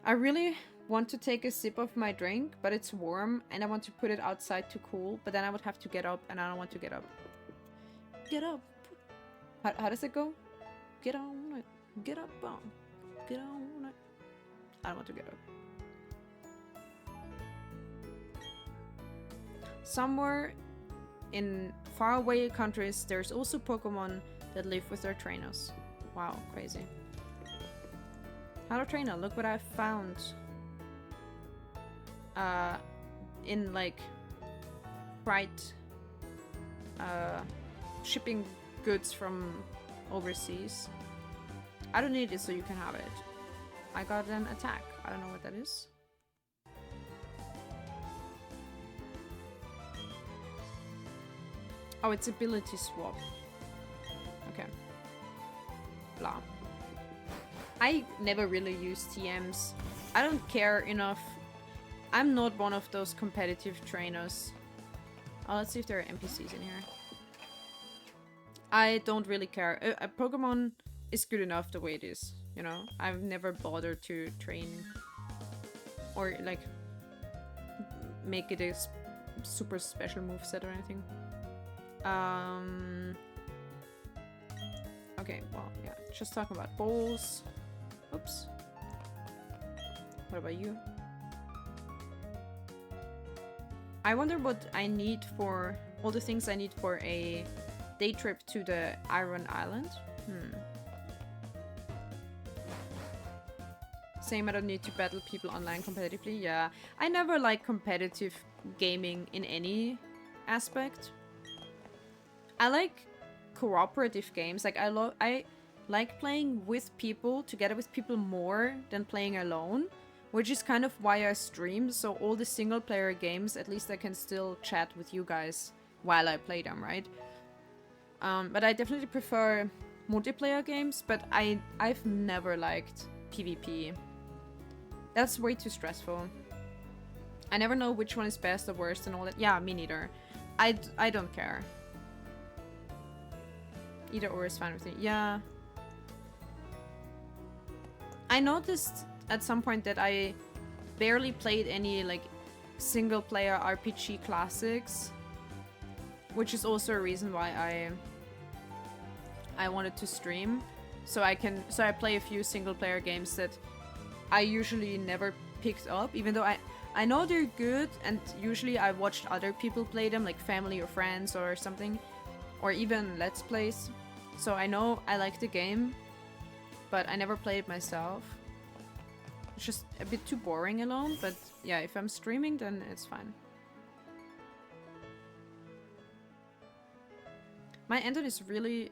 Speaker 1: I really want to take a sip of my drink, but it's warm and I want to put it outside to cool, but then I would have to get up and I don't want to get up. Get up. How does it go? Get on it. Get up on. Get on it. I don't want to get up. Somewhere in faraway countries, there's also Pokemon that live with their trainers. Wow, crazy. Hello trainer, look what I found. In like freight shipping goods from overseas. I don't need it, so you can have it. I got an attack. I don't know what that is. Oh, it's ability swap. Okay. Blah. I never really use TMs. I don't care enough. I'm not one of those competitive trainers. Oh, let's see if there are NPCs in here. I don't really care. A Pokemon is good enough the way it is, you know? I've never bothered to train or like make it a super special moveset or anything. Okay, well, yeah. Just talking about balls. Oops. What about you? I wonder what I need for all the things I need for a day trip to the Iron Island. Same, I don't need to battle people online competitively. Yeah, I never like competitive gaming in any aspect. I like cooperative games. Like I like playing with people, together with people more than playing alone, which is kind of why I stream. So all the single player games, at least I can still chat with you guys while I play them, right? But I definitely prefer multiplayer games, but I've never liked PvP. That's way too stressful. I never know which one is best or worst and all that. Yeah, me neither. I don't care. Either or is fine with me. Yeah. I noticed at some point that I barely played any like single player RPG classics, which is also a reason why I wanted to stream. So I play a few single player games that I usually never picked up, even though I know they're good, and usually I watched other people play them, like family or friends or something, or even Let's Plays. So I know I like the game, but I never play it myself. It's just a bit too boring alone, but yeah, if I'm streaming, then it's fine. My Android is really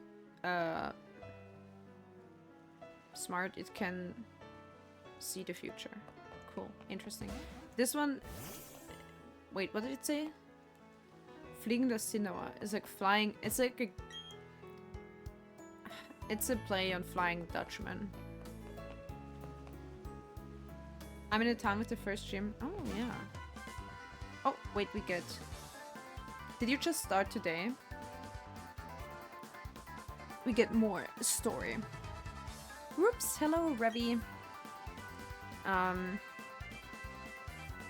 Speaker 1: smart. It can see the future. Cool. Interesting. This one... Wait, what did it say? Fliegender Sinnoh. It's like flying... It's like a... It's a play on Flying Dutchman. I'm in a town with the first gym. Oh, yeah. Oh, wait, we get... Did you just start today? We get more story. Whoops, hello Revi.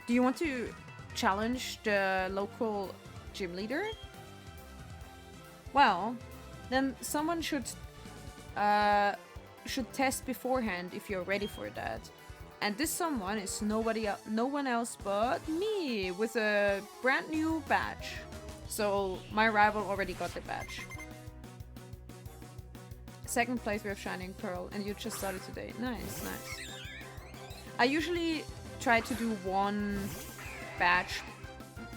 Speaker 1: Do you want to challenge the local gym leader? Well, then someone should test beforehand if you're ready for that. And this someone is no one else but me with a brand new badge. So my rival already got the badge. Second place we have Shining Pearl, and you just started today. Nice, nice. I usually try to do one badge,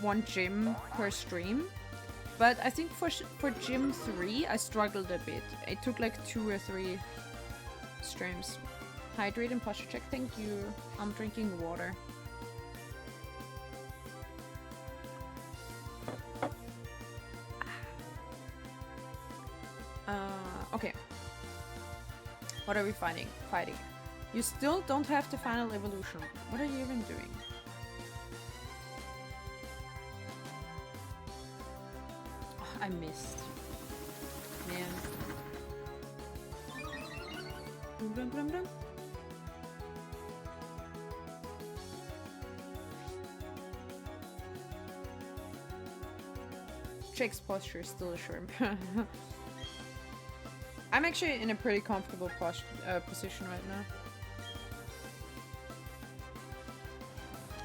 Speaker 1: one gym per stream. But I think for gym 3, I struggled a bit. It took like 2 or 3 streams. Hydrate and posture check, thank you. I'm drinking water. Okay. What are we fighting? You still don't have the final evolution. What are you even doing? Oh, I missed. Man. Dum, dum, dum. Jake's posture is still a shrimp. I'm actually in a pretty comfortable position right now.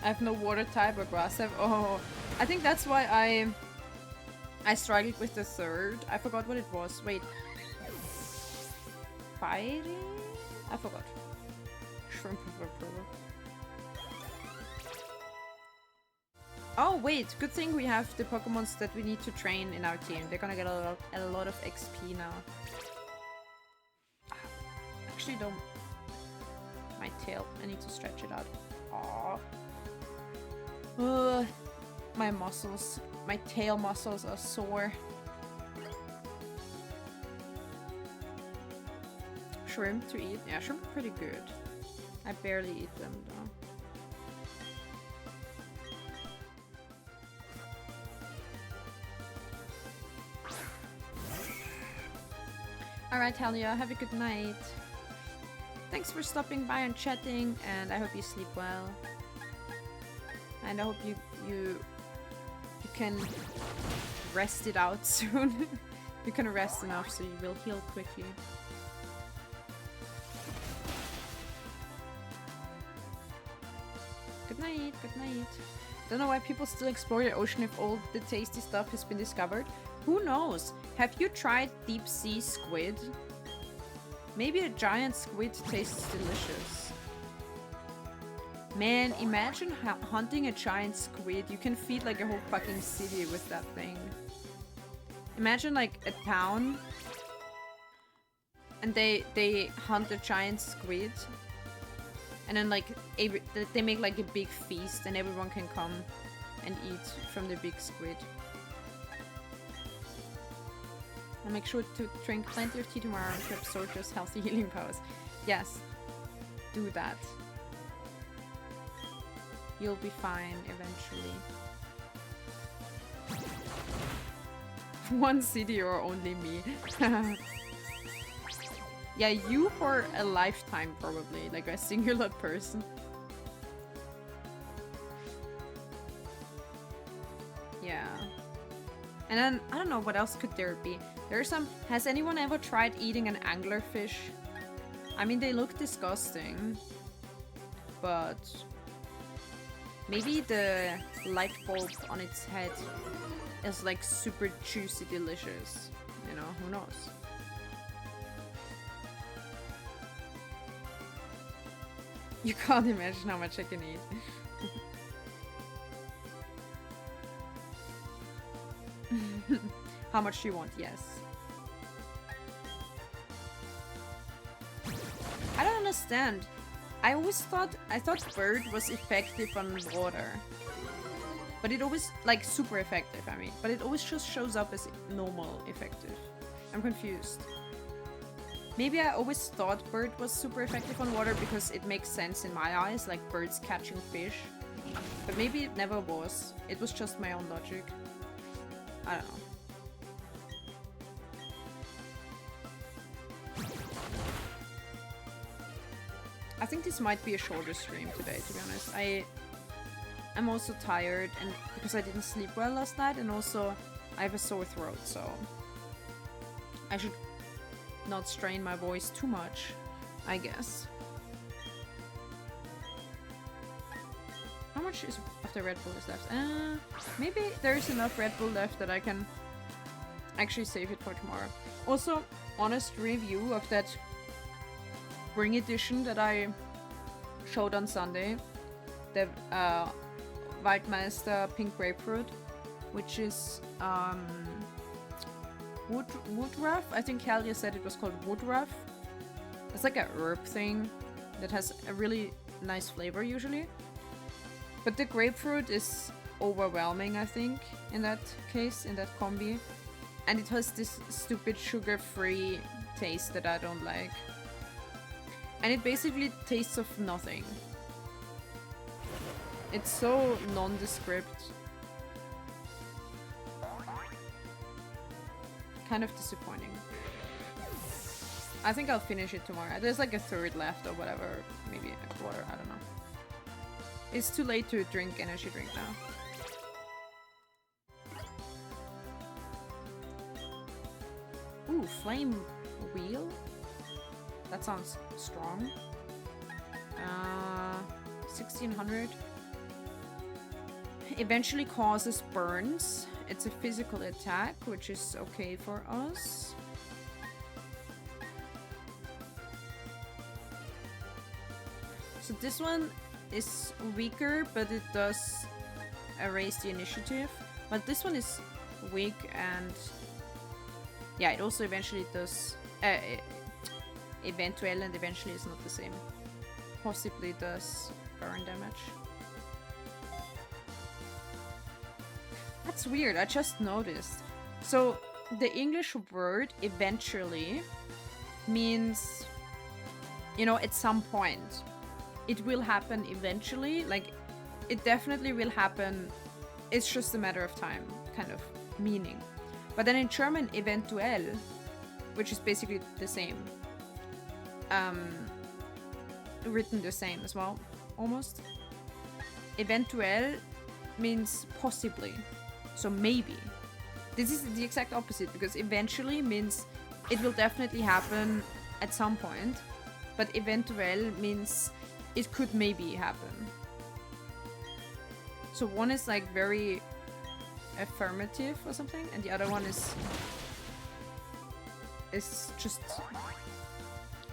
Speaker 1: I have no water type or grass type. Oh, I think that's why I struggled with the third. I forgot what it was. Wait. Fighting? I forgot. Shrimp of approval. Oh wait, good thing we have the Pokémons that we need to train in our team. They're gonna get a lot of XP now. Actually don't... My tail, I need to stretch it out. Aww. My muscles, my tail muscles are sore. Shrimp to eat? Yeah, shrimp are pretty good. I barely eat them though. Alright, Talia, have a good night. Thanks for stopping by and chatting, and I hope you sleep well. And I hope you can rest it out soon. You can rest enough so you will heal quickly. Good night, good night. Don't know why people still explore the ocean if all the tasty stuff has been discovered. Who knows? Have you tried deep sea squid? Maybe a giant squid tastes delicious. Man, imagine hunting a giant squid. You can feed like a whole fucking city with that thing. Imagine like a town and they hunt a giant squid and then like they make like a big feast and everyone can come and eat from the big squid. I'll make sure to drink plenty of tea tomorrow to absorb those healthy healing powers. Yes, do that. You'll be fine eventually. One city or only me? Yeah, you for a lifetime probably, like a singular person. Yeah. And then, I don't know, what else could there be? There's some... Has anyone ever tried eating an anglerfish? I mean, they look disgusting. But... maybe the light bulb on its head is like super juicy delicious. You know, who knows? You can't imagine how much I can eat. How much do you want? Yes. I don't understand. I thought bird was effective on water. But it always, like, super effective, I mean. But it always just shows up as normal effective. I'm confused. Maybe I always thought bird was super effective on water because it makes sense in my eyes, like birds catching fish. But maybe it never was. It was just my own logic. I don't know. I think this might be a shorter stream today, to be honest. I'm also tired, and because I didn't sleep well last night, and also I have a sore throat, so I should not strain my voice too much, I guess. How much is of the Red Bull is left? Maybe there's enough Red Bull left that I can actually save it for tomorrow. Also, honest review of that spring edition that I showed on Sunday, the Waldmeister Pink Grapefruit, which is woodruff. I think Kalia said it was called woodruff. It's like a herb thing that has a really nice flavor usually. But the grapefruit is overwhelming, I think, in that case, in that combi. And it has this stupid sugar-free taste that I don't like. And it basically tastes of nothing. It's so nondescript. Kind of disappointing. I think I'll finish it tomorrow. There's like a third left or whatever. Maybe a quarter, I don't know. It's too late to drink energy drink now. Ooh, flame wheel? That sounds strong. 1600. Eventually causes burns. It's a physical attack, which is okay for us. So this one is weaker, but it does erase the initiative. But this one is weak, and yeah, it also eventually does eventual, and eventually is not the same. Possibly does burn damage. That's weird, I just noticed. So the English word eventually means, you know, at some point. It will happen eventually, like, it definitely will happen, it's just a matter of time, kind of meaning. But then in German, eventuell, which is basically the same, written the same as well, almost. Eventuell means possibly, so maybe. This is the exact opposite, because eventually means it will definitely happen at some point, but eventuell means it could maybe happen. So one is like very affirmative or something, and the other one is just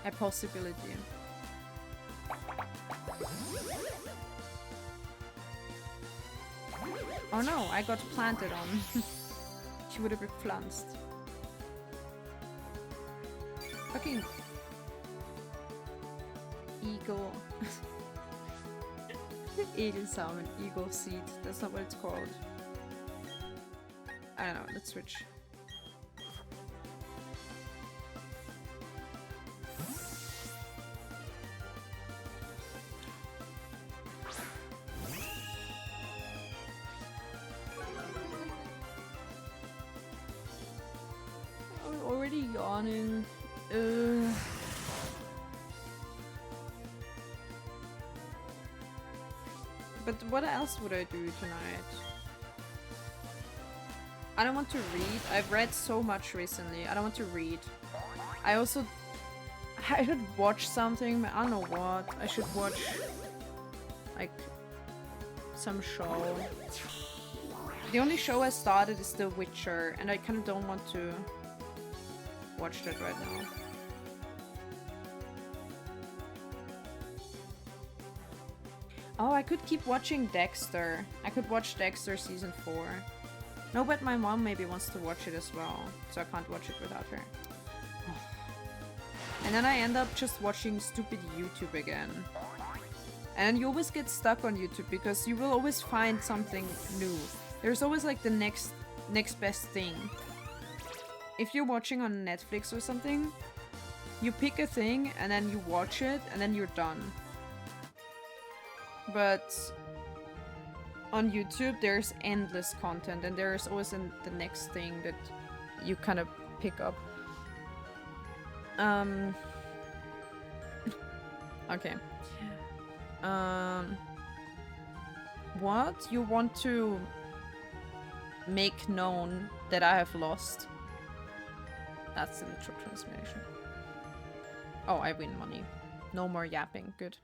Speaker 1: a possibility. Oh no, I got planted on. She would have been pflanzt. Fucking eagle. Eagle salmon, eagle seed. That's not what it's called. I don't know, let's switch. I'm already yawning. But what else would I do tonight? I don't want to read. I've read so much recently. I don't want to read. I should watch something. I don't know what. I should watch like some show. The only show I started is The Witcher, and I kind of don't want to watch that right now. Oh, I could keep watching Dexter. I could watch Dexter season 4. No, but my mom maybe wants to watch it as well, so I can't watch it without her. And then I end up just watching stupid YouTube again. And you always get stuck on YouTube because you will always find something new. There's always like the next best thing. If you're watching on Netflix or something, you pick a thing and then you watch it and then you're done. But on YouTube, there's endless content, and there's always the next thing that you kind of pick up. Okay. What you want to make known that I have lost? That's the literal translation. Oh, I win money. No more yapping. Good.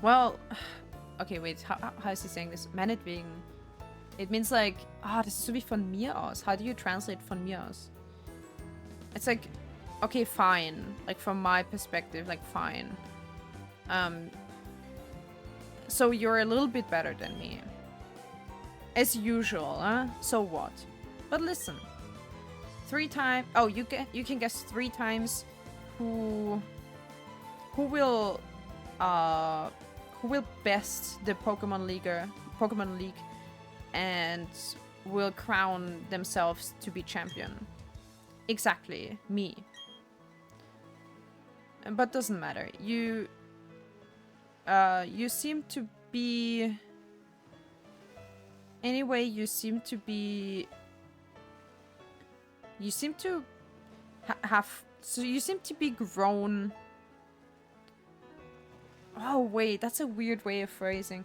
Speaker 1: Well, okay, wait. How is he saying this? Meinetwegen. It means like, das ist so wie von mir aus. How do you translate von mir aus? It's like, okay, fine. Like, from my perspective, like, fine. So you're a little bit better than me. As usual, huh? So what? But listen. 3 times... Oh, you can guess 3 times who will best the Pokemon League and will crown themselves to be champion. Exactly, me. But doesn't matter. You seem to be... Anyway, you seem to be... You seem to have... So you seem to be grown... Oh, wait, that's a weird way of phrasing.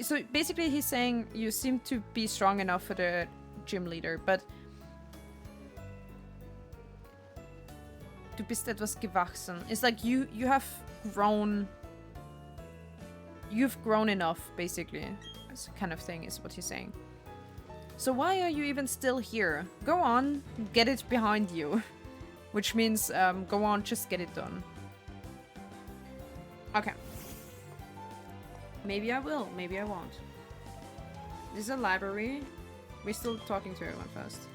Speaker 1: So basically he's saying you seem to be strong enough for the gym leader, but... Du bist etwas gewachsen. It's like you have grown... You've grown enough, basically. This kind of thing is what he's saying. So why are you even still here? Go on, get it behind you. Which means, go on, just get it done. Okay. Maybe I will, maybe I won't. This is a library. We're still talking to everyone first.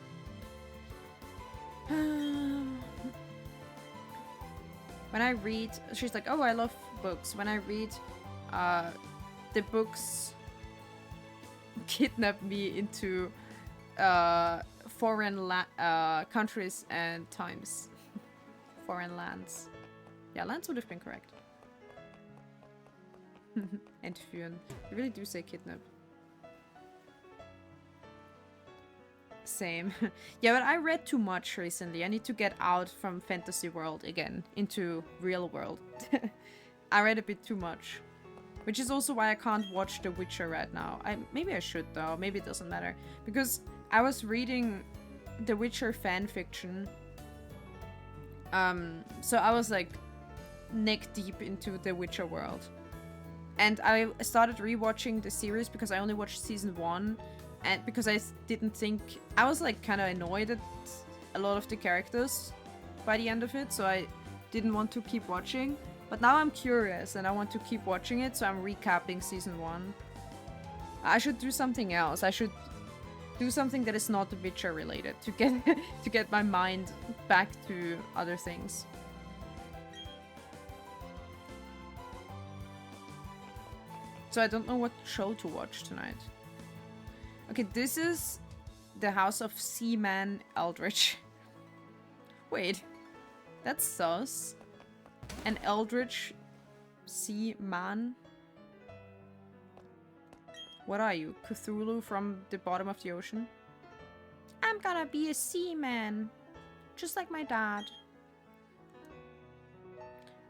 Speaker 1: When I read... She's like, oh, I love books. When I read the books kidnap me into foreign countries and times. Foreign lands. Yeah, lands would have been correct. Entführen. You really do say kidnap. Same. Yeah, but I read too much recently. I need to get out from fantasy world again into real world. I read a bit too much. Which is also why I can't watch The Witcher right now. Maybe I should though. Maybe it doesn't matter. Because I was reading The Witcher fanfiction. So I was like neck deep into The Witcher world. And I started rewatching the series because I only watched season 1. And because I didn't think... I was like kind of annoyed at a lot of the characters by the end of it. So I didn't want to keep watching. But now I'm curious and I want to keep watching it. So I'm recapping season 1. I should do something else. I should do something that is not The Witcher related. To get my mind back to other things. So I don't know what show to watch tonight. Okay, this is the House of Seaman Eldritch. Wait, that's sus. An Eldritch Seaman? What are you? Cthulhu from the bottom of the ocean? I'm gonna be a seaman. Just like my dad.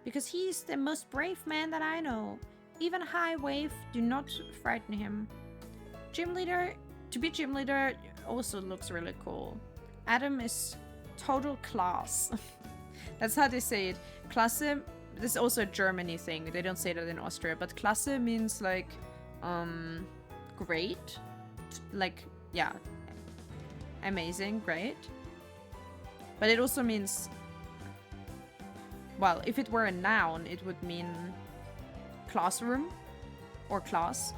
Speaker 1: Because he's the most brave man that I know. Even High Wave do not frighten him. Gym leader... To be gym leader also looks really cool. Adam is total class. That's how they say it. Klasse, this is also a Germany thing. They don't say that in Austria. But Klasse means like, great. Like, yeah. Amazing, great. But it also means, well, if it were a noun, it would mean classroom or class.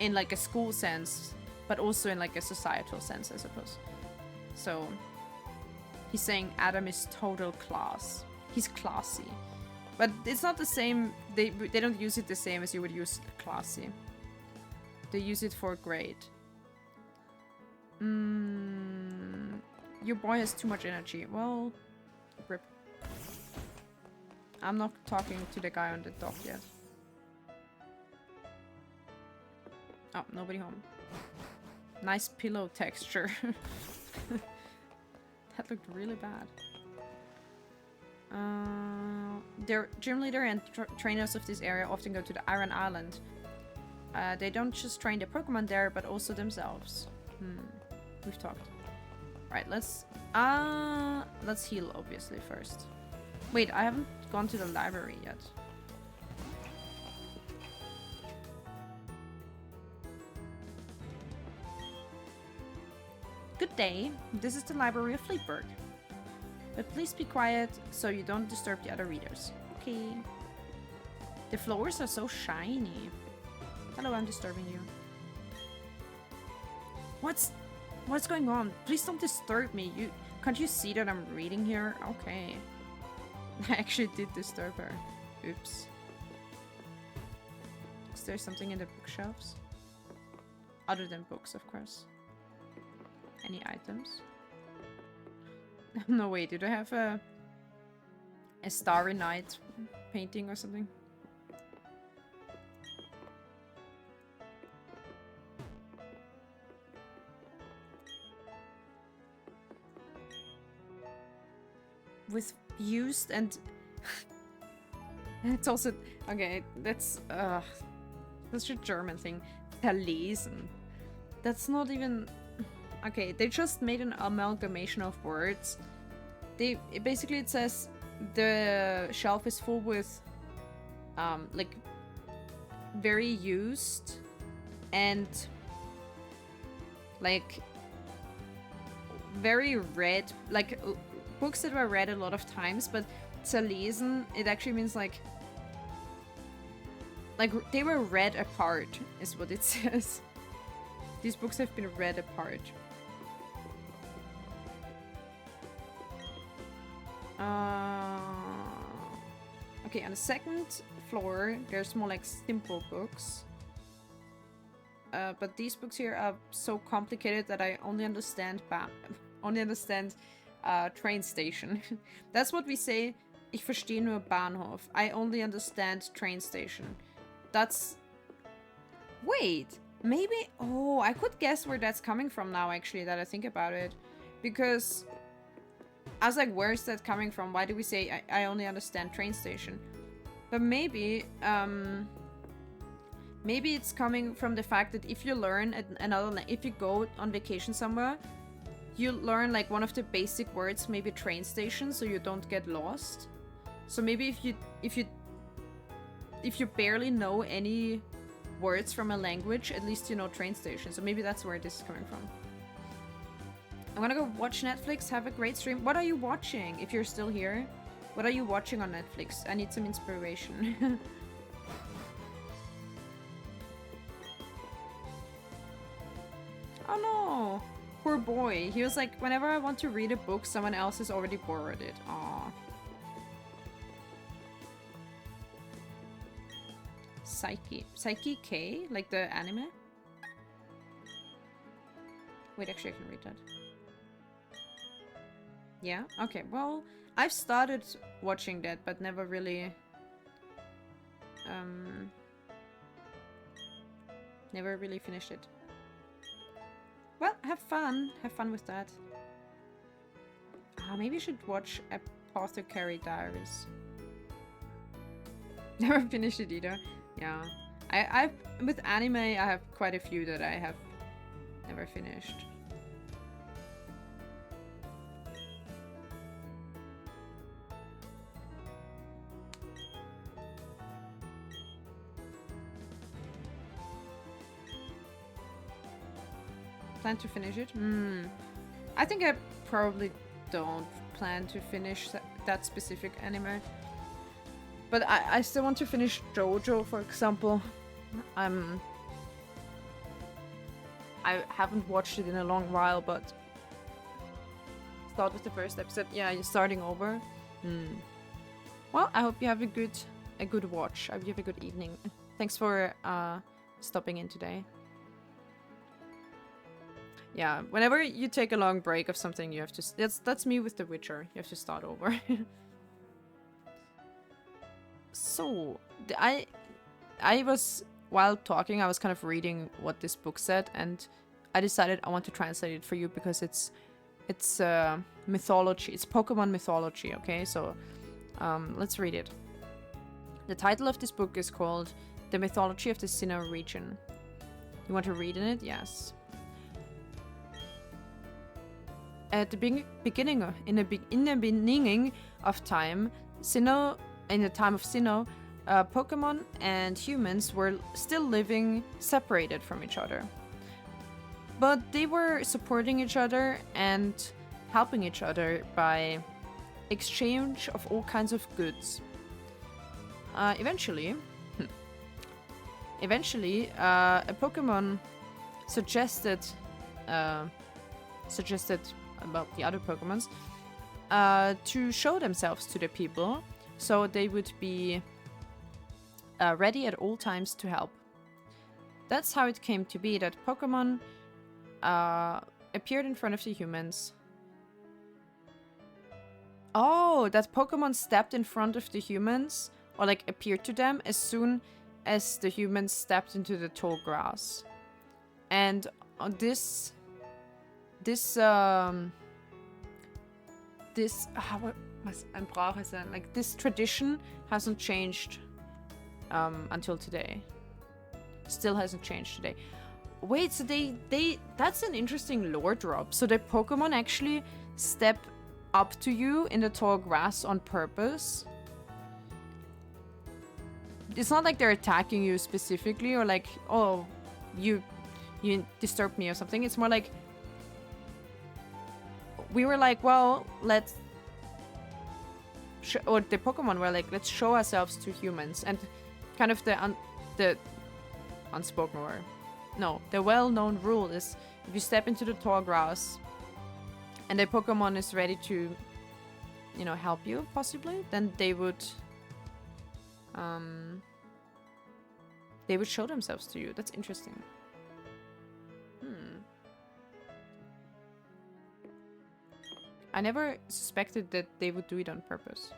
Speaker 1: In like a school sense, but also in like a societal sense, I suppose. So he's saying Adam is total class. He's classy. But it's not the same, they don't use it the same as you would use classy. They use it for great. Your boy has too much energy. Well, rip. I'm not talking to the guy on the dock yet. Oh, nobody home. Nice pillow texture. That looked really bad. Their gym leader and trainers of this area often go to the Iron Island. They don't just train their Pokemon there, but also themselves. We've talked. Right, let's heal obviously first. Wait, I haven't gone to the library yet. Good day. This is the library of Fleetburg. But please be quiet so you don't disturb the other readers. Okay. The floors are so shiny. Hello, I'm disturbing you. What's going on? Please don't disturb me. Can't you see that I'm reading here? Okay. I actually did disturb her. Oops. Is there something in the bookshelves? Other than books, of course. Any items? No, wait, did I have a Starry Night painting or something? With used and it's also okay, that's a German thing. Verlesen. That's not even okay, they just made an amalgamation of words. Basically it says the shelf is full with like very used and like very read, like books that were read a lot of times, but zerlesen, it actually means like they were read apart is what it says. These books have been read apart. Okay, on the second floor, there's more like simple books. But these books here are so complicated that I only understand train station. That's what we say. Ich verstehe nur Bahnhof. I only understand train station. That's... Wait, maybe... Oh, I could guess where that's coming from now, actually, that I think about it. Because... I was like, where's that coming from? Why do we say I only understand train station? But maybe, maybe it's coming from the fact that if you learn if you go on vacation somewhere, you learn like one of the basic words, maybe train station, so you don't get lost. So maybe if you barely know any words from a language, at least you know train station. So maybe that's where this is coming from. I'm gonna go watch Netflix, have a great stream. What are you watching, if you're still here? What are you watching on Netflix? I need some inspiration. Oh no! Poor boy. He was like, whenever I want to read a book, someone else has already borrowed it. Aww. Psyche K? Like the anime? Wait, actually I can read that. Yeah? Okay, well, I've started watching that, but never really... never really finished it. Well, have fun. Have fun with that. Maybe I should watch Apothecary Diaries. Never finished it either. Yeah. I've with anime, I have quite a few that I have never finished. Plan to finish it? I think I probably don't plan to finish that specific anime. But I still want to finish JoJo, for example. I haven't watched it in a long while, but start with the first episode. Yeah, you're starting over. Well, I hope you have a good watch. I hope you have a good evening. Thanks for stopping in today. Yeah, whenever you take a long break of something, you have to... That's me with The Witcher. You have to start over. So, I was, while talking, I was kind of reading what this book said, and I decided I want to translate it for you because it's mythology. It's Pokemon mythology, okay? So, let's read it. The title of this book is called The Mythology of the Sinnoh Region. You want to read in it? Yes. At the beginning of time, Sinnoh, in the time of Sinnoh, Pokemon and humans were still living separated from each other. But they were supporting each other and helping each other by exchange of all kinds of goods. Eventually, a Pokemon suggested about the other Pokemons to show themselves to the people, so they would be ready at all times to help. That's how it came to be that Pokemon appeared in front of the humans. Oh, that Pokemon stepped in front of the humans, or like appeared to them as soon as the humans stepped into the tall grass. And on this tradition hasn't changed until today. Still hasn't changed today. Wait, so that's an interesting lore drop. So the Pokemon actually step up to you in the tall grass on purpose. It's not like they're attacking you specifically or like, oh, you disturbed me or something. It's more like we were like, well, let's or the Pokemon were like, let's show ourselves to humans. And kind of the unspoken or no, the well-known rule is if you step into the tall grass and the Pokemon is ready to, you know, help you possibly, then they would show themselves to you. That's interesting. I never suspected that they would do it on purpose.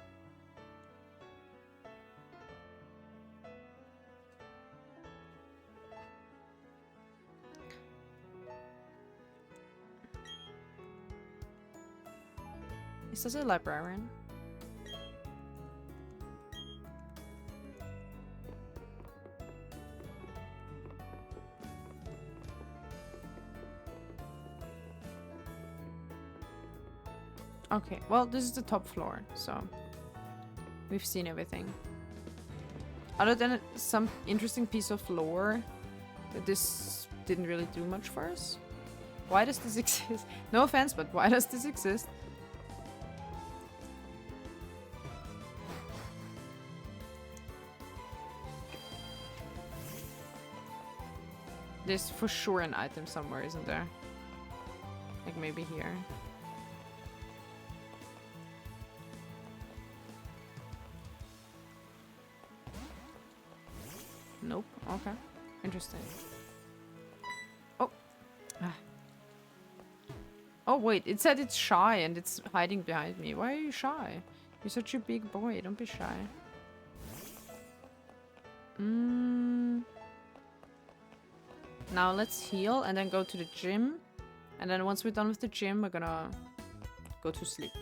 Speaker 1: Is this a librarian? Okay, well, this is the top floor, so we've seen everything. Other than some interesting piece of lore, this didn't really do much for us. Why does this exist? No offense, but why does this exist? There's for sure an item somewhere, isn't there? Like maybe here. Nope. Okay. Interesting. Oh. Oh, wait. It said it's shy and it's hiding behind me. Why are you shy? You're such a big boy. Don't be shy. Now let's heal and then go to the gym. And then once we're done with the gym, we're gonna go to sleep.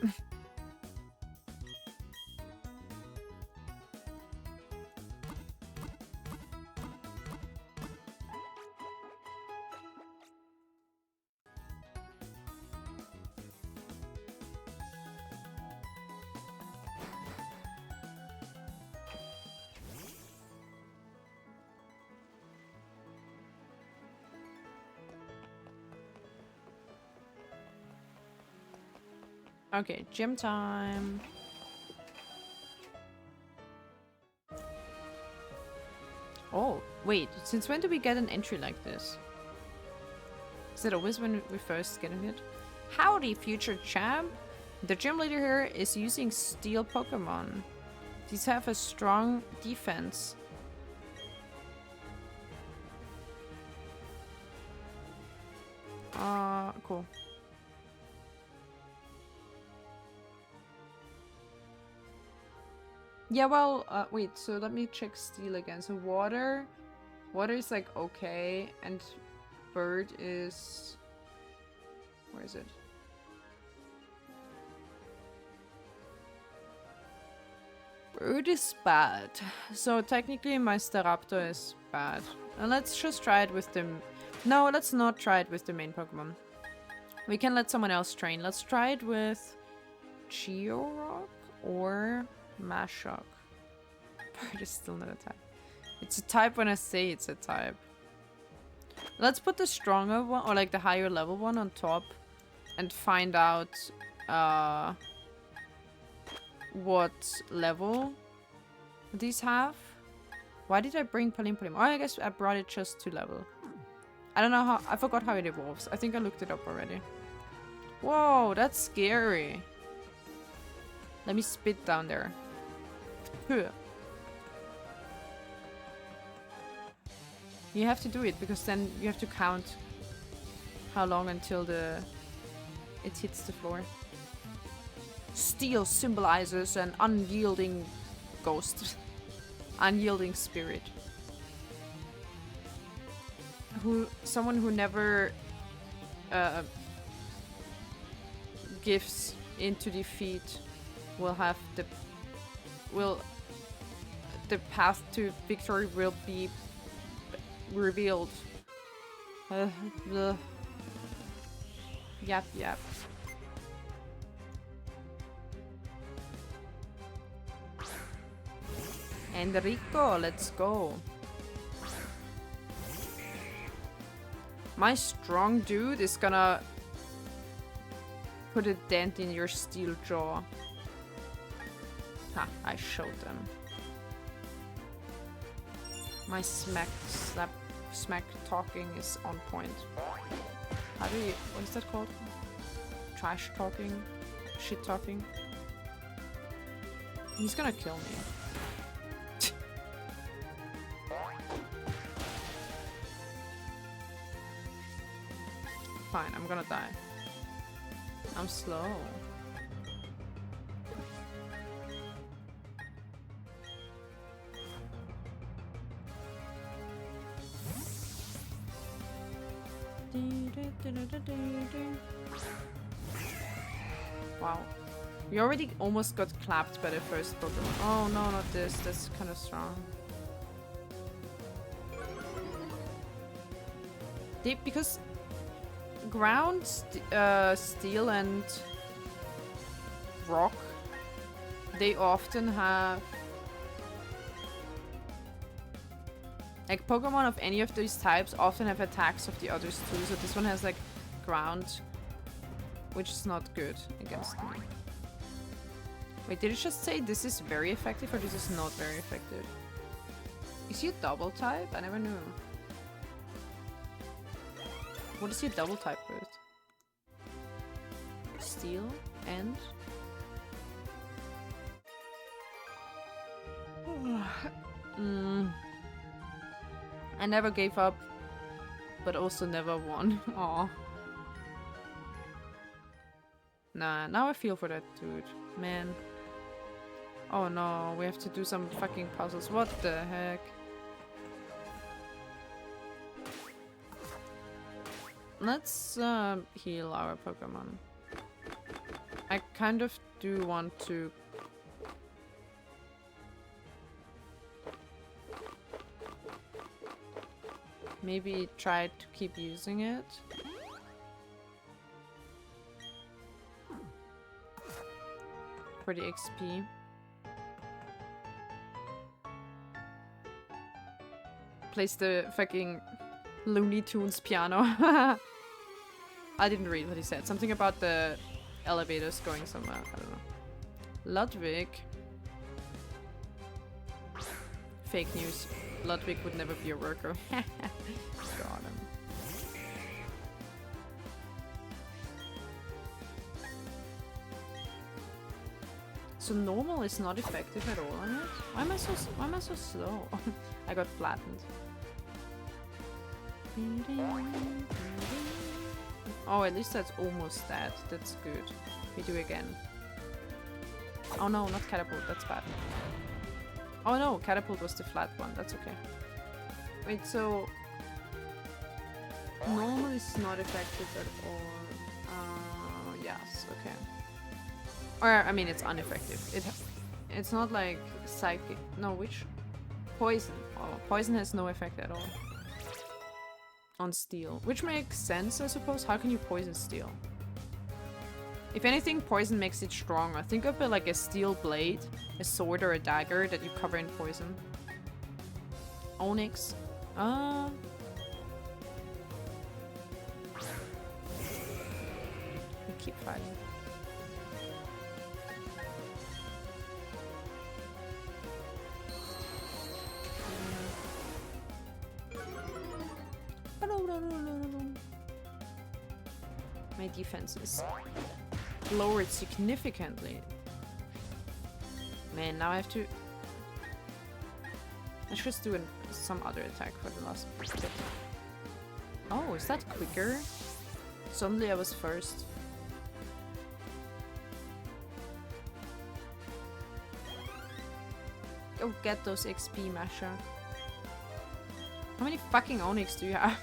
Speaker 1: Okay, gym time. Oh, wait. Since when do we get an entry like this? Is it always when we first get it? Howdy, future champ. The gym leader here is using steel Pokemon. These have a strong defense. Cool. Yeah, well, wait, so let me check steel again. So water is like okay, and bird is... Where is it? Bird is bad. So technically my Staraptor is bad. And let's just try it with the... No, let's not try it with the main Pokemon. We can let someone else train. Let's try it with Georock or Mashok. Bird is still not a type. It's a type when I say it's a type. Let's put the stronger one, or like the higher level one on top, and find out what level these have. Why did I bring Palim? Oh, I guess I brought it just to level. I don't know how, I forgot how it evolves. I think I looked it up already. Whoa, that's scary. Let me spit down there. You have to do it, because then you have to count how long until it hits the floor. Steel symbolizes an unyielding ghost. Unyielding spirit. Someone who never gives into defeat will have the path to victory will be revealed. Yep. Enrico, let's go. My strong dude is gonna put a dent in your steel jaw. Ha, I showed them. My smack talking is on point. How do you, what is that called? Trash talking? Shit talking? He's gonna kill me. Fine, I'm gonna die. I'm slow. Wow. We already almost got clapped by the first Pokemon. Oh no, not this. That's kind of strong. Because ground, steel and rock, they often have... Like, Pokemon of any of these types often have attacks of the others too, so this one has, like, ground, which is not good against me. Wait, did it just say this is very effective or this is not very effective? Is he a double type? I never knew. What is he a double type with? Steel and... I never gave up, but also never won. Aw. Nah, now I feel for that dude. Man. Oh no, we have to do some fucking puzzles. What the heck? Let's heal our Pokemon. I kind of do want to... maybe try to keep using it. For the XP. Place the fucking Looney Tunes piano. I didn't read what he said. Something about the elevators going somewhere. I don't know. Ludwig. Fake news. Ludwig would never be a worker. Got him. So normal is not effective at all on it? Why am I so slow? I got flattened. Oh, at least that's almost that. That's good. We do again. Oh no, not catapult. That's bad. Oh no, catapult was the flat one. That's okay. Wait, so normal is not effective at all. Yes, okay. Or I mean, it's ineffective. It's not like psychic. No, which poison? Oh, poison has no effect at all on steel, which makes sense, I suppose. How can you poison steel? If anything, poison makes it stronger. Think of it like a steel blade, a sword or a dagger that you cover in poison. Onyx. We keep fighting. My defense is lowered significantly. Man, now I have to... I should just do some other attack for the last bit. Oh, is that quicker? Suddenly I was first. Go get those XP, Masha. How many fucking Onyx do you have?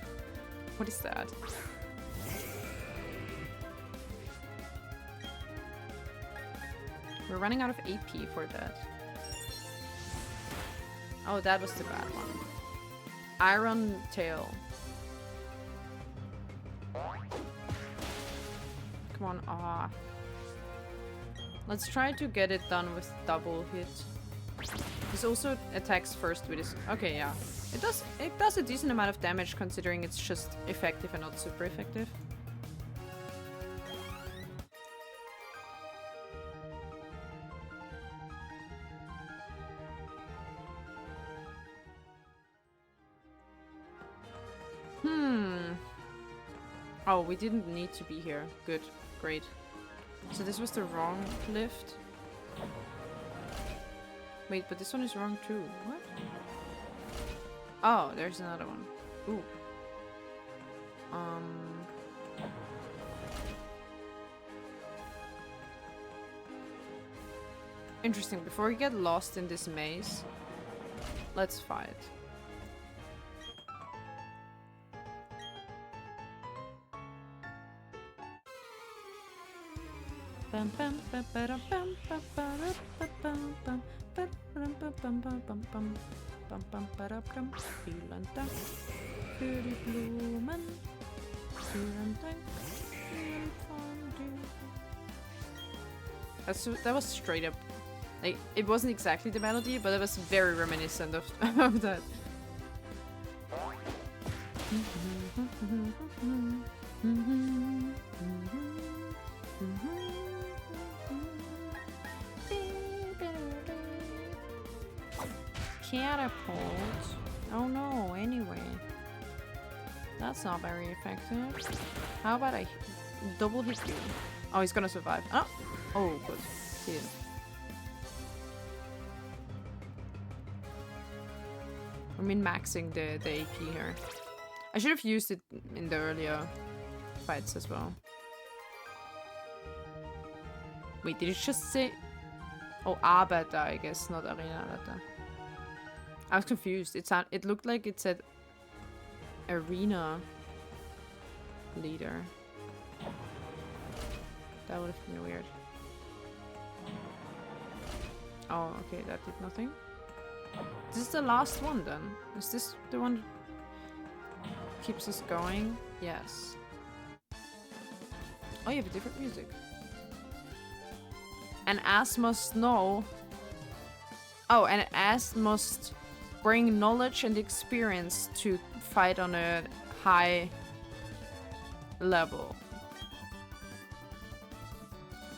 Speaker 1: What is that? We're running out of AP for that. Oh, that was the bad one. Iron Tail. Come on, ah. Let's try to get it done with double hit. This also attacks first with his... Okay, yeah. It does a decent amount of damage considering it's just effective and not super effective. Oh, we didn't need to be here. Good. Great. So this was the wrong lift. Wait, but this one is wrong too. What? Oh, there's another one. Ooh. Interesting. Before we get lost in this maze, let's fight. That was straight up, like, it wasn't exactly the melody, but it was very reminiscent of, of that. Catapult. Oh no, anyway. That's not very effective. How about I double hit you? Oh, he's gonna survive. Oh! Oh, good. He didn't. I mean, maxing the AP here. I should have used it in the earlier fights as well. Wait, did it just say... Oh, Arbeiter, I guess, not Arena Arbeiter. I was confused. It looked like it said Arena Leader. That would have been weird. Oh, okay, that did nothing. This is the last one then. Is this the one that keeps us going? Yes. Oh, you have a different music. An ass must know. Oh, an ass must bring knowledge and experience to fight on a high level.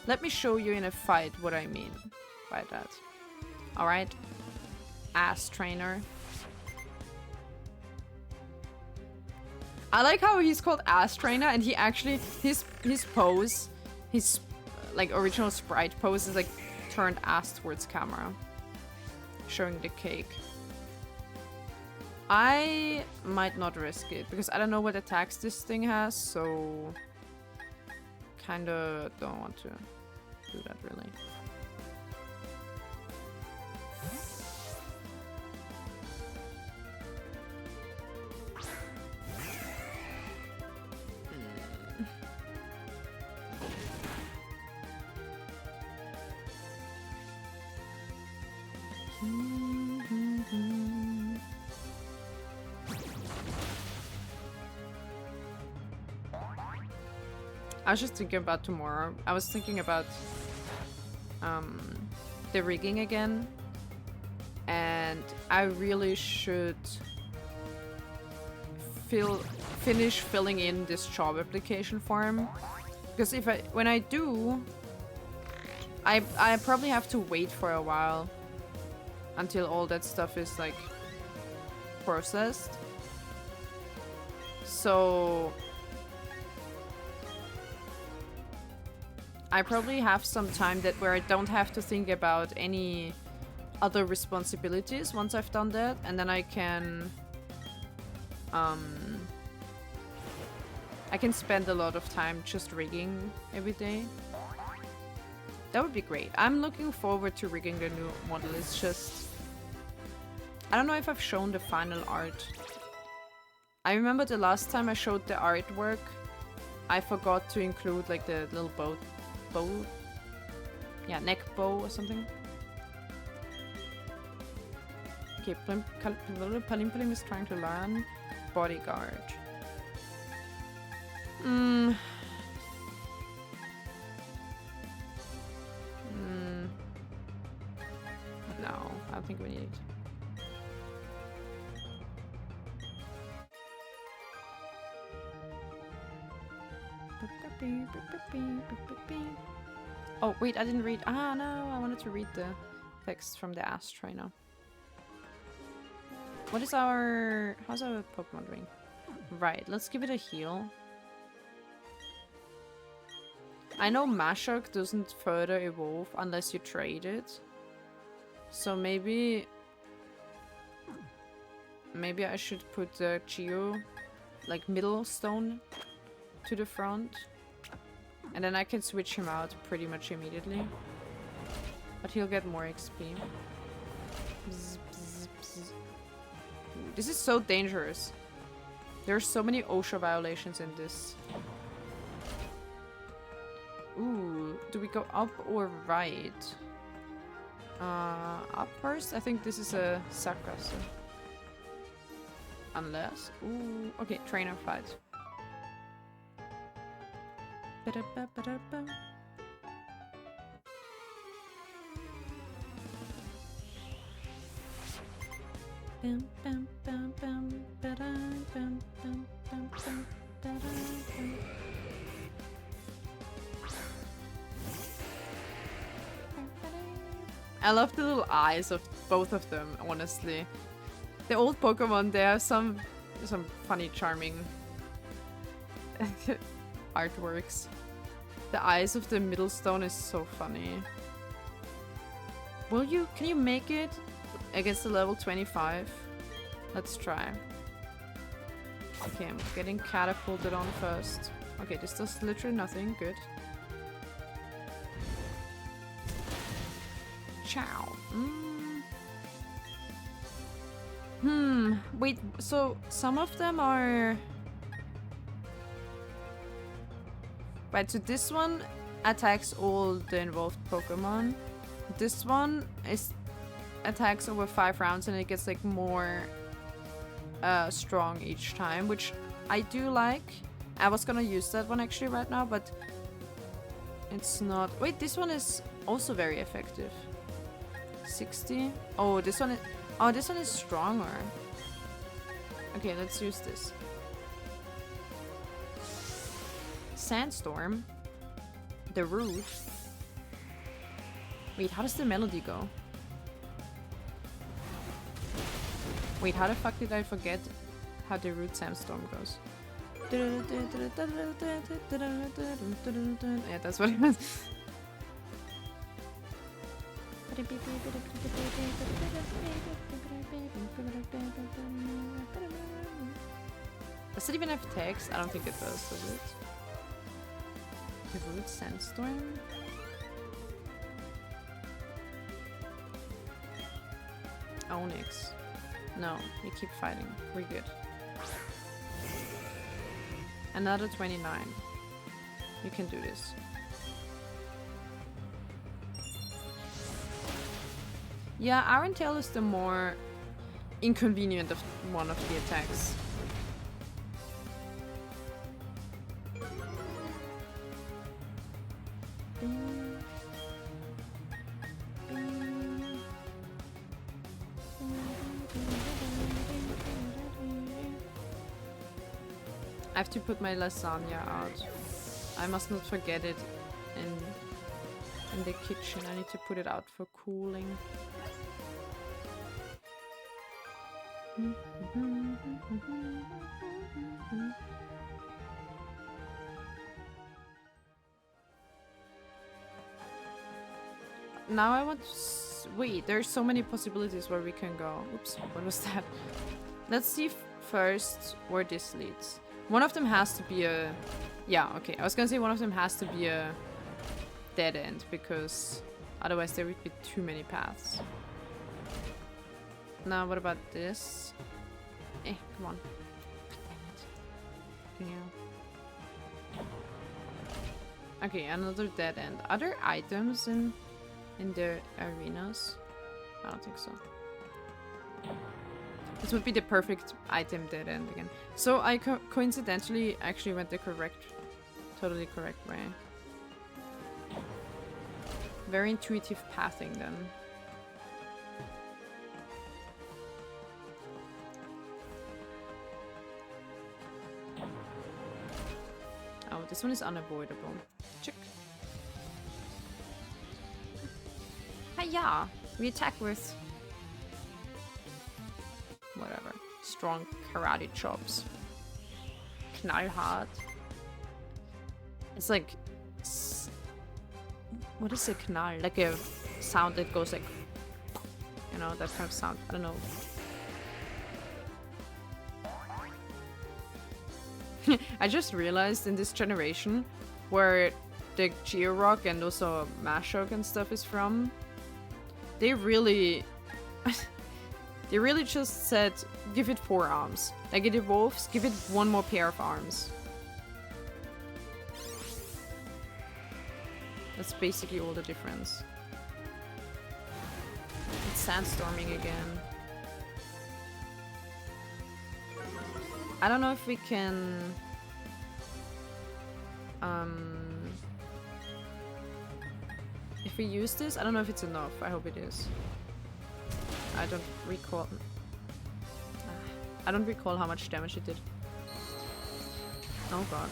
Speaker 1: Let me show you in a fight what I mean by that. Alright? Ass trainer. I like how he's called ass trainer and he actually, his pose, his like original sprite pose is like turned ass towards camera. Showing the cake. I might not risk it because I don't know what attacks this thing has, so kinda don't want to do that really. I was just thinking about tomorrow. I was thinking about the rigging again, and I really should finish filling in this job application form, because when I do, I probably have to wait for a while until all that stuff is like processed. So I probably have some time where I don't have to think about any other responsibilities once I've done that, and then I can spend a lot of time just rigging every day. That would be great. I'm looking forward to rigging the new model. It's just, I don't know if I've shown the final art. I remember the last time I showed the artwork, I forgot to include like the little bow, yeah, neck bow or something. Okay, Palim is trying to learn bodyguard. No, I don't think we need it. Oh, wait, I didn't read. Ah, no, I wanted to read the text from the ashtray now. How's our Pokemon doing? Right, let's give it a heal. I know Mashok doesn't further evolve unless you trade it. So maybe I should put the Geo, like middle stone, to the front. And then I can switch him out pretty much immediately. But he'll get more XP. Bzz, bzz, bzz. This is so dangerous. There are so many OSHA violations in this. Ooh, do we go up or right? Up first? I think this is a Sakusa. Unless... Ooh, okay, trainer fight. I love the little eyes of both of them, honestly. The old Pokemon, they have some funny, charming artworks. The eyes of the middle stone is so funny. Can you make it against the level 25? Let's try. Okay, I'm getting catapulted on first. Okay, this does literally nothing. Good. Ciao. Wait, so some of them are... Right, so this one attacks all the involved Pokemon. This one attacks over 5 rounds and it gets like more strong each time, which I do like. I was gonna use that one actually right now, but it's not. Wait, this one is also very effective. 60. Oh, this one is stronger. Okay, let's use this. Sandstorm. The root. Wait, how does the melody go? Wait, how the fuck did I forget how the root Sandstorm goes? Yeah, that's what it was. Does it even have text? I don't think it does it? The root Sandstorm? Onyx. No, we keep fighting. We're good. Another 29. You can do this. Yeah, Iron Tail is the more inconvenient of one of the attacks. I have to put my lasagna out. I must not forget it in the kitchen. I need to put it out for cooling. Now I want to wait, there's so many possibilities where we can go. Oops, what was that? Let's see first where this leads. One of them has to be a... Yeah, okay. I was gonna say one of them has to be a dead end, because otherwise there would be too many paths. Now, what about this? Come on. Yeah. Okay, another dead end. Are there items in the arenas? I don't think so. This would be the perfect item dead end again. So I coincidentally actually went the totally correct way. Very intuitive pathing then. Oh, this one is unavoidable. Check. Hiya! We attack with... whatever. Strong karate chops. Knallhart. It's like... what is a knall? Like a sound that goes like... you know, that kind of sound. I don't know. I just realized in this generation where the Georock and also Mashok and stuff is from, they really they really just said give it 4 arms. Like it evolves, give it 1 more pair of arms. That's basically all the difference. It's sandstorming again. I don't know if we can... if we use this, I don't know if it's enough. I hope it is. I don't recall... I don't recall how much damage it did. Oh god.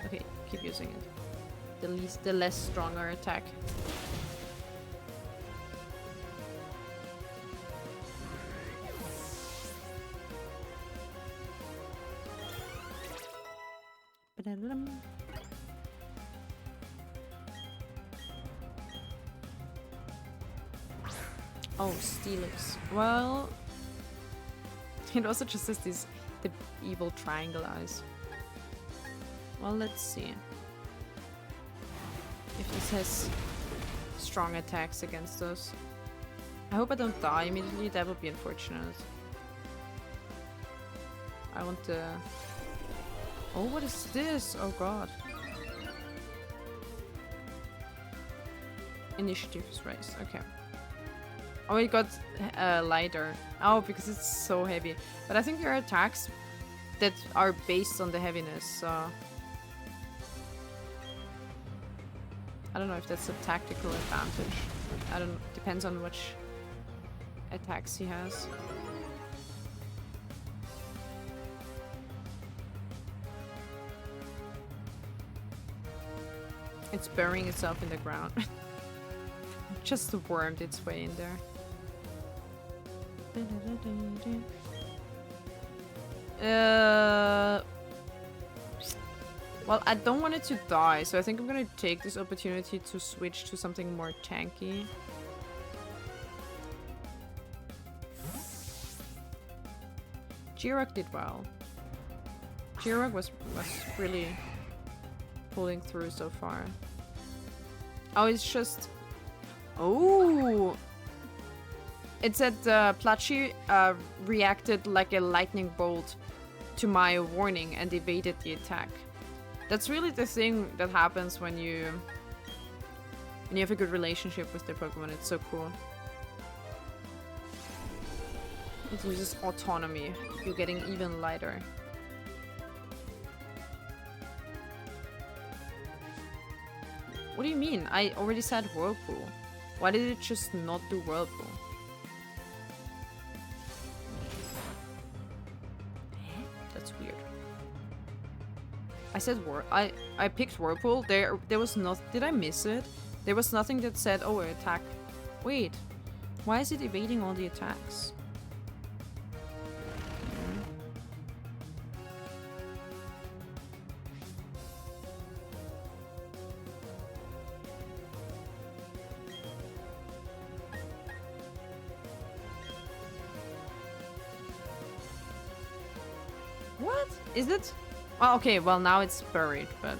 Speaker 1: Okay, keep using it. The less stronger attack. Oh, Steelix. Well, it also just has the evil triangle eyes. Well, let's see if this has strong attacks against us. I hope I don't die immediately. That would be unfortunate. I want to... Oh, what is this? Oh god. Initiatives race. Okay. Oh, it got lighter. Oh, because it's so heavy. But I think there are attacks that are based on the heaviness, so... I don't know if that's a tactical advantage. I don't know. Depends on which attacks he has. It's burying itself in the ground. Just wormed its way in there. Well, I don't want it to die, so I think I'm gonna take this opportunity to switch to something more tanky. Georock did well. Georock was really pulling through so far. Oh, it's just... Oh! It said Plachi reacted like a lightning bolt to my warning and evaded the attack. That's really the thing that happens when you have a good relationship with the Pokemon. It's so cool. It loses autonomy. You're getting even lighter. What do you mean? I already said Whirlpool. Why did it just not do Whirlpool? That's weird. I said I picked Whirlpool. There was not. Did I miss it? There was nothing that said, oh, attack. Wait. Why is it evading all the attacks? What? Is it? Oh, okay, well now it's buried, but...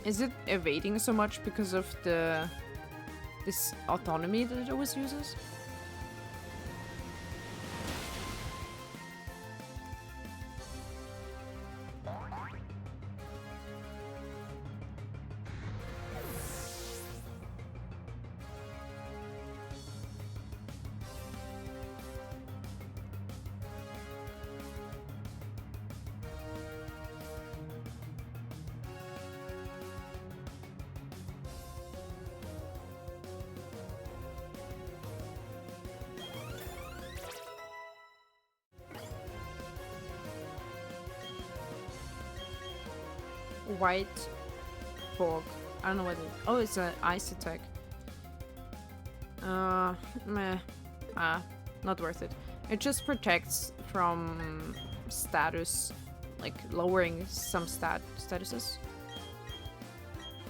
Speaker 1: Is it evading so much because of this autonomy that it always uses? White fog. I don't know what it is. Oh, it's an ice attack. Meh. Not worth it. It just protects from status, like lowering some statuses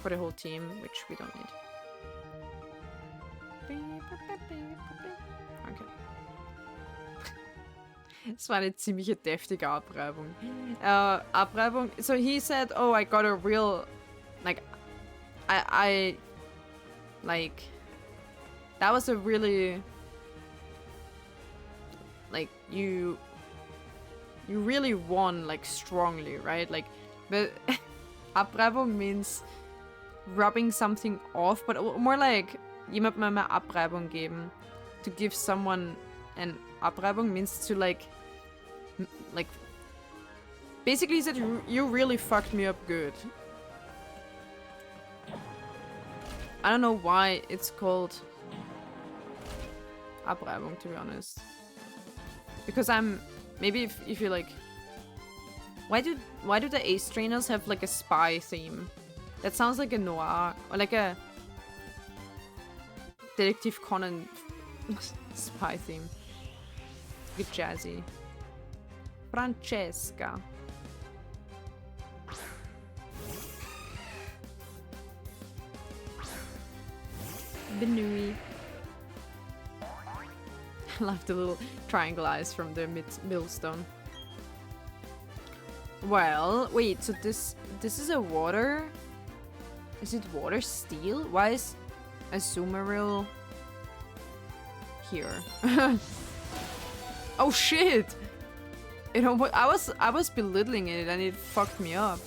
Speaker 1: for the whole team, which we don't need. Okay. Es war eine ziemliche deftige Abreibung. Abreibung. So he said, "Oh, I got a real, like, I like, that was a really, like, you really won, like, strongly, right? Like, but Abreibung means rubbing something off, but more like jemandem eine Abreibung geben. To give someone an Abreibung means to like basically he said you really fucked me up good. I don't know why it's called Abreibung, to be honest. Because maybe if you like, why do the Ace trainers have like a spy theme? That sounds like a noir or like a Detective Conan spy theme. Get jazzy. Francesca. Benui. I love the little triangle eyes from the millstone. Well, wait, so this is a water? Is it water steel? Why is Azumarill here? Oh shit! You know what? I was belittling it and it fucked me up.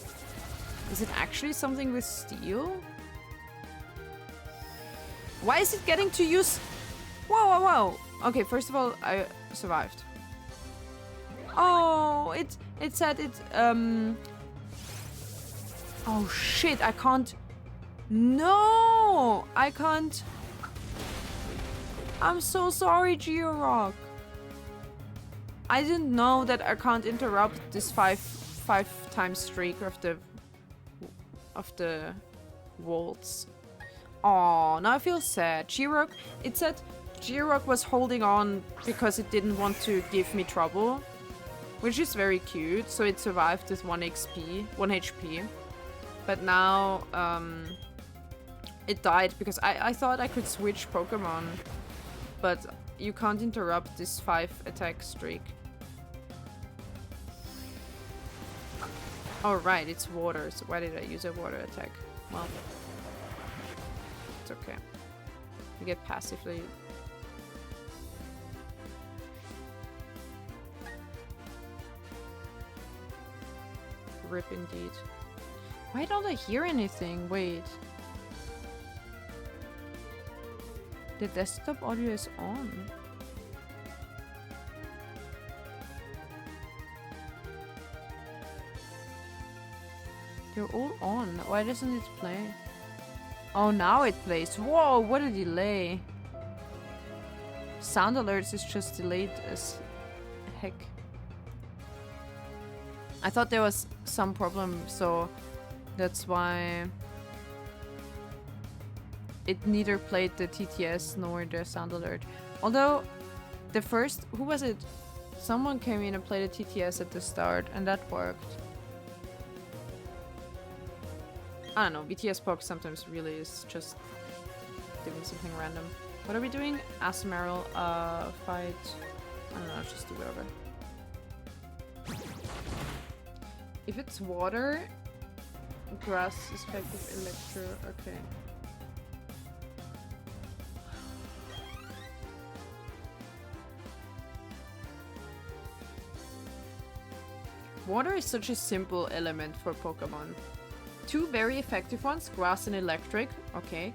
Speaker 1: Is it actually something with steel? Why is it getting to use? Whoa, whoa, whoa! Okay, first of all, I survived. Oh, it said it. Oh shit! I can't. No, I can't. I'm so sorry, Georock. I didn't know that I can't interrupt this five times streak of the waltz. Oh, now I feel sad. Georock, it said Girock was holding on because it didn't want to give me trouble, which is very cute. So it survived with 1 XP, 1 HP. But now it died because I thought I could switch Pokemon, but you can't interrupt this 5 attack streak. Oh right, it's water, so why did I use a water attack? Well, it's okay. You get passively. Rip indeed. Why don't I hear anything? Wait. The desktop audio is on. They're all on. Why doesn't it play? Oh, now it plays. Whoa, what a delay. Sound alerts is just delayed as heck. I thought there was some problem, so that's why it neither played the TTS nor the sound alert. Although the first, who was it? Someone came in and played the TTS at the start and that worked. I don't know, BTS Pok sometimes really is just doing something random. What are we doing? Asmeral, fight. I don't know, just do whatever. If it's water, grass is effective electro, okay. Water is such a simple element for Pokemon. 2 very effective ones, grass and electric, okay.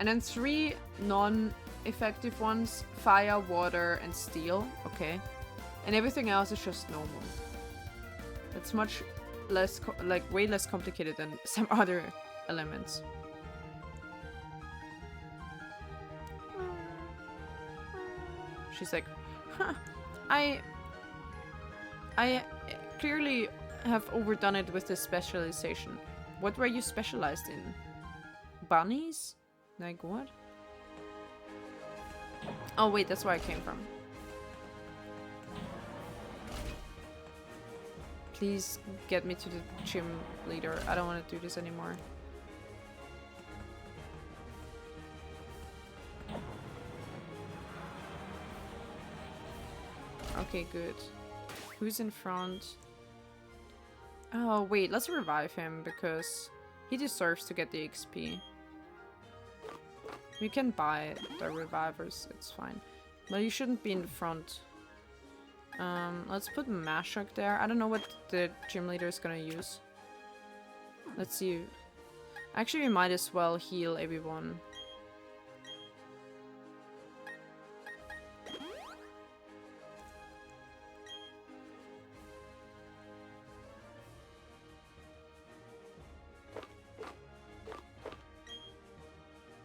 Speaker 1: And then 3 non-effective ones, fire, water, and steel, okay. And everything else is just normal. It's much less, like, way less complicated than some other elements. She's like, huh, I clearly have overdone it with this specialization. What were you specialized in? Bunnies? Like what? Oh wait, that's where I came from. Please get me to the gym leader. I don't want to do this anymore. Okay, good. Who's in front? Oh, wait, let's revive him because he deserves to get the XP. We can buy the revivers, it's fine. But you shouldn't be in front. Let's put Mashok there. I don't know what the gym leader is gonna use. Let's see. Actually, we might as well heal everyone.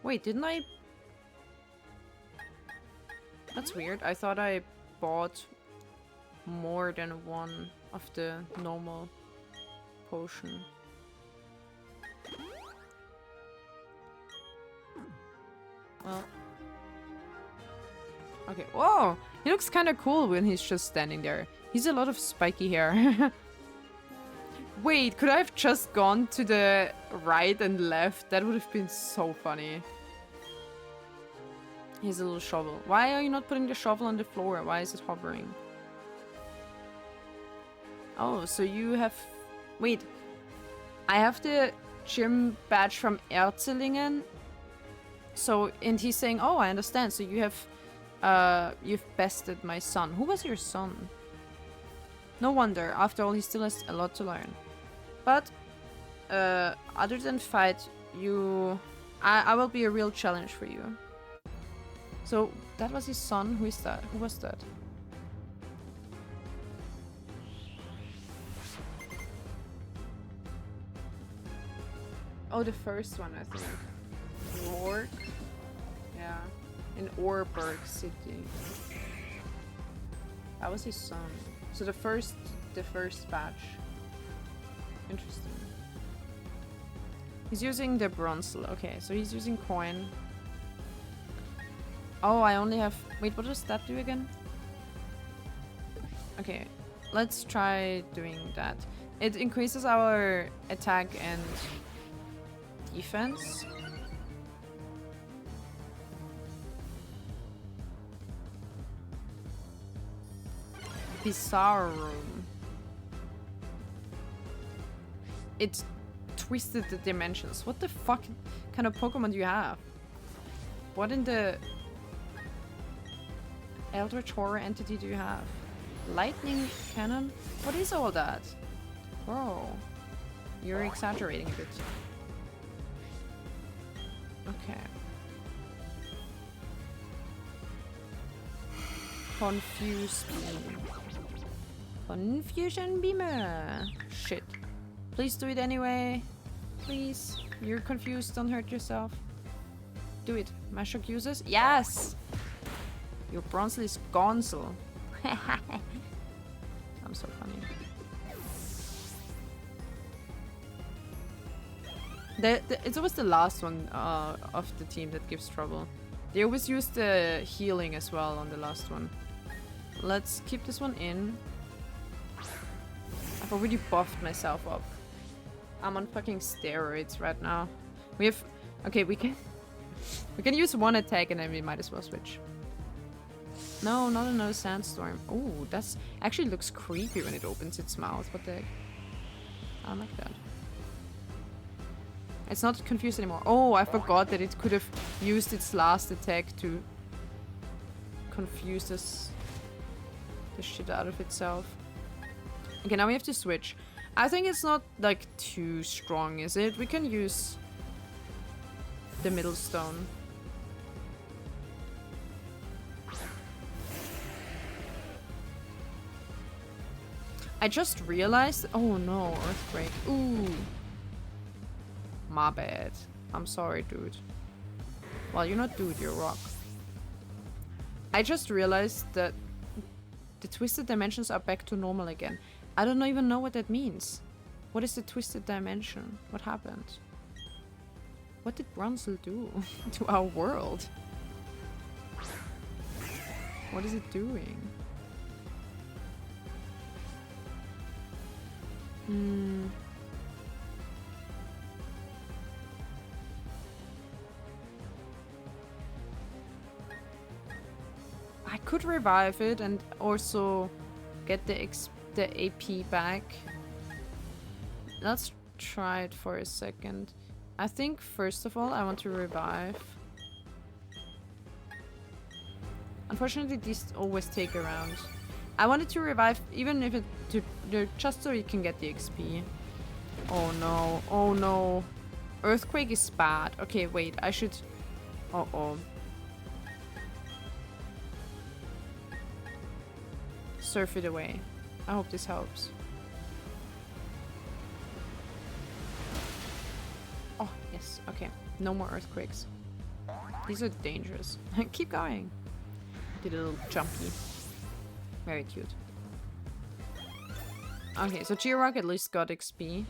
Speaker 1: Wait, didn't I? That's weird. I thought I bought more than one of the normal potion. Well. Okay. Whoa! He looks kind of cool when he's just standing there. He's a lot of spiky hair. Wait, could I have just gone to the right and left? That would have been so funny. Here's a little shovel. Why are you not putting the shovel on the floor? Why is it hovering? Oh, so you have... Wait. I have the gym badge from Erzlingen. So, and he's saying, oh, I understand. So you have... you've bested my son. Who was your son? No wonder. After all, he still has a lot to learn. But, other than fight, I will be a real challenge for you. So, that was his son. Who is that? Who was that? Oh, the first one, I think. Rourke? Yeah. In Orberg City. That was his son. So the first batch. Interesting. He's using the Bronzel. Okay, so he's using coin. Oh, I only have... Wait, what does that do again? Okay, let's try doing that. It increases our attack and defense. Bizarre room. It twisted the dimensions. What the fuck kind of Pokemon do you have? What in the Eldritch Horror entity do you have? Lightning cannon? What is all that? Bro, you're exaggerating a bit. Okay. Confuse beam. Confusion beamer. Shit. Please do it anyway. Please. You're confused, don't hurt yourself. Do it. Mashok uses? Yes! Your Bronzely is Gonzel. I'm so funny. It's always the last one of the team that gives trouble. They always use the healing as well on the last one. Let's keep this one in. I've already buffed myself up. I'm on fucking steroids right now. We have... Okay, we can use one attack and then we might as well switch. No, not another sandstorm. Oh, that's... Actually looks creepy when it opens its mouth. What the heck? I don't like that. It's not confused anymore. Oh, I forgot that it could have used its last attack to confuse the shit out of itself. Okay, now we have to switch. I think it's not like too strong, is it? We can use the middle stone. I just realized... Oh no, earthquake. Ooh. My bad. I'm sorry, dude. Well, you're not dude, you're rock. I just realized that the twisted dimensions are back to normal again. I don't even know what that means. What is the twisted dimension? What happened? What did Bronzell do to our world? What is it doing? I could revive it and also get the AP back. Let's try it for a second. I think first of all I want to revive. Unfortunately these always take around. I wanted to revive even if it just so you can get the XP. Oh no, oh no. Earthquake is bad. Okay, wait, I should... Uh-oh. Surf it away. I hope this helps. Oh, yes. Okay. No more earthquakes. These are dangerous. Keep going. Did a little jumpy. Very cute. Okay, so Georock at least got XP.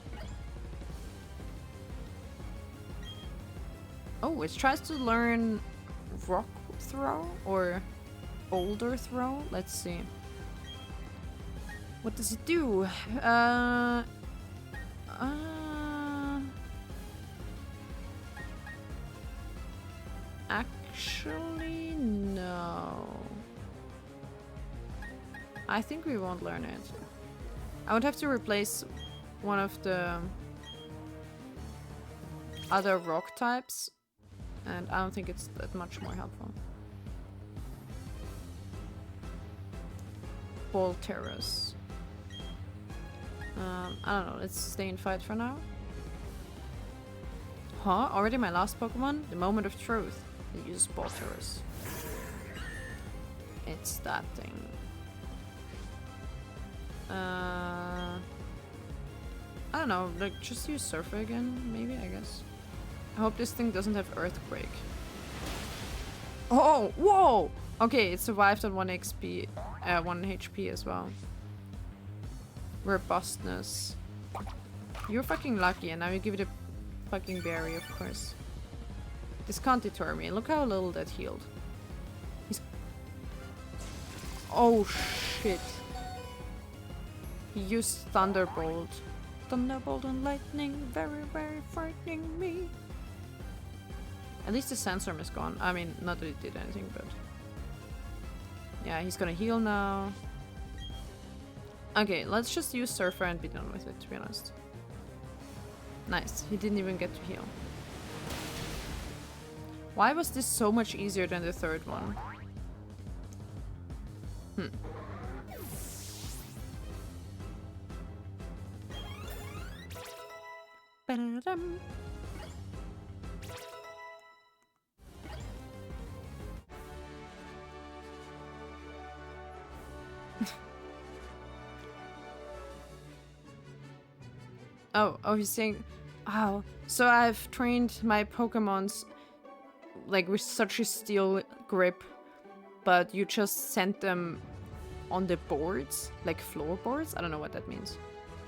Speaker 1: Oh, it tries to learn Rock Throw or Boulder Throw. Let's see. What does it do? Actually, no. I think we won't learn it. I would have to replace one of the other rock types, and I don't think it's that much more helpful. Volterus. I don't know, let's stay in fight for now. Huh? Already my last Pokemon? The moment of truth. It uses Volterus. It's that thing. I don't know, like just use Surfer again, maybe, I guess. I hope this thing doesn't have Earthquake. Oh, whoa! Okay, it survived on 1 XP, 1 HP as well. Robustness. You're fucking lucky, and now you give it a fucking berry, of course. This can't deter me. Look how little that healed. Oh shit. He used Thunderbolt. Thunderbolt and lightning, very, very frightening me. At least the sandstorm is gone. I mean, not that it did anything, but... Yeah, he's gonna heal now. Okay, let's just use Surfer and be done with it, to be honest. Nice, he didn't even get to heal. Why was this so much easier than the third one? Ba-da-dum. Oh, he's saying, oh, so I've trained my Pokemons like with such a steel grip, but you just sent them on the boards, like floorboards? I don't know what that means.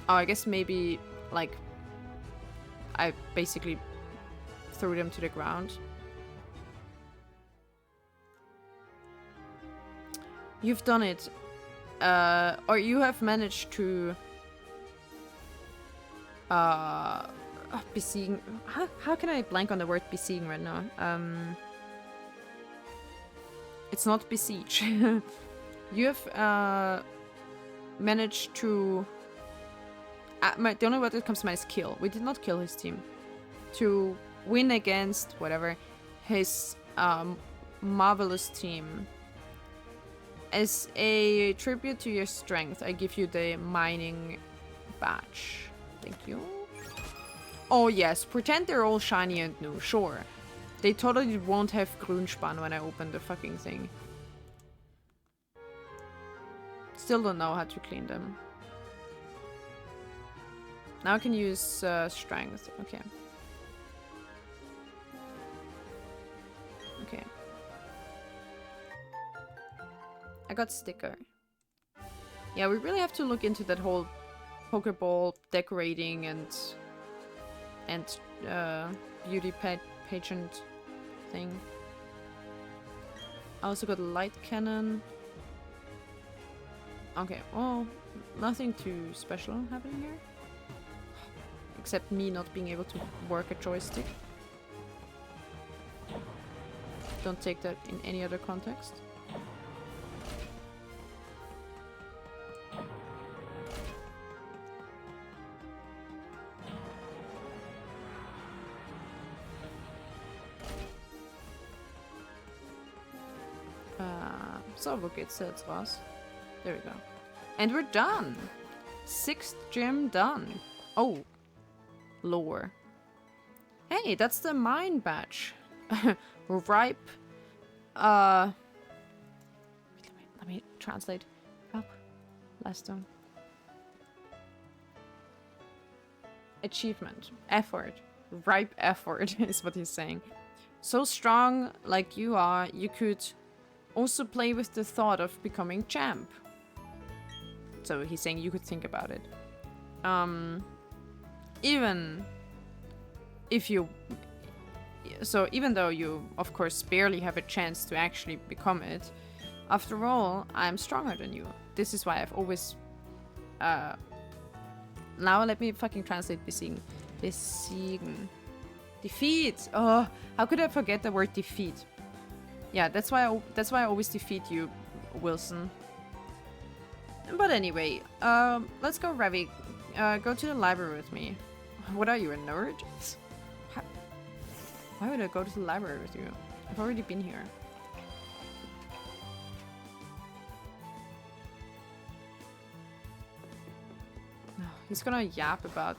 Speaker 1: Oh, I guess maybe like I basically threw them to the ground. You've done it. Or you have managed to besieging. How can I blank on the word besieging right now? It's not besiege. You have managed to. The only word that comes to mind is kill. We did not kill his team. To win against whatever his marvelous team. As a tribute to your strength, I give you the mining badge. Thank you. Oh yes, pretend they're all shiny and new, sure. They totally won't have Grünspan when I open the fucking thing. Still don't know how to clean them. Now I can use strength, okay. Okay. I got sticker. Yeah, we really have to look into that whole Pokeball decorating and beauty pageant thing. I also got a light cannon. Okay, well, nothing too special happening here. Except me not being able to work a joystick. Don't take that in any other context. So, wo geht's jetzt raus? There we go. And we're done! 6th gym done. Oh. Lore. Hey, that's the mine badge. Ripe. Let me translate. Up. Last one. Achievement. Effort. Ripe effort is what he's saying. So strong like you are, you could also play with the thought of becoming champ. So he's saying you could think about it. Even if you... So even though you, of course, barely have a chance to actually become it, after all, I'm stronger than you. This is why I've always... Now let me fucking translate besiegen. Besiegen. Defeat! Oh, how could I forget the word defeat? Yeah, that's why I always defeat you, Wilson. But anyway, let's go, Ravi. Go to the library with me. What are you, a nerd? Why would I go to the library with you? I've already been here. He's gonna yap about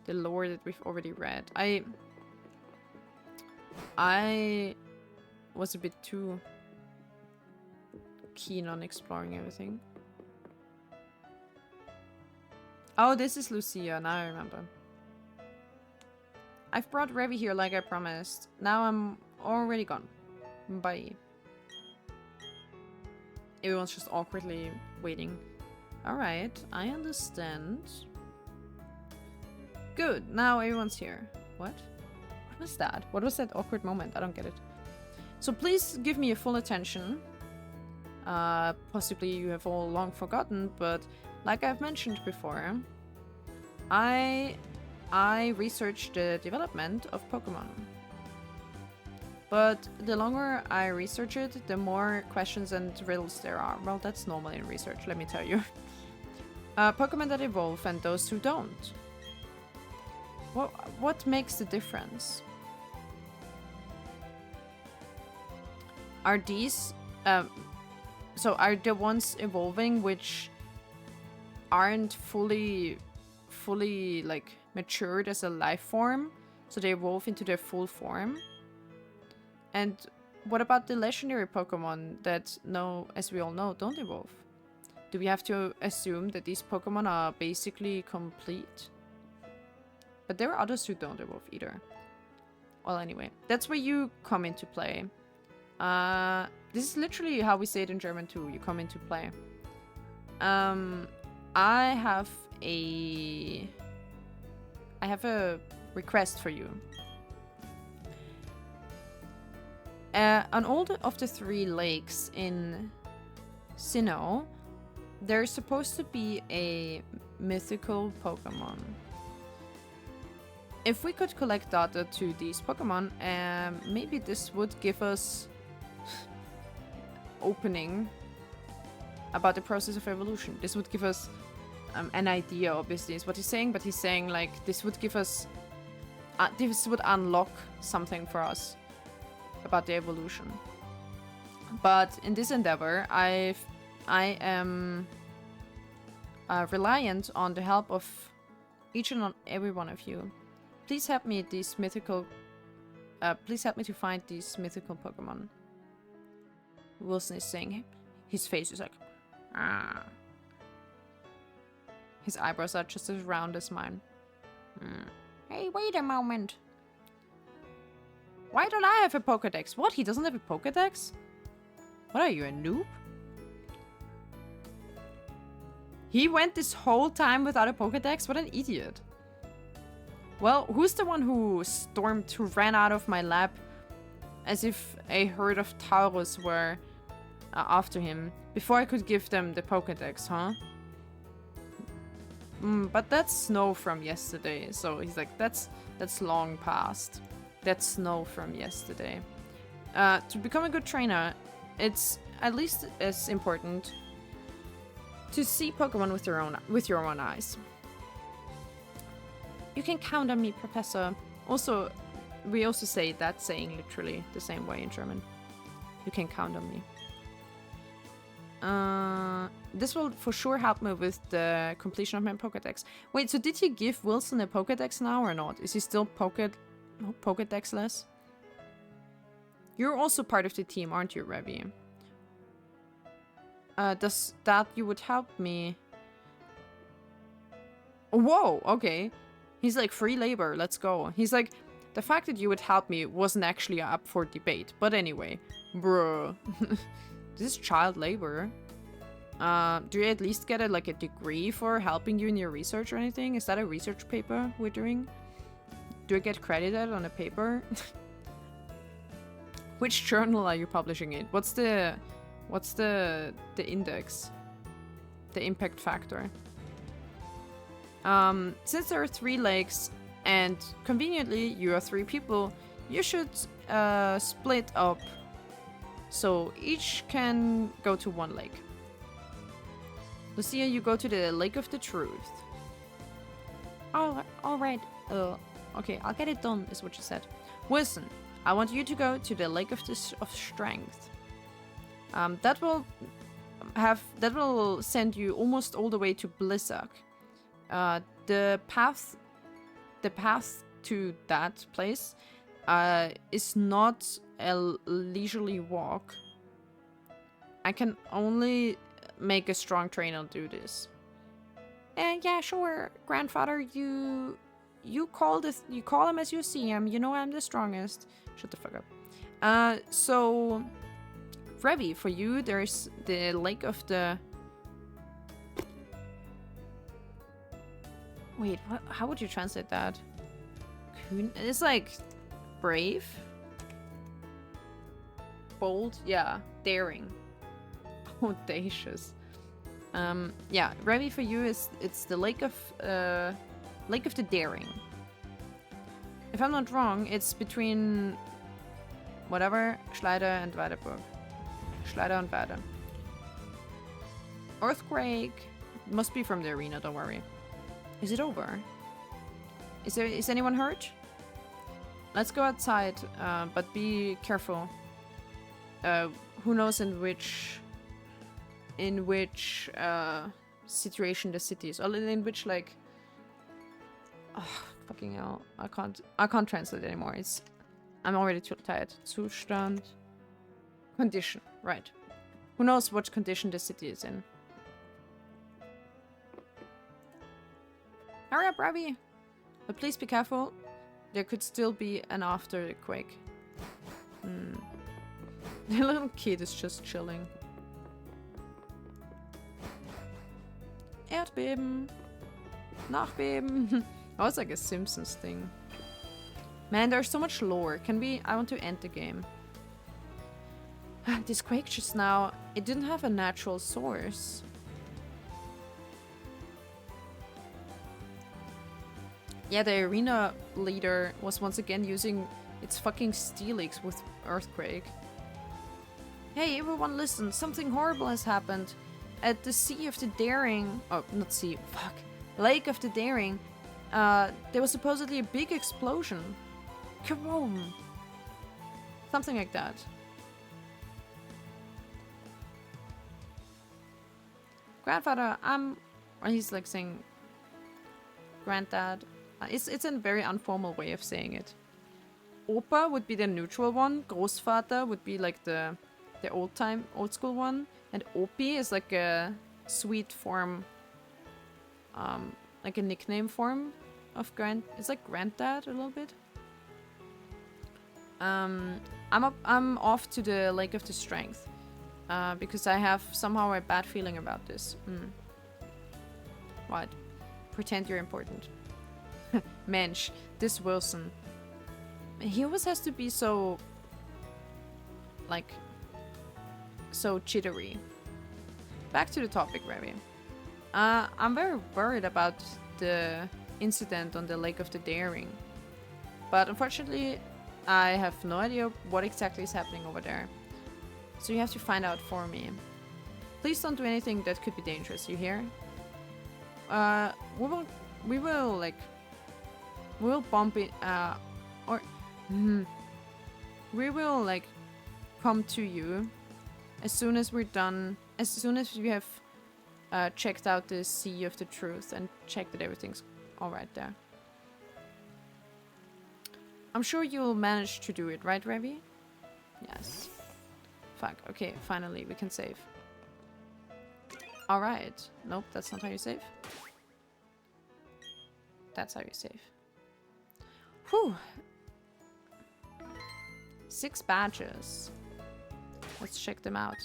Speaker 1: the lore that we've already read. I was a bit too keen on exploring everything. Oh, this is Lucia, now I remember. I've brought Revi here like I promised. Now I'm already gone. Bye. Everyone's just awkwardly waiting. Alright, I understand. Good, now everyone's here. What? What was that? What was that awkward moment? I don't get it. So please give me your full attention. Possibly you have all long forgotten, but like I've mentioned before, I researched the development of Pokemon. But the longer I research it, the more questions and riddles there are. Well, that's normal in research, let me tell you. Pokemon that evolve and those who don't. What makes the difference? Are these... so are the ones evolving which aren't fully like matured as a life form, so they evolve into their full form? And what about the legendary Pokemon that, no, as we all know, don't evolve? Do we have to assume that these Pokemon are basically complete? But there are others who don't evolve either. Well, anyway, that's where you come into play. This is literally how we say it in German too. You come into play. I have a request for you. On all of the 3 lakes in Sinnoh, there's supposed to be a mythical Pokemon. If we could collect data to these Pokemon, maybe this would give us opening about the process of evolution. This would give us an idea, obviously, is what he's saying, but he's saying, like, this would give us... this would unlock something for us about the evolution. But in this endeavor, I am reliant on the help of each and every one of you. Please help me these mythical... please help me to find these mythical Pokemon. Wilson is saying. His face is like... Ah. His eyebrows are just as round as mine. Hey, wait a moment. Why don't I have a Pokédex? What? He doesn't have a Pokédex? What are you, a noob? He went this whole time without a Pokédex? What an idiot. Well, who's the one who ran out of my lab as if a herd of Taurus were after him before I could give them the Pokédex, huh? But that's Snow from yesterday, so he's like, that's long past. That's Snow from yesterday. To become a good trainer, it's at least as important to see Pokemon with your own eyes. You can count on me, Professor. Also, we also say that saying literally the same way in German. You can count on me. This will for sure help me with the completion of my Pokédex. Wait, so did he give Wilson a Pokédex now or not? Is he still Pokédex-less? You're also part of the team, aren't you, Revy? Does that you would help me? Whoa, okay. He's like, free labor, let's go. He's like, the fact that you would help me wasn't actually up for debate. But anyway, bro. This is child labor. Do you at least get a degree for helping you in your research or anything? Is that a research paper we're doing? Do I get credited on a paper? Which journal are you publishing it? What's the index? The impact factor. Since there are 3 lakes and conveniently you are 3 people, you should split up so each can go to 1 lake. Lucia, you go to the Lake of the Truth. Alright. Okay, I'll get it done, is what she said. Wilson, I want you to go to the Lake of Strength. That will send you almost all the way to Blizzak. The path to that place is not a leisurely walk. I can only make a strong trainer do this. Yeah, sure, grandfather. You call him as you see him. You know I'm the strongest. Shut the fuck up. So, Revy, for you, there's the Lake of the... Wait, what? How would you translate that? It's like brave, bold, yeah, daring. Audacious. Yeah, Remy for you it's the Lake of the Daring. If I'm not wrong, it's between whatever Schleider and Weideburg. Schleider and Weide. Earthquake must be from the arena. Don't worry. Is it over? Is anyone hurt? Let's go outside, but be careful. Who knows in which situation the city is, or in which like, oh, fucking hell, I can't translate anymore. I'm already too tired. Zustand, condition, right? Who knows what condition the city is in? Hurry up, Ravi! But please be careful. There could still be an afterquake. The little kid is just chilling. Erdbeben. Nachbeben. Oh, it's like a Simpsons thing. Man, there's so much lore. I want to end the game. This quake just now, it didn't have a natural source. Yeah, the arena leader was once again using its fucking Steelix with Earthquake. Hey, everyone listen, something horrible has happened. At the Sea of the Daring... Oh, not Sea, fuck. Lake of the Daring. There was supposedly a big explosion. Kaboom! Something like that. Grandfather, or he's like saying... Granddad. It's a very informal way of saying it. Opa would be the neutral one. Großvater would be like the old school one. And Opi is like a sweet form, like a nickname form of it's like granddad a little bit. I'm off to the Lake of the Strength, because I have somehow a bad feeling about this. What? Pretend you're important. Mensch, this Wilson. He always has to be so, like, so jittery. Back to the topic, Remy. I'm very worried about the incident on the Lake of the Daring. But unfortunately, I have no idea what exactly is happening over there. So you have to find out for me. Please don't do anything that could be dangerous, you hear? We'll bump it, we will, like, come to you as soon as we're done, as soon as we have checked out the Sea of the Truth and checked that everything's alright there. I'm sure you'll manage to do it, right, Ravi? Yes. Fuck, okay, finally, we can save. Alright. Nope, that's not how you save. That's how you save. Whew. 6 badges. Let's check them out.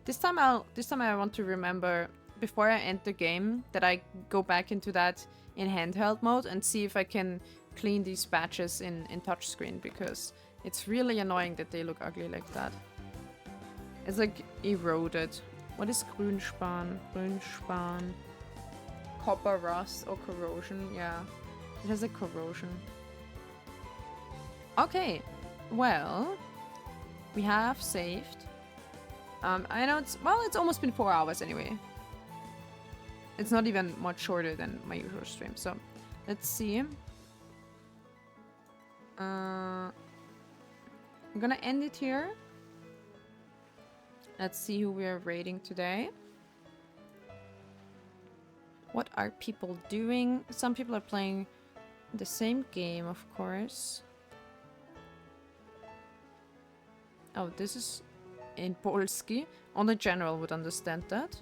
Speaker 1: This time I want to remember before I end the game that I go back into that in handheld mode and see if I can clean these badges in touchscreen, because it's really annoying that they look ugly like that. It's like eroded. What is Grünspan? Grünspan. Copper rust or corrosion, yeah. It has a corrosion. Okay, well, we have saved. I know it's almost been 4 hours anyway. It's not even much shorter than my usual stream, so let's see. I'm gonna end it here. Let's see who we are raiding today. What are people doing? Some people are playing the same game, of course. Oh, this is in Polski. Only general would understand that.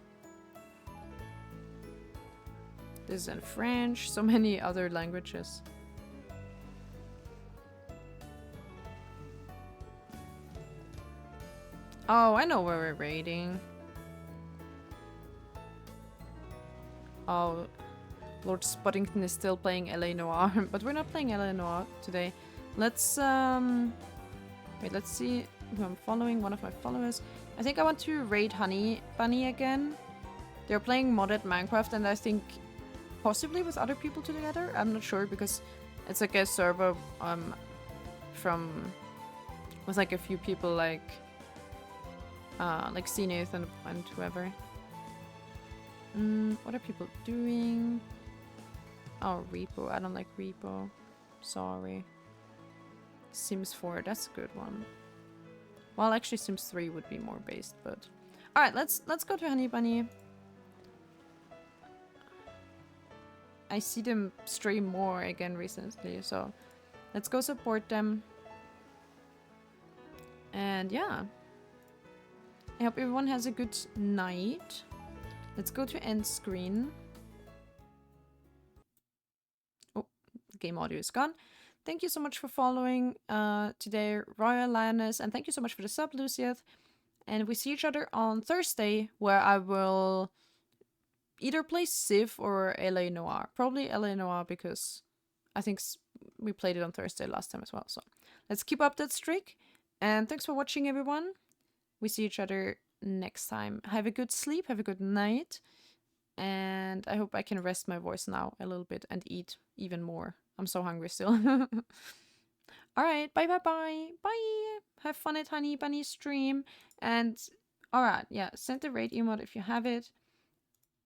Speaker 1: This is in French. So many other languages. Oh, I know where we're raiding. Oh, Lord Spuddington is still playing LA Noir, but we're not playing LA Noir today. Let's wait, let's see who I'm following. One of my followers. I think I want to raid Honey Bunny again. They're playing modded Minecraft, and I think possibly with other people together. I'm not sure because it's like a server from with like a few people like Zenith and whoever. What are people doing? Oh, Repo. I don't like Repo. Sorry. Sims 4, that's a good one. Well, actually Sims 3 would be more based, but... Alright, let's go to Honey Bunny. I see them stream more again recently, so let's go support them. And yeah. I hope everyone has a good night. Let's go to end screen. Oh, game audio is gone. Thank you so much for following today, Royal Lioness, and thank you so much for the sub, Lucieth. And we see each other on Thursday, where I will either play Civ or LA Noir. Probably LA Noir because I think we played it on Thursday last time as well. So let's keep up that streak. And thanks for watching, everyone. We see each other next time. Have a good sleep, have a good night. And I hope I can rest my voice now a little bit and eat even more. I'm so hungry still. Alright, bye. Bye. Have fun at Honey Bunny stream. And alright, yeah, send the raid emote if you have it.